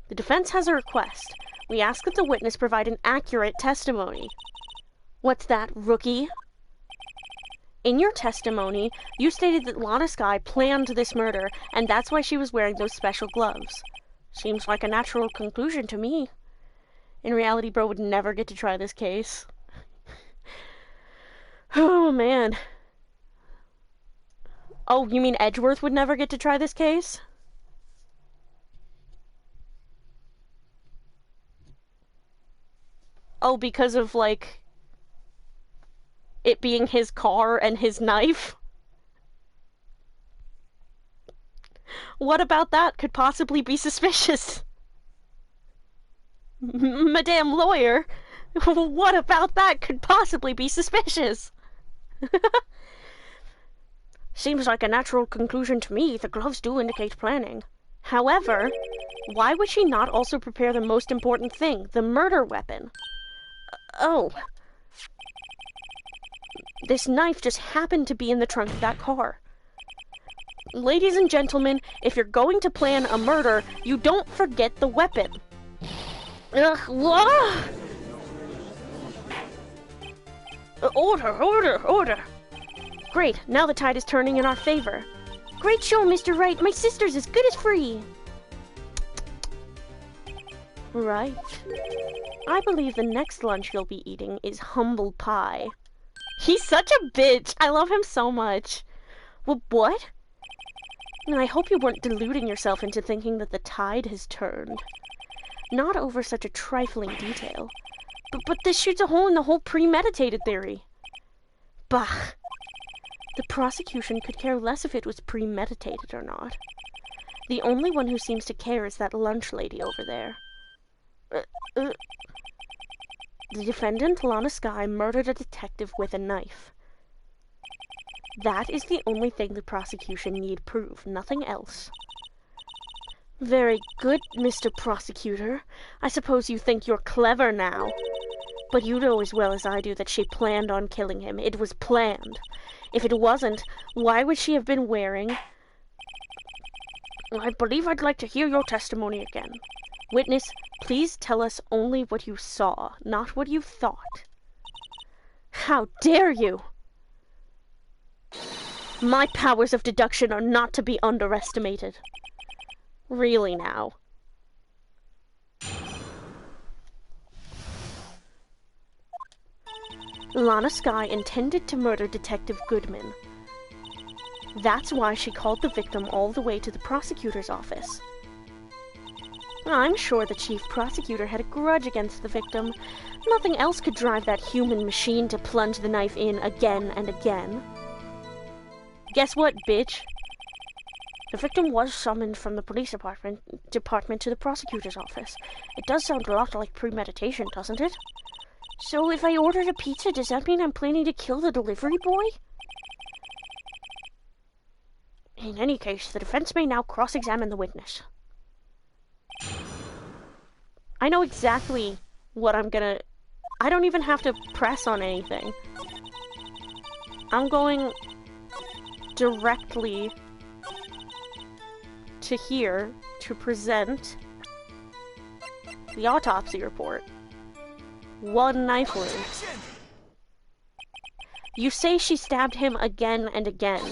A: The defense has a request. We ask that the witness provide an accurate testimony. What's that, rookie? In your testimony, you stated that Lana Skye planned this murder, and that's why she was wearing those special gloves. Seems like a natural conclusion to me. In reality, bro would never get to try this case. Oh, man. Oh, you mean Edgeworth would never get to try this case? Oh, because of, like, it being his car and his knife? What about that could possibly be suspicious? Madame Lawyer, what about that could possibly be suspicious? Seems like a natural conclusion to me. The gloves do indicate planning. However, why would she not also prepare the most important thing, the murder weapon? Oh. This knife just happened to be in the trunk of that car. Ladies and gentlemen, if you're going to plan a murder, you don't forget the weapon. Ugh, what? Order. Great, now the tide is turning in our favor. Great show, Mr. Wright. My sister's as good as free. Right. I believe the next lunch you'll be eating is humble pie. He's such a bitch. I love him so much. Well, what? I hope you weren't deluding yourself into thinking that the tide has turned. Not over such a trifling detail. But this shoots a hole in the whole premeditated theory. Bah. The prosecution could care less if it was premeditated or not. The only one who seems to care is that lunch lady over there. The defendant, Lana Skye, murdered a detective with a knife. That is the only thing the prosecution need prove, nothing else. Very good, Mr. Prosecutor. I suppose you think you're clever now. But you know as well as I do that she planned on killing him. It was planned. If it wasn't, why would she have been wearing... I believe I'd like to hear your testimony again. Witness, please tell us only what you saw, not what you thought. How dare you! My powers of deduction are not to be underestimated. Really now. Lana Skye intended to murder Detective Goodman. That's why she called the victim all the way to the prosecutor's office. I'm sure the chief prosecutor had a grudge against the victim. Nothing else could drive that human machine to plunge the knife in again and again. Guess what, bitch? The victim was summoned from the police department to the prosecutor's office. It does sound a lot like premeditation, doesn't it? So if I ordered a pizza, does that mean I'm planning to kill the delivery boy? In any case, the defense may now cross-examine the witness. I know exactly what I'm gonna... I don't even have to press on anything. I'm going directly to here to present the autopsy report. One knife wound. You say she stabbed him again and again,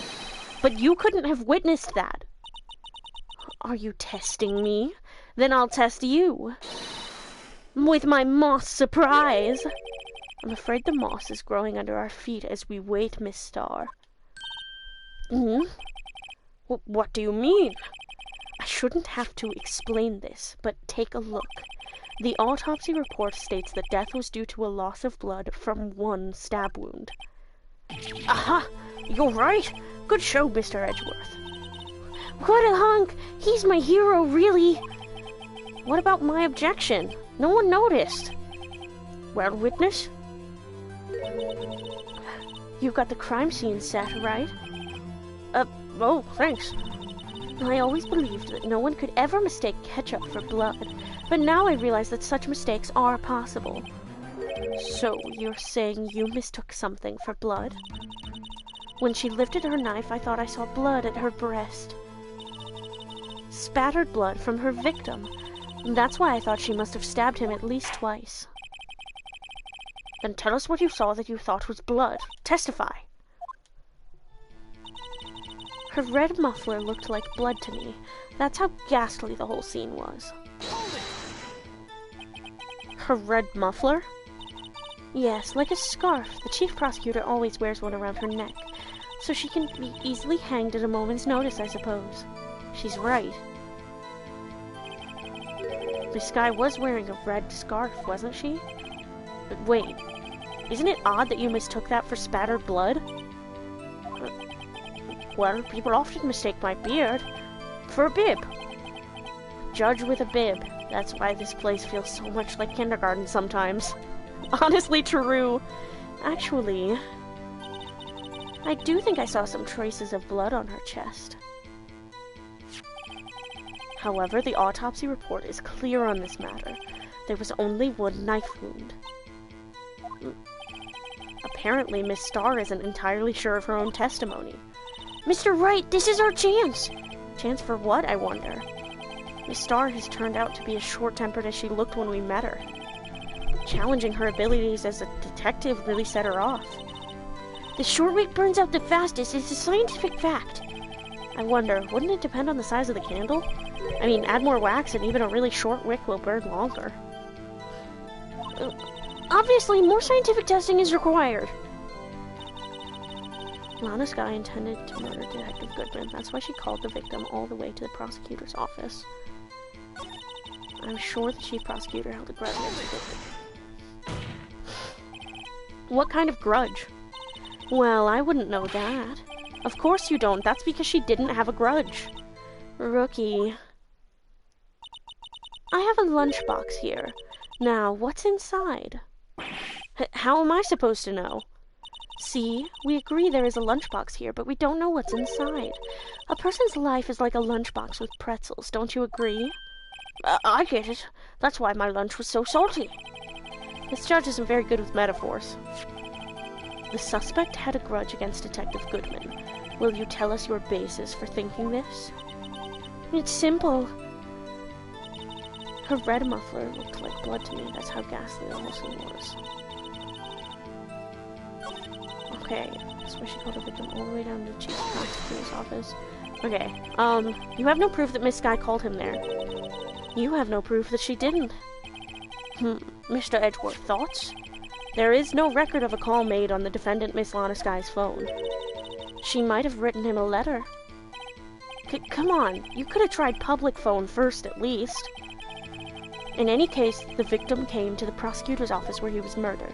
A: but you couldn't have witnessed that. Are you testing me? Then I'll test you. With my moss surprise. I'm afraid the moss is growing under our feet as we wait, Miss Starr. What do you mean? I shouldn't have to explain this, but take a look. The autopsy report states that death was due to a loss of blood from one stab wound. Aha! You're right! Good show, Mr. Edgeworth. What a hunk! He's my hero, really! What about my objection? No one noticed. Well, witness? You've got the crime scene set, right? Oh, thanks. I always believed that no one could ever mistake ketchup for blood, but now I realize that such mistakes are possible. So, you're saying you mistook something for blood? When she lifted her knife, I thought I saw blood at her breast. Spattered blood from her victim. That's why I thought she must have stabbed him at least twice. Then tell us what you saw that you thought was blood. Testify. Her red muffler looked like blood to me. That's how ghastly the whole scene was. Her red muffler? Yes, like a scarf. The chief prosecutor always wears one around her neck, so she can be easily hanged at a moment's notice, I suppose. She's right. This guy was wearing a red scarf, wasn't she? But wait, isn't it odd that you mistook that for spattered blood? Well, people often mistake my beard for a bib. Judge with a bib. That's why this place feels so much like kindergarten sometimes. Honestly true. Actually, I do think I saw some traces of blood on her chest. However, the autopsy report is clear on this matter. There was only one knife wound. Apparently, Miss Starr isn't entirely sure of her own testimony. Mr. Wright, this is our chance! Chance for what, I wonder? Miss Starr has turned out to be as short-tempered as she looked when we met her. Challenging her abilities as a detective really set her off. The short wick burns out the fastest. It's a scientific fact. I wonder, wouldn't it depend on the size of the candle? I mean, add more wax and even a really short wick will burn longer. Obviously, more scientific testing is required. Lana Skye intended to murder Detective Goodman. That's why she called the victim all the way to the prosecutor's office. I'm sure the chief prosecutor held a grudge against the victim. What kind of grudge? Well, I wouldn't know that. Of course you don't. That's because she didn't have a grudge. Rookie. I have a lunchbox here. Now, what's inside? How am I supposed to know? See, we agree there is a lunchbox here, but we don't know what's inside. A person's life is like a lunchbox with pretzels, don't you agree? I get it. That's why my lunch was so salty. This judge isn't very good with metaphors. The suspect had a grudge against Detective Goodman. Will you tell us your basis for thinking this? It's simple. Her red muffler looked like blood to me. That's how ghastly the whole scene was. Okay, that's why she called the victim all the way down to the chief prosecutor's office. Okay, you have no proof that Miss Skye called him there. You have no proof that she didn't. Mr. Edgeworth, thoughts? There is no record of a call made on the defendant Miss Lana Skye's phone. She might have written him a letter. Come on, you could have tried public phone first at least. In any case, the victim came to the prosecutor's office where he was murdered.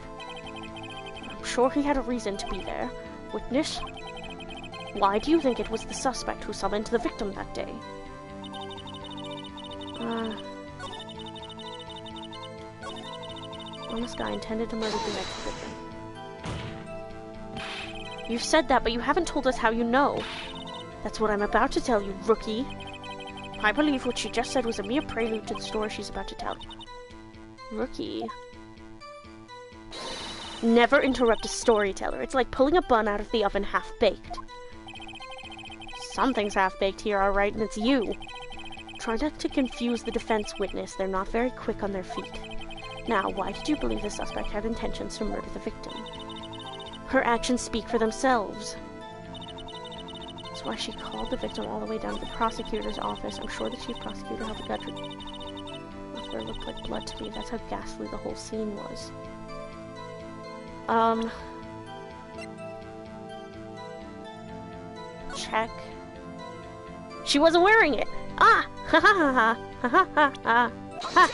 A: I'm sure he had a reason to be there. Witness? Why do you think it was the suspect who summoned the victim that day? Lana Skye intended to murder the next victim. You've said that, but you haven't told us how you know. That's what I'm about to tell you, rookie. I believe what she just said was a mere prelude to the story she's about to tell. Rookie. Never interrupt a storyteller. It's like pulling a bun out of the oven half-baked. Something's half-baked here, alright, and it's you. Try not to confuse the defense witness. They're not very quick on their feet. Now, why did you believe the suspect had intentions to murder the victim? Her actions speak for themselves. That's why she called the victim all the way down to the prosecutor's office. I'm sure the chief prosecutor had the gut. Muffler looked like blood to me. That's how ghastly the whole scene was. Check. She wasn't wearing it! Ah! Ha ha ha ha! Ha ha ha ha! Ha!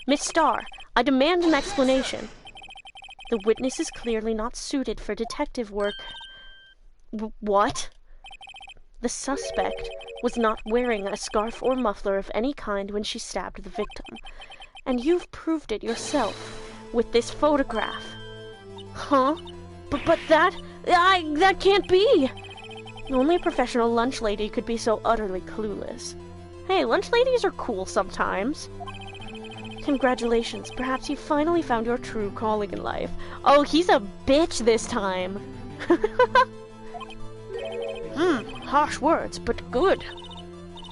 A: Miss Starr, I demand an explanation. The witness is clearly not suited for detective work. What? The suspect was not wearing a scarf or muffler of any kind when she stabbed the victim. And you've proved it yourself with this photograph. Huh? But that can't be! Only a professional lunch lady could be so utterly clueless. Hey, lunch ladies are cool sometimes. Congratulations, perhaps you finally found your true calling in life. Oh, he's a bitch this time. Harsh words, but good.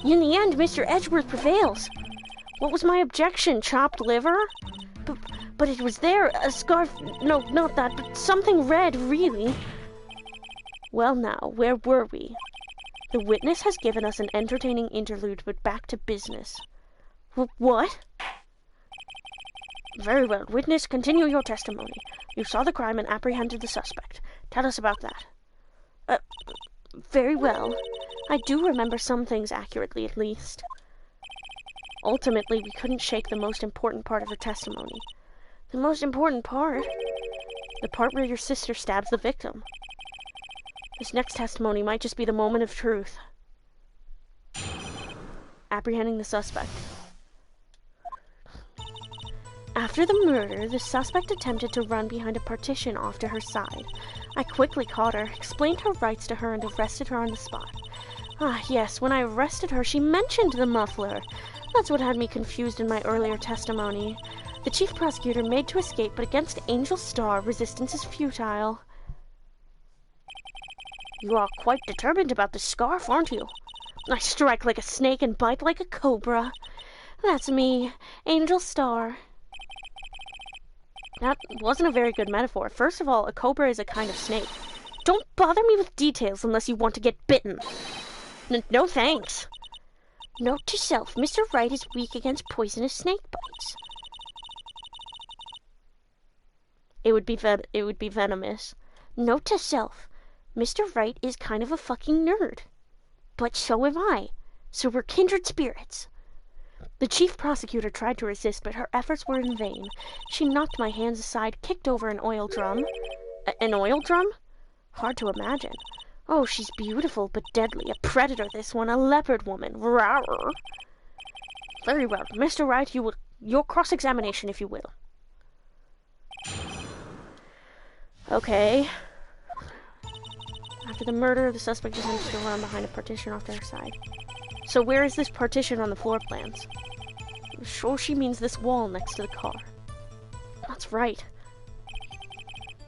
A: In the end, Mr. Edgeworth prevails. What was my objection, chopped liver? But it was there, a scarf, no, not that, but something red, really. Well now, where were we? The witness has given us an entertaining interlude, but back to business. What? Very well, witness, continue your testimony. You saw the crime and apprehended the suspect. Tell us about that. Very well. I do remember some things accurately, at least. Ultimately, we couldn't shake the most important part of her testimony. The most important part? The part where your sister stabs the victim. This next testimony might just be the moment of truth. Apprehending the suspect. After the murder, the suspect attempted to run behind a partition off to her side. I quickly caught her, explained her rights to her, and arrested her on the spot. Ah, yes, when I arrested her, she mentioned the muffler. That's what had me confused in my earlier testimony. The chief prosecutor made to escape, but against Angel Starr, resistance is futile. You are quite determined about the scarf, aren't you? I strike like a snake and bite like a cobra. That's me, Angel Starr. That wasn't a very good metaphor. First of all, a cobra is a kind of snake. Don't bother me with details unless you want to get bitten. No thanks. Note to self, Mr. Wright is weak against poisonous snake bites. It would be venomous. Note to self, Mr. Wright is kind of a fucking nerd. But so am I. So we're kindred spirits. The chief prosecutor tried to resist, but her efforts were in vain. She knocked my hands aside, kicked over an oil drum. An oil drum? Hard to imagine. Oh, she's beautiful, but deadly. A predator, this one. A leopard woman. Rawr. Very well. Mr. Wright, your cross-examination, if you will. Okay. After the murder, the suspect attempted to run behind a partition off to her side. So where is this partition on the floor plans? I'm sure she means this wall next to the car. That's right.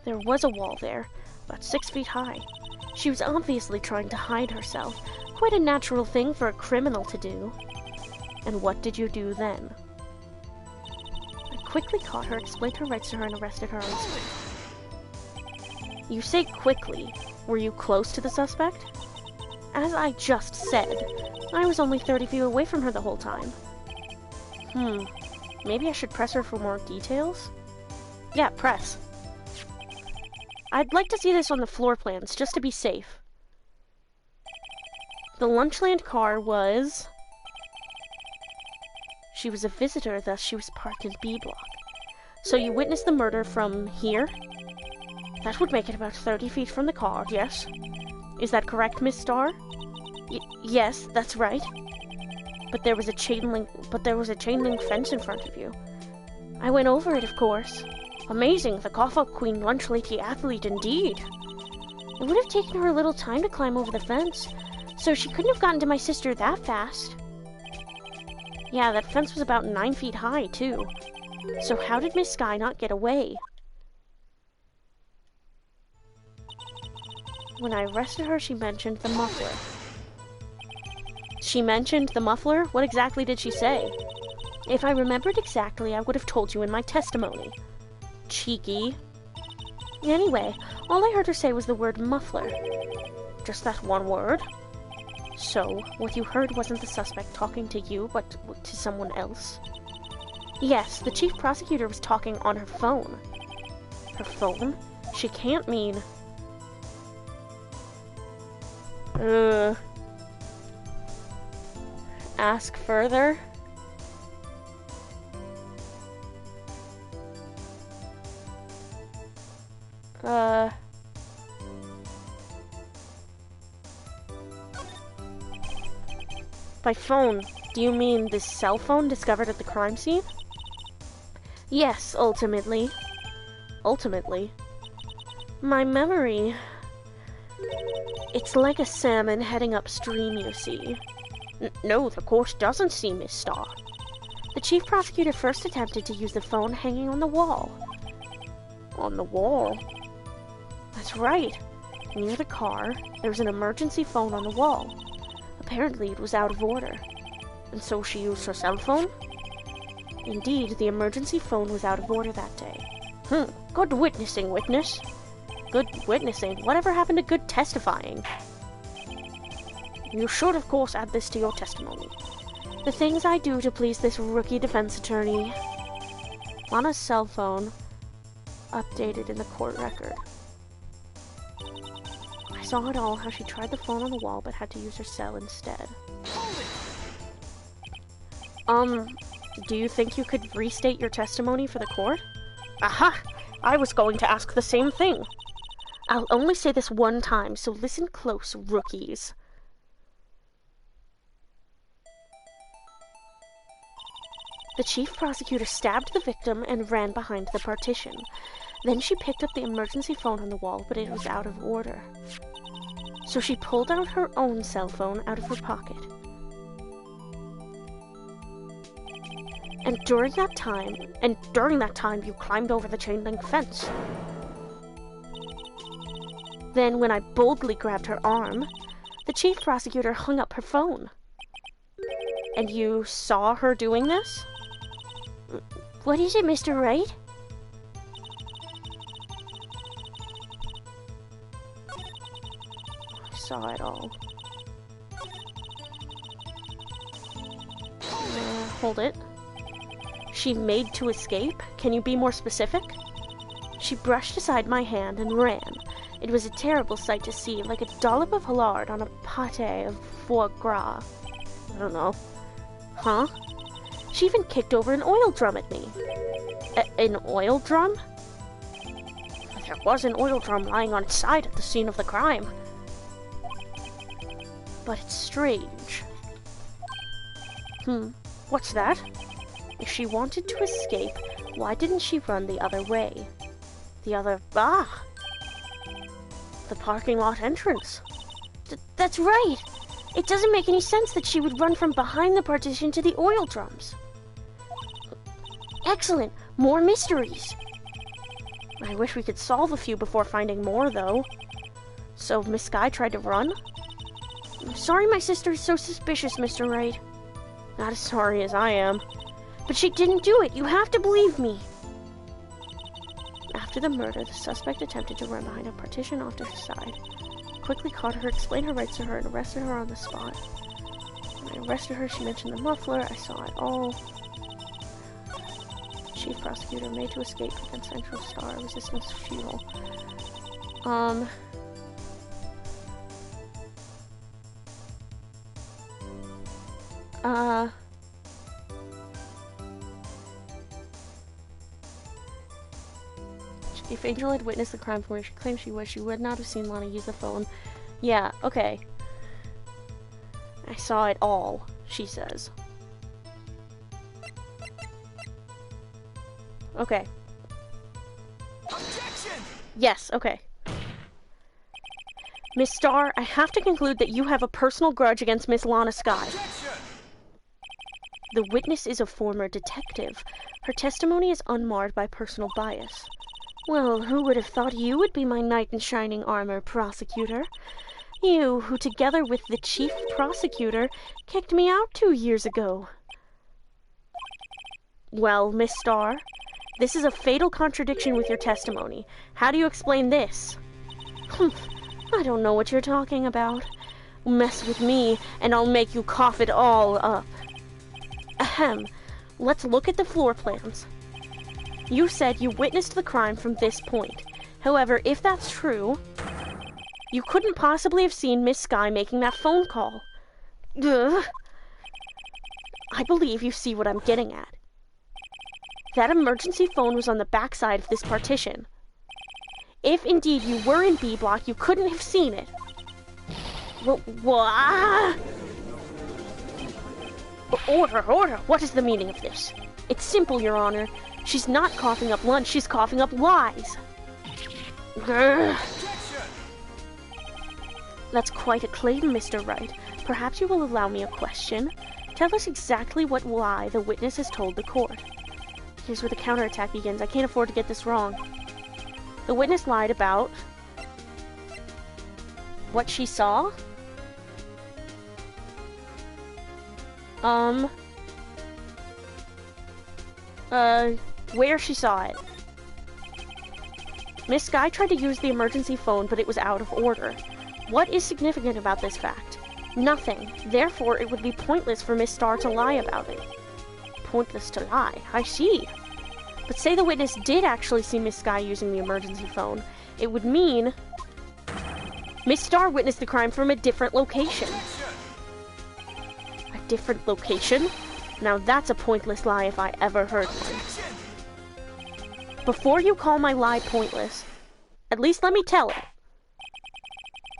A: There was a wall there, about 6 feet high. She was obviously trying to hide herself. Quite a natural thing for a criminal to do. And what did you do then? I quickly caught her, explained her rights to her, and arrested her on the spot. You say quickly. Were you close to the suspect? As I just said, I was only 30 feet away from her the whole time. Maybe I should press her for more details? Yeah, press. I'd like to see this on the floor plans, just to be safe. The Lunchland car was... She was a visitor, thus she was parked in B block. So you witnessed the murder from here? That would make it about 30 feet from the car, yes? Is that correct, Miss Starr? Yes, that's right. But there was a chain link fence in front of you. I went over it, of course. Amazing, the cough-up queen lunch lady athlete indeed. It would have taken her a little time to climb over the fence, so she couldn't have gotten to my sister that fast. Yeah, that fence was about 9 feet high, too. So how did Miss Skye not get away? When I arrested her, she mentioned the muffler. She mentioned the muffler? What exactly did she say? If I remembered exactly, I would have told you in my testimony. Cheeky. Anyway, all I heard her say was the word muffler. Just that one word. So, what you heard wasn't the suspect talking to you, but to someone else? Yes, the chief prosecutor was talking on her phone. Her phone? She can't mean... Ask further? By phone, do you mean this cell phone discovered at the crime scene? Yes, ultimately. Ultimately. My memory... It's like a salmon heading upstream, you see. No, the course doesn't see, Miss Starr. The chief prosecutor first attempted to use the phone hanging on the wall. On the wall? That's right. Near the car, there was an emergency phone on the wall. Apparently it was out of order. And so she used her cell phone? Indeed, the emergency phone was out of order that day. Good witnessing, witness. Good witnessing? Whatever happened to good testifying? You should, of course, add this to your testimony. The things I do to please this rookie defense attorney. Lana's cell phone, updated in the court record. I saw it all, how she tried the phone on the wall but had to use her cell instead. Do you think you could restate your testimony for the court? Aha! I was going to ask the same thing. I'll only say this one time, so listen close, rookies. The chief prosecutor stabbed the victim and ran behind the partition. Then she picked up the emergency phone on the wall, but it was out of order. So she pulled out her own cell phone out of her pocket. And during that time, you climbed over the chain link fence. Then, when I boldly grabbed her arm, the chief prosecutor hung up her phone. And you saw her doing this? What is it, Mr. Wright? I saw it all. Hold it. She made to escape? Can you be more specific? She brushed aside my hand and ran. It was a terrible sight to see, like a dollop of halard on a pâté of foie gras. I don't know. Huh? She even kicked over an oil drum at me. An oil drum? There was an oil drum lying on its side at the scene of the crime. But it's strange. What's that? If she wanted to escape, why didn't she run the other way? The parking lot entrance. That's right! It doesn't make any sense that she would run from behind the partition to the oil drums. Excellent! More mysteries! I wish we could solve a few before finding more, though. So, Miss Skye tried to run? I'm sorry my sister is so suspicious, Mr. Wright. Not as sorry as I am. But she didn't do it! You have to believe me! After the murder, the suspect attempted to run behind a partition off to her side. Quickly caught her, explained her rights to her, and arrested her on the spot. When I arrested her, she mentioned the muffler. I saw it all. Chief prosecutor made to escape against Central Star. Resistance futile. If Angel had witnessed the crime from where she claimed she was, she would not have seen Lana use the phone. Yeah, okay. I saw it all, she says. Okay. Objection! Yes, okay. Miss Starr, I have to conclude that you have a personal grudge against Miss Lana Skye. Objection! The witness is a former detective. Her testimony is unmarred by personal bias. Well, who would have thought you would be my knight in shining armor, prosecutor? You, who together with the chief prosecutor, kicked me out 2 years ago. Well, Miss Starr, This is a fatal contradiction with your testimony. How do you explain this? I don't know what you're talking about. Mess with me, and I'll make you cough it all up. Ahem. Let's look at the floor plans. You said you witnessed the crime from this point. However, if that's true, you couldn't possibly have seen Miss Sky making that phone call. Ugh. I believe you see what I'm getting at. That emergency phone was on the backside of this partition. If indeed you were in B block, you couldn't have seen it. What? Order! What is the meaning of this? It's simple, Your Honor. She's not coughing up lunch, she's coughing up lies. Grr. That's quite a claim, Mr. Wright. Perhaps you will allow me a question. Tell us exactly what lie the witness has told the court. Here's where the counterattack begins. I can't afford to get this wrong. The witness lied about what she saw? Where she saw it. Miss Sky tried to use the emergency phone, but it was out of order. What is significant about this fact? Nothing. Therefore, it would be pointless for Miss Star to lie about it. Pointless to lie. I see. But say the witness did actually see Miss Sky using the emergency phone. It would mean Miss Star witnessed the crime from a different location. A different location? Now that's a pointless lie if I ever heard one. Before you call my lie pointless, at least let me tell it.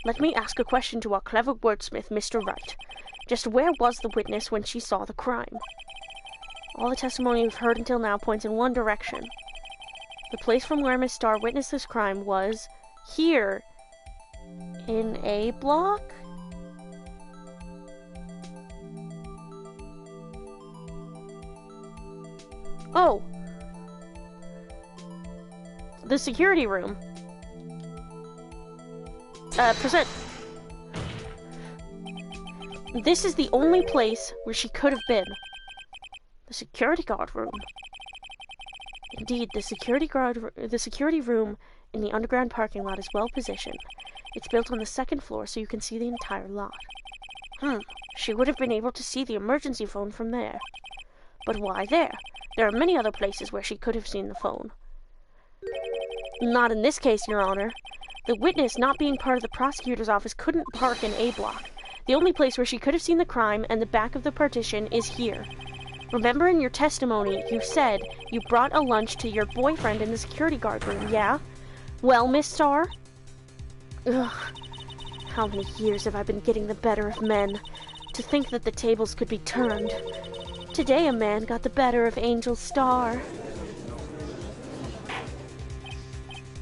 A: Let me ask a question to our clever wordsmith, Mr. Wright. Just where was the witness when she saw the crime? All the testimony we've heard until now points in one direction. The place from where Miss Star witnessed this crime was here, in A block? Oh! The security room. Present. This is the only place where she could have been. The security guard room. Indeed, the security room in the underground parking lot is well positioned. It's built on the second floor so you can see the entire lot. She would have been able to see the emergency phone from there. But why there? There are many other places where she could have seen the phone. Not in this case, Your Honor. The witness, not being part of the prosecutor's office, couldn't park in A block. The only place where she could have seen the crime and the back of the partition is here. Remember in your testimony, you said you brought a lunch to your boyfriend in the security guard room, yeah? Well, Miss Star? Ugh. How many years have I been getting the better of men? To think that the tables could be turned. Today a man got the better of Angel Star.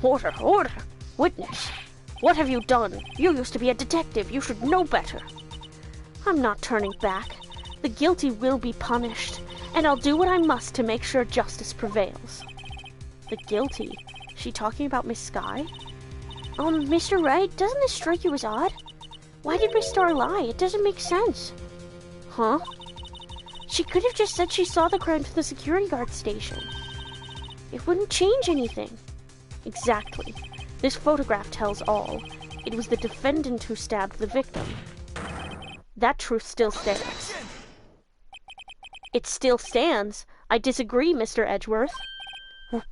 A: Order! Order! Witness! What have you done? You used to be a detective. You should know better. I'm not turning back. The guilty will be punished, and I'll do what I must to make sure justice prevails. The guilty? She talking about Miss Sky? Mr. Wright, doesn't this strike you as odd? Why did Miss Star lie? It doesn't make sense. Huh? She could have just said she saw the crime from the security guard station. It wouldn't change anything. Exactly. This photograph tells all. It was the defendant who stabbed the victim. That truth still stands. It still stands? I disagree, Mr. Edgeworth.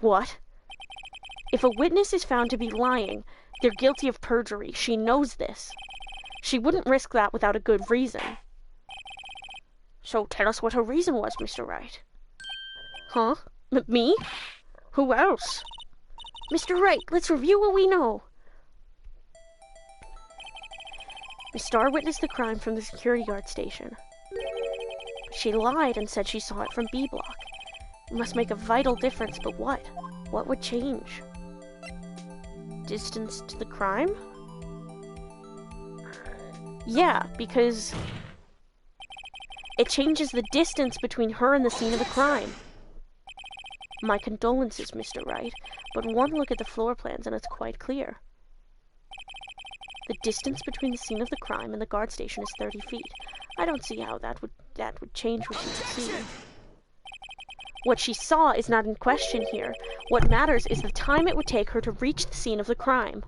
A: What? If a witness is found to be lying, they're guilty of perjury. She knows this. She wouldn't risk that without a good reason. So tell us what her reason was, Mr. Wright. Huh? Me? Who else? Mr. Wright, let's review what we know. Miss Star witnessed the crime from the security guard station. She lied and said she saw it from B block. It must make a vital difference, but what? What would change? Distance to the crime? Yeah, because it changes the distance between her and the scene of the crime. My condolences, Mr. Wright, but one look at the floor plans and it's quite clear. The distance between the scene of the crime and the guard station is 30 feet. I don't see how that would change what you could see. What she saw is not in question here. What matters is the time it would take her to reach the scene of the crime.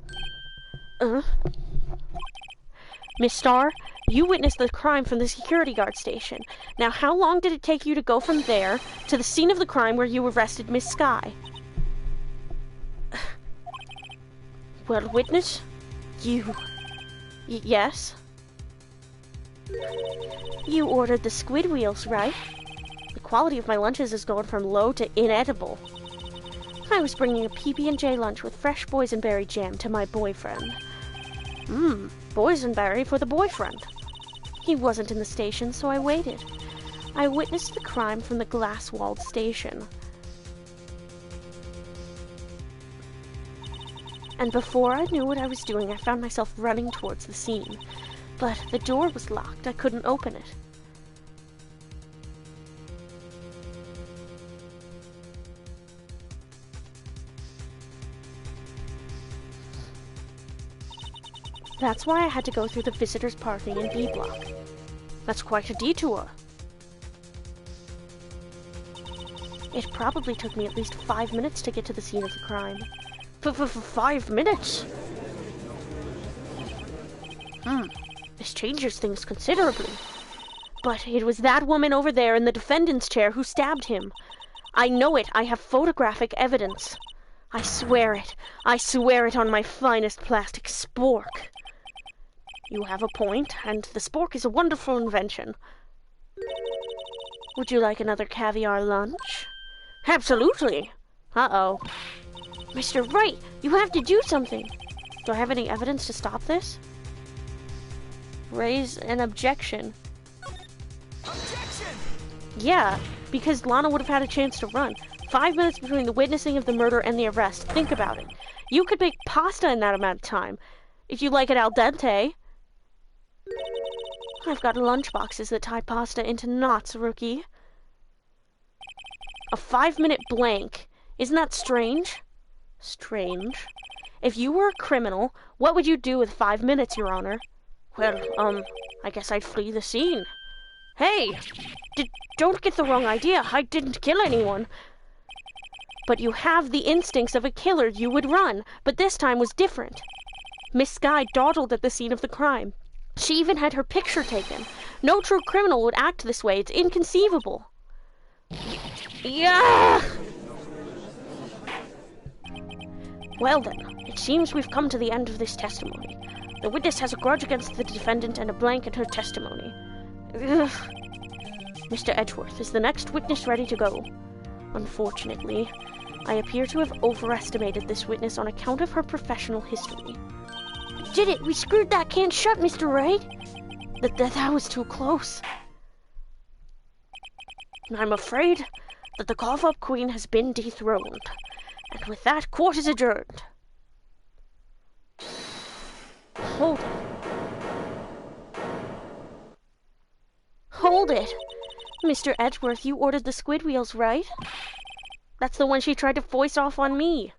A: Miss Starr, you witnessed the crime from the security guard station. Now, how long did it take you to go from there to the scene of the crime where you arrested Miss Skye? Well, witness, yes? You ordered the squid wheels, right? The quality of my lunches has gone from low to inedible. I was bringing a PB&J lunch with fresh boysenberry jam to my boyfriend. Boysenberry for the boyfriend. He wasn't in the station, so I waited. I witnessed the crime from the glass-walled station. And before I knew what I was doing, I found myself running towards the scene. But the door was locked. I couldn't open it. That's why I had to go through the visitors' parking in B block. That's quite a detour. It probably took me at least 5 minutes to get to the scene of the crime. 5 minutes? This changes things considerably. But it was that woman over there in the defendant's chair who stabbed him. I know it. I have photographic evidence. I swear it. I swear it on my finest plastic spork. You have a point, and the spork is a wonderful invention. Would you like another caviar lunch? Absolutely. Uh-oh. Mr. Wright, you have to do something. Do I have any evidence to stop this? Raise an objection. Objection! Yeah, because Lana would have had a chance to run. 5 minutes between the witnessing of the murder and the arrest. Think about it. You could make pasta in that amount of time. If you like it al dente. I've got lunchboxes that tie pasta into knots, rookie. A 5-minute blank. Isn't that strange? Strange. If you were a criminal, what would you do with 5 minutes, Your Honor? Well, I guess I'd flee the scene. Hey! Don't get the wrong idea. I didn't kill anyone. But you have the instincts of a killer. You would run. But this time was different. Miss Skye dawdled at the scene of the crime. She even had her picture taken. No true criminal would act this way. It's inconceivable. Yeah! Well then, it seems we've come to the end of this testimony. The witness has a grudge against the defendant and a blank in her testimony. Ugh. Mr. Edgeworth, is the next witness ready to go? Unfortunately, I appear to have overestimated this witness on account of her professional history. Did it! We screwed that can shut, Mr. Wright! That was too close. I'm afraid that the cough-up queen has been dethroned. And with that, court is adjourned. Hold it. Hold it! Mr. Edgeworth, you ordered the squid wheels, right? That's the one she tried to foist off on me.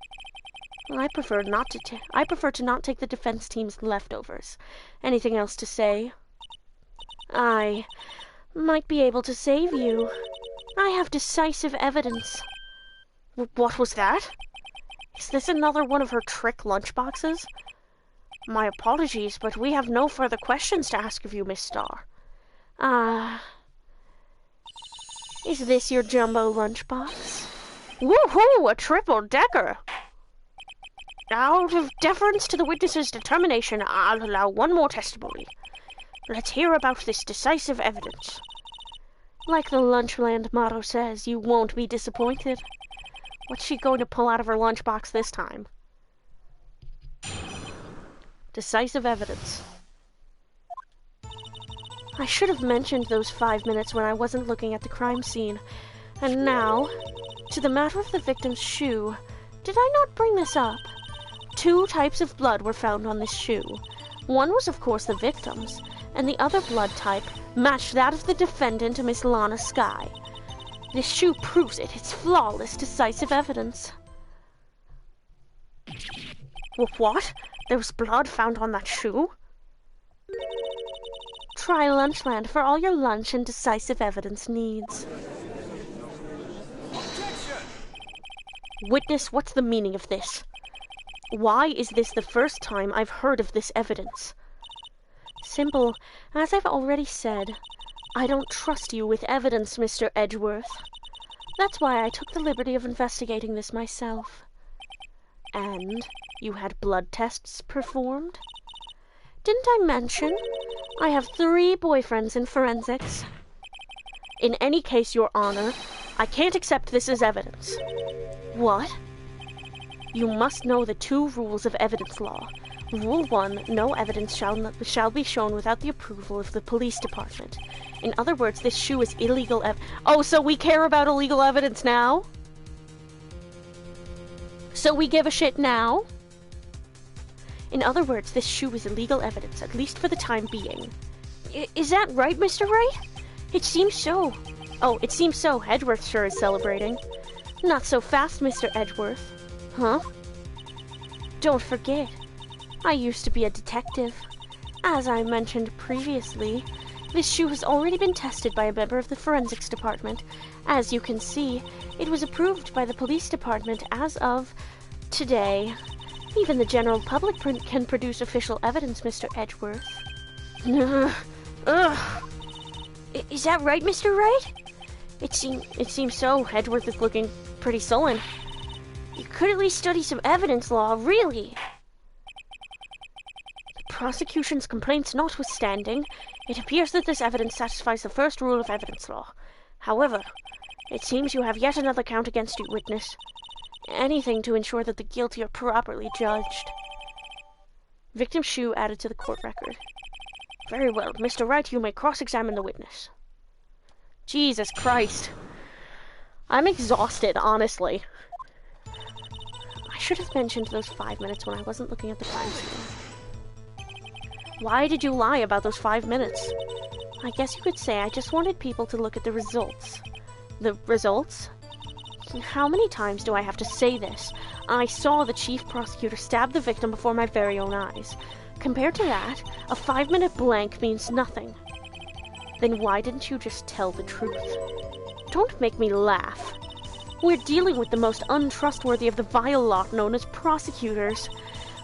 A: I prefer to not take the defense team's leftovers. Anything else to say? I might be able to save you. I have decisive evidence. What was that? Is this another one of her trick lunchboxes? My apologies, but we have no further questions to ask of you, Miss Starr. Is this your jumbo lunchbox? Woohoo! A triple-decker! Out of deference to the witness's determination, I'll allow one more testimony. Let's hear about this decisive evidence. Like the Lunchland motto says, you won't be disappointed. What's she going to pull out of her lunchbox this time? Decisive evidence. I should have mentioned those 5 minutes when I wasn't looking at the crime scene. And now, to the matter of the victim's shoe. Did I not bring this up? 2 types of blood were found on this shoe. One was, of course, the victim's, and the other blood type matched that of the defendant, Miss Lana Skye. This shoe proves it. It's flawless, decisive evidence. What? There was blood found on that shoe? Try Lunchland for all your lunch and decisive evidence needs. Witness, what's the meaning of this? Why is this the first time I've heard of this evidence? Simple. As I've already said, I don't trust you with evidence, Mr. Edgeworth. That's why I took the liberty of investigating this myself. And you had blood tests performed? Didn't I mention I have 3 boyfriends in forensics? In any case, Your Honor, I can't accept this as evidence. What? You must know the 2 rules of evidence law. Rule 1, no evidence shall be shown without the approval of the police department. In other words, this shoe is illegal Oh, so we care about illegal evidence now? So we give a shit now? In other words, this shoe is illegal evidence, at least for the time being. Is that right, Mr. Wright? It seems so. Oh, it seems so. Edgeworth sure is celebrating. Not so fast, Mr. Edgeworth. Huh? Don't forget, I used to be a detective. As I mentioned previously, this shoe has already been tested by a member of the forensics department. As you can see, it was approved by the police department as of today. Even the general public can produce official evidence, Mr. Edgeworth. Ugh. Is that right, Mr. Wright? It seems so. Edgeworth is looking pretty sullen. You could at least study some evidence law, really. The prosecution's complaints notwithstanding, it appears that this evidence satisfies the first rule of evidence law. However, it seems you have yet another count against you, witness. Anything to ensure that the guilty are properly judged. Victim's shoe added to the court record. Very well, Mr. Wright, you may cross-examine the witness. Jesus Christ. I'm exhausted, honestly. I should have mentioned those 5 minutes when I wasn't looking at the crime scene. Why did you lie about those 5 minutes? I guess you could say I just wanted people to look at the results. The results? How many times do I have to say this? I saw the chief prosecutor stab the victim before my very own eyes. Compared to that, a 5-minute blank means nothing. Then why didn't you just tell the truth? Don't make me laugh. We're dealing with the most untrustworthy of the vile lot known as prosecutors.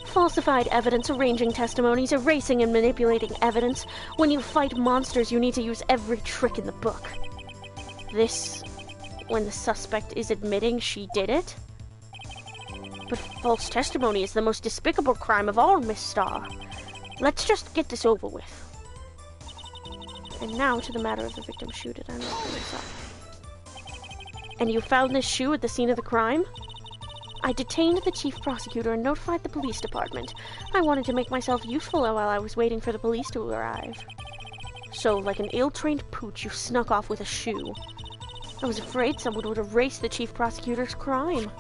A: Falsified evidence, arranging testimonies, erasing and manipulating evidence. When you fight monsters, you need to use every trick in the book. This, when the suspect is admitting she did it? But false testimony is the most despicable crime of all, Miss Starr. Let's just get this over with. And now to the matter of the victim's shoe. Did I not bring this up? And you found this shoe at the scene of the crime? I detained the chief prosecutor and notified the police department. I wanted to make myself useful while I was waiting for the police to arrive. So, like an ill-trained pooch, you snuck off with a shoe. I was afraid someone would erase the chief prosecutor's crime.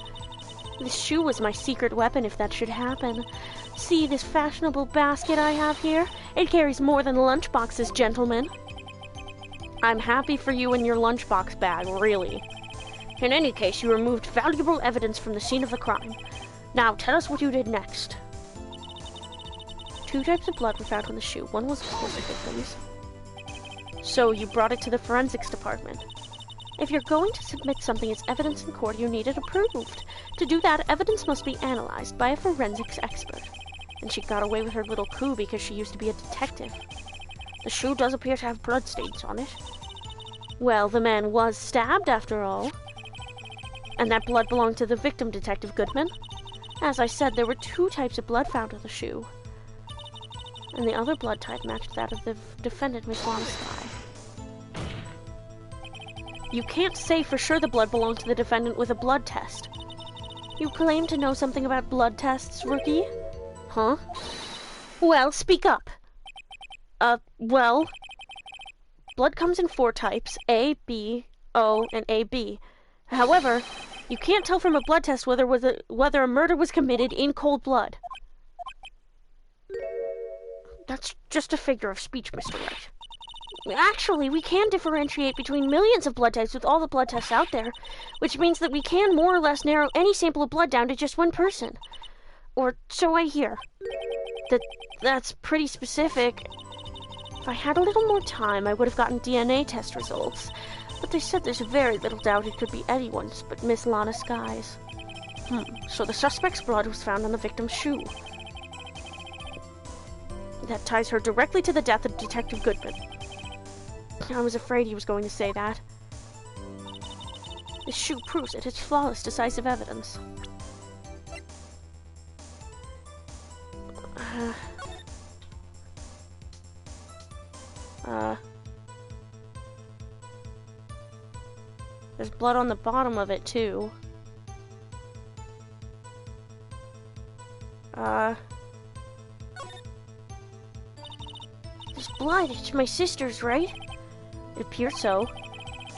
A: This shoe was my secret weapon if that should happen. See this fashionable basket I have here? It carries more than lunchboxes, gentlemen. I'm happy for you and your lunchbox bag, really. In any case, you removed valuable evidence from the scene of the crime. Now, tell us what you did next. 2 types of blood were found on the shoe. One was, of course, the victim's. So, you brought it to the forensics department. If you're going to submit something as evidence in court, you need it approved. To do that, evidence must be analyzed by a forensics expert. And she got away with her little coup because she used to be a detective. The shoe does appear to have bloodstains on it. Well, the man was stabbed, after all. And that blood belonged to the victim, Detective Goodman. As I said, there were 2 types of blood found on the shoe. And the other blood type matched that of the defendant, Miss Lana Sky. You can't say for sure the blood belonged to the defendant with a blood test. You claim to know something about blood tests, rookie? Huh? Well, speak up. Well... Blood comes in 4 types, A, B, O, and AB. However, you can't tell from a blood test whether a murder was committed in cold blood. That's just a figure of speech, Mr. Wright. Actually, we can differentiate between millions of blood types with all the blood tests out there, which means that we can more or less narrow any sample of blood down to just one person. Or so I hear. That's pretty specific. If I had a little more time, I would have gotten DNA test results. But they said there's very little doubt it could be anyone's but Miss Lana Sky's. So the suspect's blood was found on the victim's shoe. That ties her directly to the death of Detective Goodman. I was afraid he was going to say that. This shoe proves it. It's flawless, decisive evidence. There's blood on the bottom of it, too. This blood, it's my sister's, right? It appears so.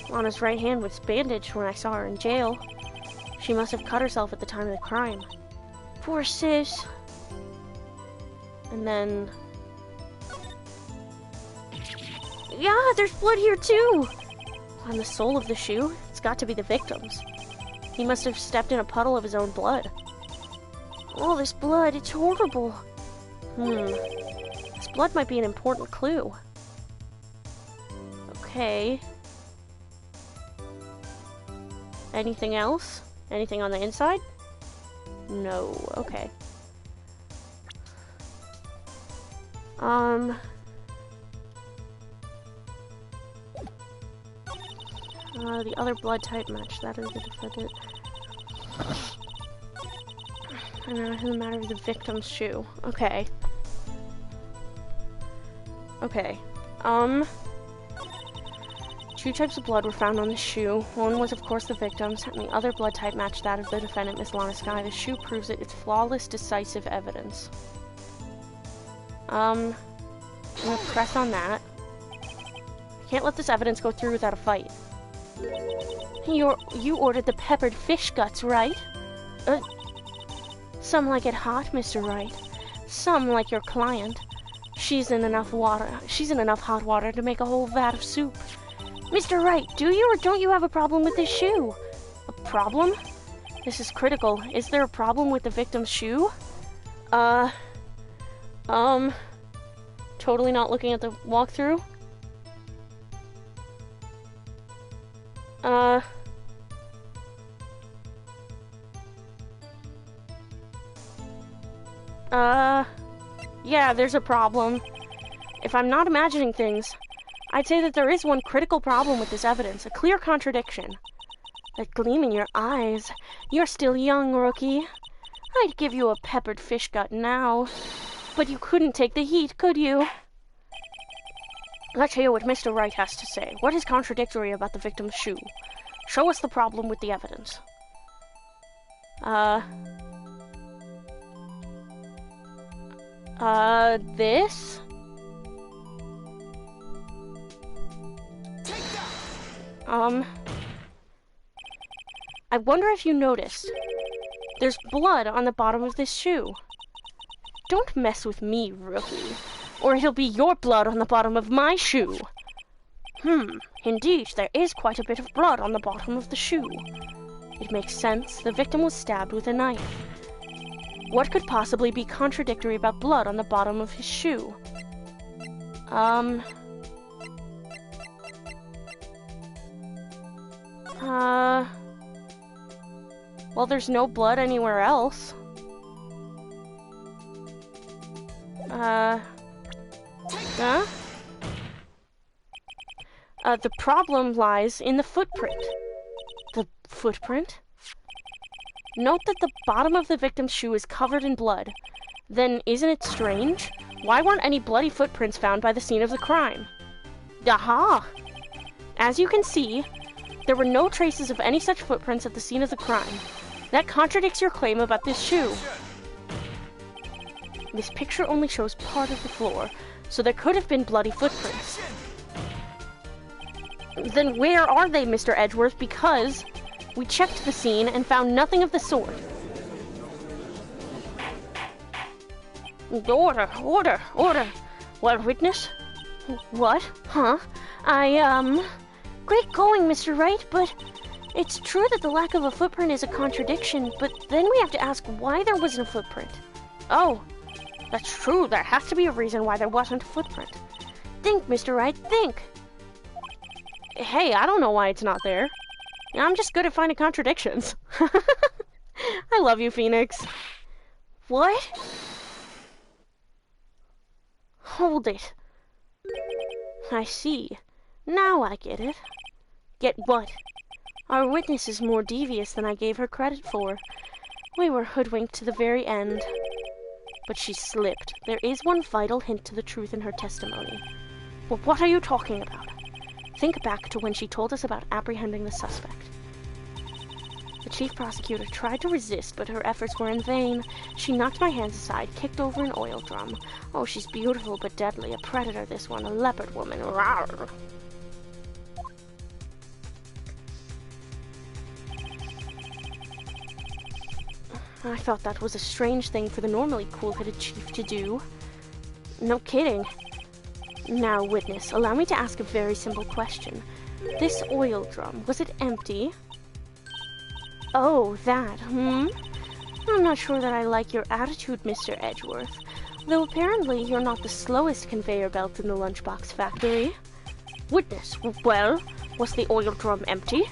A: Lana's right hand was bandaged when I saw her in jail. She must have cut herself at the time of the crime. Poor sis. And then... yeah, there's blood here too! On the sole of the shoe, it's got to be the victim's. He must have stepped in a puddle of his own blood. Oh, this blood, it's horrible. This blood might be an important clue. Okay. Anything else? Anything on the inside? No. Okay. The other blood type match that of the defendant. And now in the matter of the victim's shoe. Okay. Okay. Two types of blood were found on the shoe. One was, of course, the victim's, and the other blood type matched that of the defendant, Miss Lana Skye. The shoe proves it. It's flawless, decisive evidence. I'm gonna press on that. Can't let this evidence go through without a fight. You ordered the peppered fish guts, right? Some like it hot, Mr. Wright. Some like your client. She's in enough hot water to make a whole vat of soup. Mr. Wright, do you or don't you have a problem with this shoe? A problem? This is critical. Is there a problem with the victim's shoe? Totally not looking at the walkthrough. Yeah, there's a problem. If I'm not imagining things, I'd say that there is one critical problem with this evidence, a clear contradiction. That gleam in your eyes. You're still young, rookie. I'd give you a peppered fish gut now. But you couldn't take the heat, could you? Let's hear what Mr. Wright has to say. What is contradictory about the victim's shoe? Show us the problem with the evidence. This? I wonder if you noticed. There's blood on the bottom of this shoe. Don't mess with me, rookie, or it'll be your blood on the bottom of my shoe. Indeed, there is quite a bit of blood on the bottom of the shoe. It makes sense. The victim was stabbed with a knife. What could possibly be contradictory about blood on the bottom of his shoe? Well, there's no blood anywhere else. The problem lies in the footprint. The footprint? Note that the bottom of the victim's shoe is covered in blood. Then isn't it strange? Why weren't any bloody footprints found by the scene of the crime? Aha! As you can see, there were no traces of any such footprints at the scene of the crime. That contradicts your claim about this shoe. This picture only shows part of the floor, so there could have been bloody footprints. Then where are they, Mr. Edgeworth? Because we checked the scene and found nothing of the sort. Order, order, order. What, witness? What? Huh? Great going, Mr. Wright, but it's true that the lack of a footprint is a contradiction, but then we have to ask why there wasn't a footprint. Oh, that's true. There has to be a reason why there wasn't a footprint. Think, Mr. Wright, think. Hey, I don't know why it's not there. I'm just good at finding contradictions. I I love you, Phoenix. What? Hold it. I see. Now I get it. Get what? Our witness is more devious than I gave her credit for. We were hoodwinked to the very end. But she slipped. There is one vital hint to the truth in her testimony. Well, what are you talking about? Think back to when she told us about apprehending the suspect. The chief prosecutor tried to resist, but her efforts were in vain. She knocked my hands aside, kicked over an oil drum. Oh, she's beautiful but deadly. A predator, this one. A leopard woman. Rawr. I thought that was a strange thing for the normally cool-headed chief to do. No kidding. Now, witness, allow me to ask a very simple question. This oil drum, was it empty? Oh, that, I'm not sure that I like your attitude, Mr. Edgeworth. Though apparently you're not the slowest conveyor belt in the lunchbox factory. Witness, well, was the oil drum empty?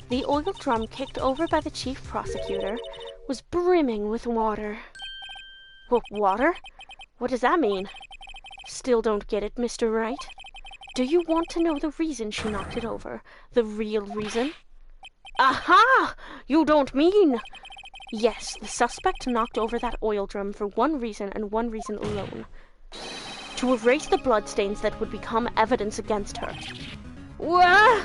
A: The oil drum kicked over by the chief prosecutor was brimming with water. Water? What does that mean? Still don't get it, Mr. Wright. Do you want to know the reason she knocked it over? The real reason? Aha! You don't mean... Yes, the suspect knocked over that oil drum for one reason and one reason alone. To erase the bloodstains that would become evidence against her. Wah!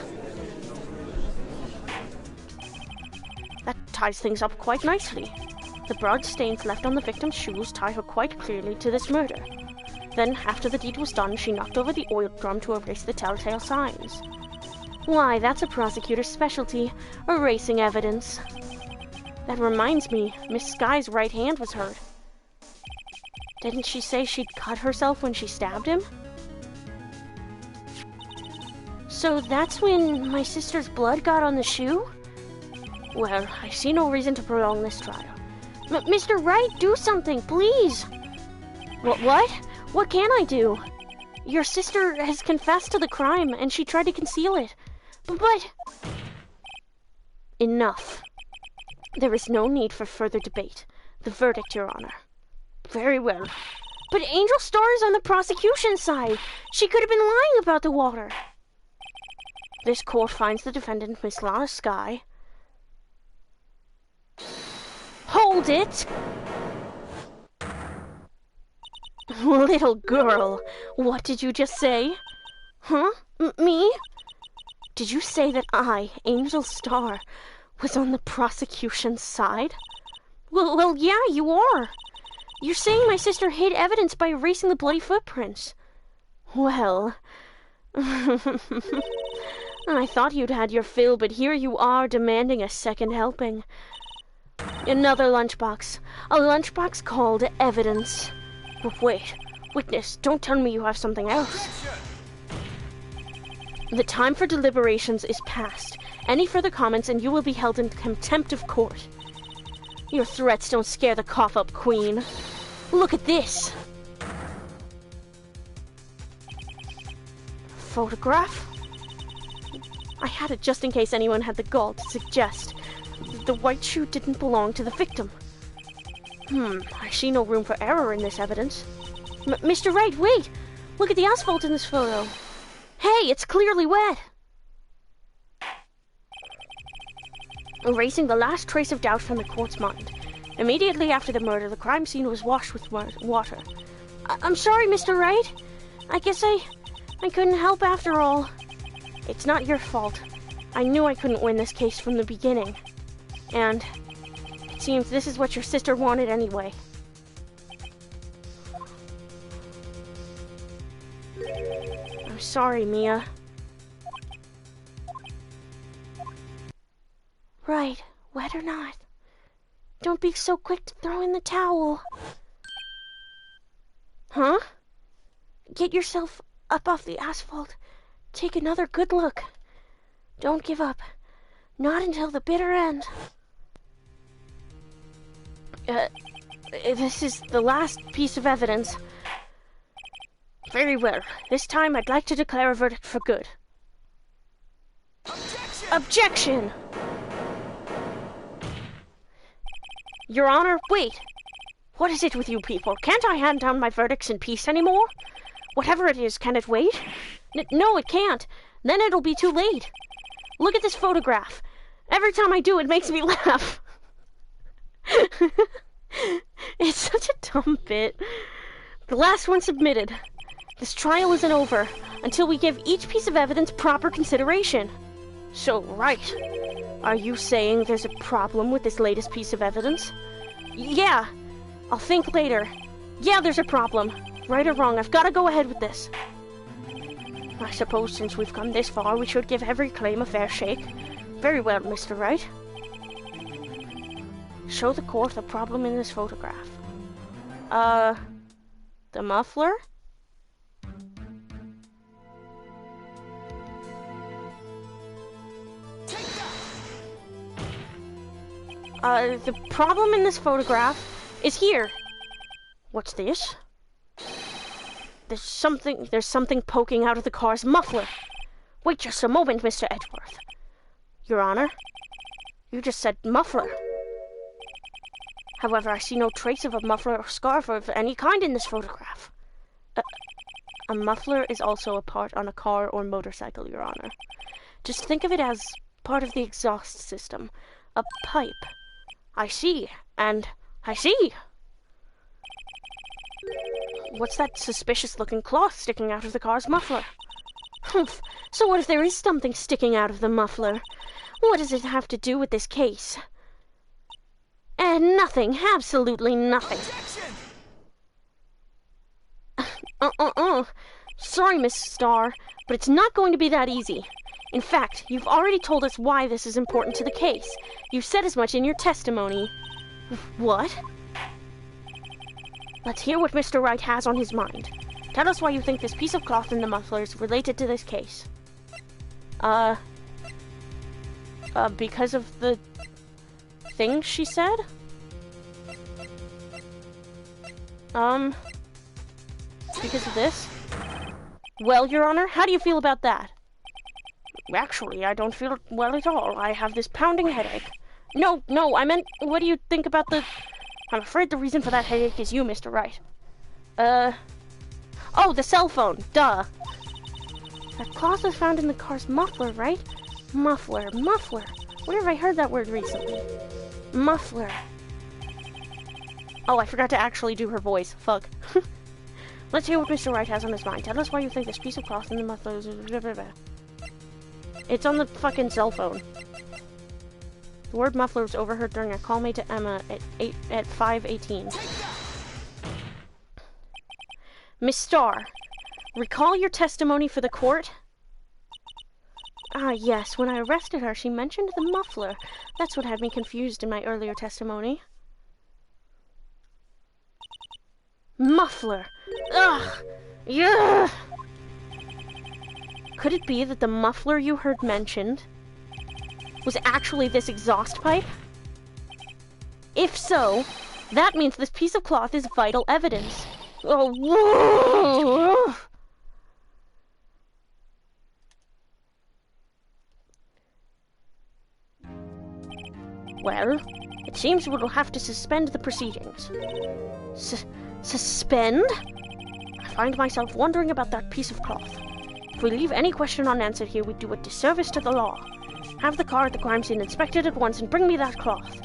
A: That ties things up quite nicely. The bloodstains left on the victim's shoes tie her quite clearly to this murder. Then, after the deed was done, she knocked over the oil drum to erase the telltale signs. Why, that's a prosecutor's specialty, erasing evidence. That reminds me, Miss Skye's right hand was hurt. Didn't she say she'd cut herself when she stabbed him? So that's when my sister's blood got on the shoe? Well, I see no reason to prolong this trial. Mr. Wright, do something, please! What? What can I do? Your sister has confessed to the crime, and she tried to conceal it. But... Enough. There is no need for further debate. The verdict, Your Honor. Very well. But Angel Star is on the prosecution's side. She could have been lying about the water. This court finds the defendant, Miss Lana Skye. Hold it! Little girl, what did you just say? Huh? Me? Did you say that I, Angel Star, was on the prosecution's side? Well, yeah, you are. You're saying my sister hid evidence by erasing the bloody footprints. Well... I thought you'd had your fill, but here you are demanding a second helping. Another lunchbox. A lunchbox called evidence. Wait, witness, don't tell me you have something else. The time for deliberations is past. Any further comments and you will be held in contempt of court. Your threats don't scare the cough up, Queen. Look at this. Photograph? I had it just in case anyone had the gall to suggest that the white shoe didn't belong to the victim. I see no room for error in this evidence. Mr. Wright, wait! Look at the asphalt in this photo. Hey, it's clearly wet! Erasing the last trace of doubt from the court's mind. Immediately after the murder, the crime scene was washed with water. I'm sorry, Mr. Wright. I guess I couldn't help after all. It's not your fault. I knew I couldn't win this case from the beginning. And... seems this is what your sister wanted anyway. I'm sorry, Mia. Right, wet or not. Don't be so quick to throw in the towel. Huh? Get yourself up off the asphalt. Take another good look. Don't give up. Not until the bitter end. This is the last piece of evidence. Very well. This time I'd like to declare a verdict for good. Objection! Objection! Your Honor, wait! What is it with you people? Can't I hand down my verdicts in peace anymore? Whatever it is, can it wait? No, it can't. Then it'll be too late. Look at this photograph. Every time I do, it makes me laugh. It's such a dumb bit. The last one submitted. This trial isn't over until we give each piece of evidence proper consideration. So, right. Are you saying there's a problem with this latest piece of evidence? Yeah. I'll think later. Yeah, there's a problem. Right or wrong, I've got to go ahead with this. I suppose since we've come this far, we should give every claim a fair shake. Very well, Mr. Wright. Show the court the problem in this photograph. The muffler? The problem in this photograph is here. What's this? There's something poking out of the car's muffler. Wait just a moment, Mr. Edgeworth. Your Honor, you just said muffler. However, I see no trace of a muffler or scarf of any kind in this photograph. A muffler is also a part on a car or motorcycle, Your Honor. Just think of it as part of the exhaust system. A pipe. I see. And I see. What's that suspicious-looking cloth sticking out of the car's muffler? Humph. So what if there is something sticking out of the muffler? What does it have to do with this case? Nothing. Absolutely nothing. Sorry, Miss Starr, but it's not going to be that easy. In fact, you've already told us why this is important to the case. You said as much in your testimony. What? Let's hear what Mr. Wright has on his mind. Tell us why you think this piece of cloth in the muffler is related to this case. Because of the thing she said? Because of this? Well, Your Honor, how do you feel about that? Actually, I don't feel well at all. I have this pounding headache. No, I meant, what do you think about the... I'm afraid the reason for that headache is you, Mr. Wright. Oh, the cell phone. Duh. That cloth was found in the car's muffler, right? Muffler. Where have I heard that word recently? Muffler. Oh, I forgot to actually do her voice. Fuck. Let's hear what Mr. Wright has on his mind. Tell us why you think this piece of cloth in the muffler is... It's on the fucking cell phone. The word muffler was overheard during a call made to Emma at 5:18. Miss Starr, recall your testimony for the court? Ah, yes. When I arrested her, she mentioned the muffler. That's what had me confused in my earlier testimony. Muffler. Ugh. Yeah. Could it be that the muffler you heard mentioned was actually this exhaust pipe? If so, that means this piece of cloth is vital evidence. Oh, whoa. Well, it seems we'll have to suspend the proceedings. Suspend? I find myself wondering about that piece of cloth. If we leave any question unanswered here, we do a disservice to the law. Have the car at the crime scene inspected at once and bring me that cloth.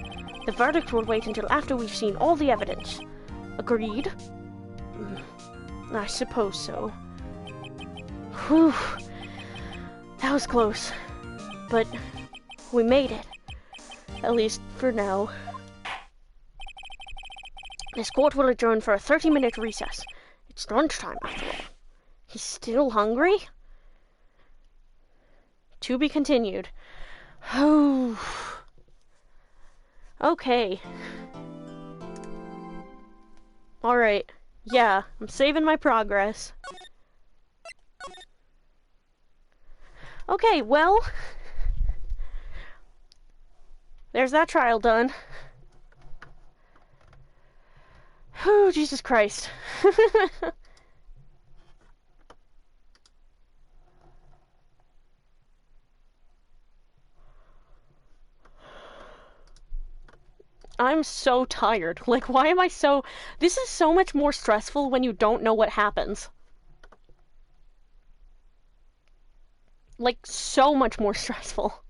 A: The verdict will wait until after we've seen all the evidence. Agreed? I suppose so. Whew. That was close. But we made it. At least for now. This court will adjourn for a 30-minute recess. It's lunchtime, after all. He's still hungry? To be continued. Oh. Okay. Alright. Yeah, I'm saving my progress. Okay, well... There's that trial done. Oh, Jesus Christ. I'm so tired. Like, why am I so... This is so much more stressful when you don't know what happens. Like, so much more stressful.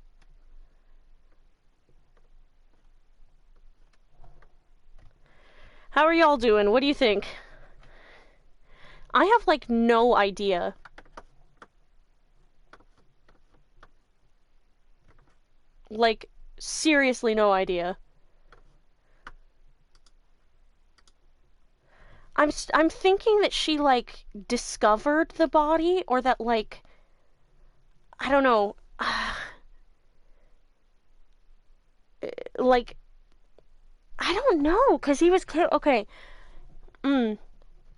A: How are y'all doing? What do you think? I have, like, no idea. Like, seriously no idea. I'm thinking that she, like, discovered the body, or that, like... I don't know. Like... I don't know, because he was killed... Okay.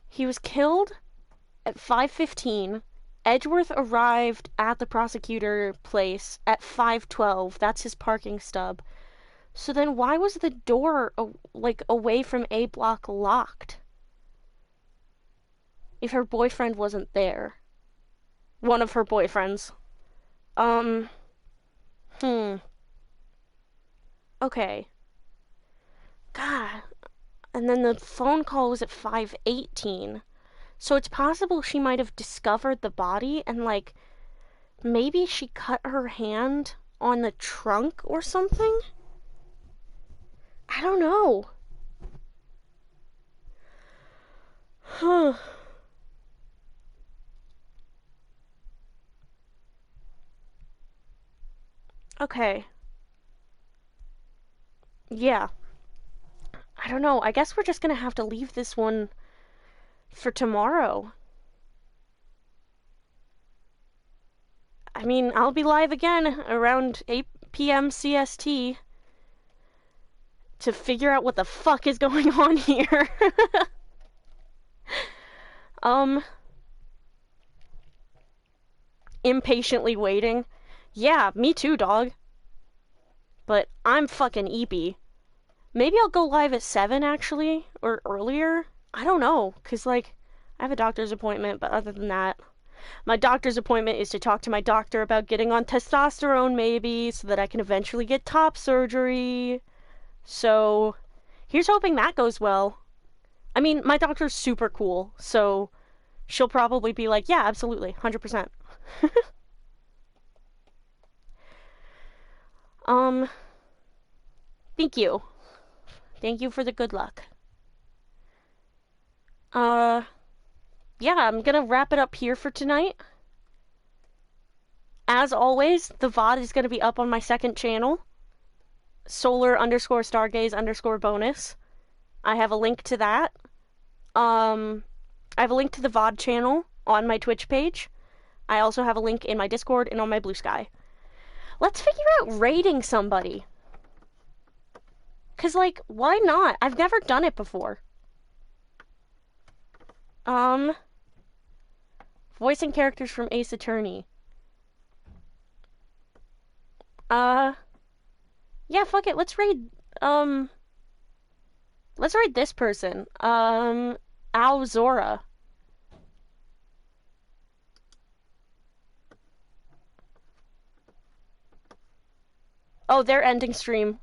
A: He was killed at 5:15. Edgeworth arrived at the prosecutor place at 5:12. That's his parking stub. So then why was the door, like, away from A block locked? If her boyfriend wasn't there. One of her boyfriends. Okay. God. And then the phone call was at 5:18. So it's possible she might have discovered the body and, like, maybe she cut her hand on the trunk or something? I don't know. Huh. Okay. Yeah. I don't know. I guess we're just gonna have to leave this one for tomorrow. I mean, I'll be live again around 8 p.m. CST to figure out what the fuck is going on here. Impatiently waiting. Yeah, me too, dog. But I'm fucking eepy. Maybe I'll go live at 7, actually, or earlier. I don't know, because, like, I have a doctor's appointment, but other than that, my doctor's appointment is to talk to my doctor about getting on testosterone, maybe, so that I can eventually get top surgery. So, here's hoping that goes well. I mean, my doctor's super cool, so she'll probably be like, yeah, absolutely, 100%. Thank you. Thank you for the good luck. Yeah, I'm gonna wrap it up here for tonight. As always, the VOD is gonna be up on my second channel, solar_stargaze_bonus. I have a link to that. I have a link to the VOD channel on my Twitch page. I also have a link in my Discord and on my Blue Sky. Let's figure out raiding somebody. 'Cause, like, why not? I've never done it before. Voicing characters from Ace Attorney. Yeah, fuck it, let's raid this person. Al Zora. Oh, they're ending stream.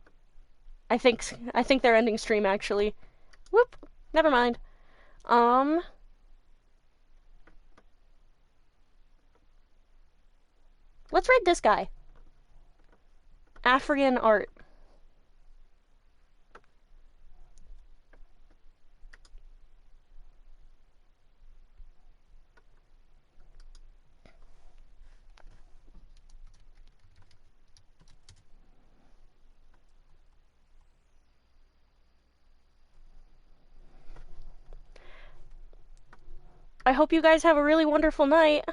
A: I think they're ending stream, actually. Whoop. Never mind. Let's raid this guy. African art. I hope you guys have a really wonderful night.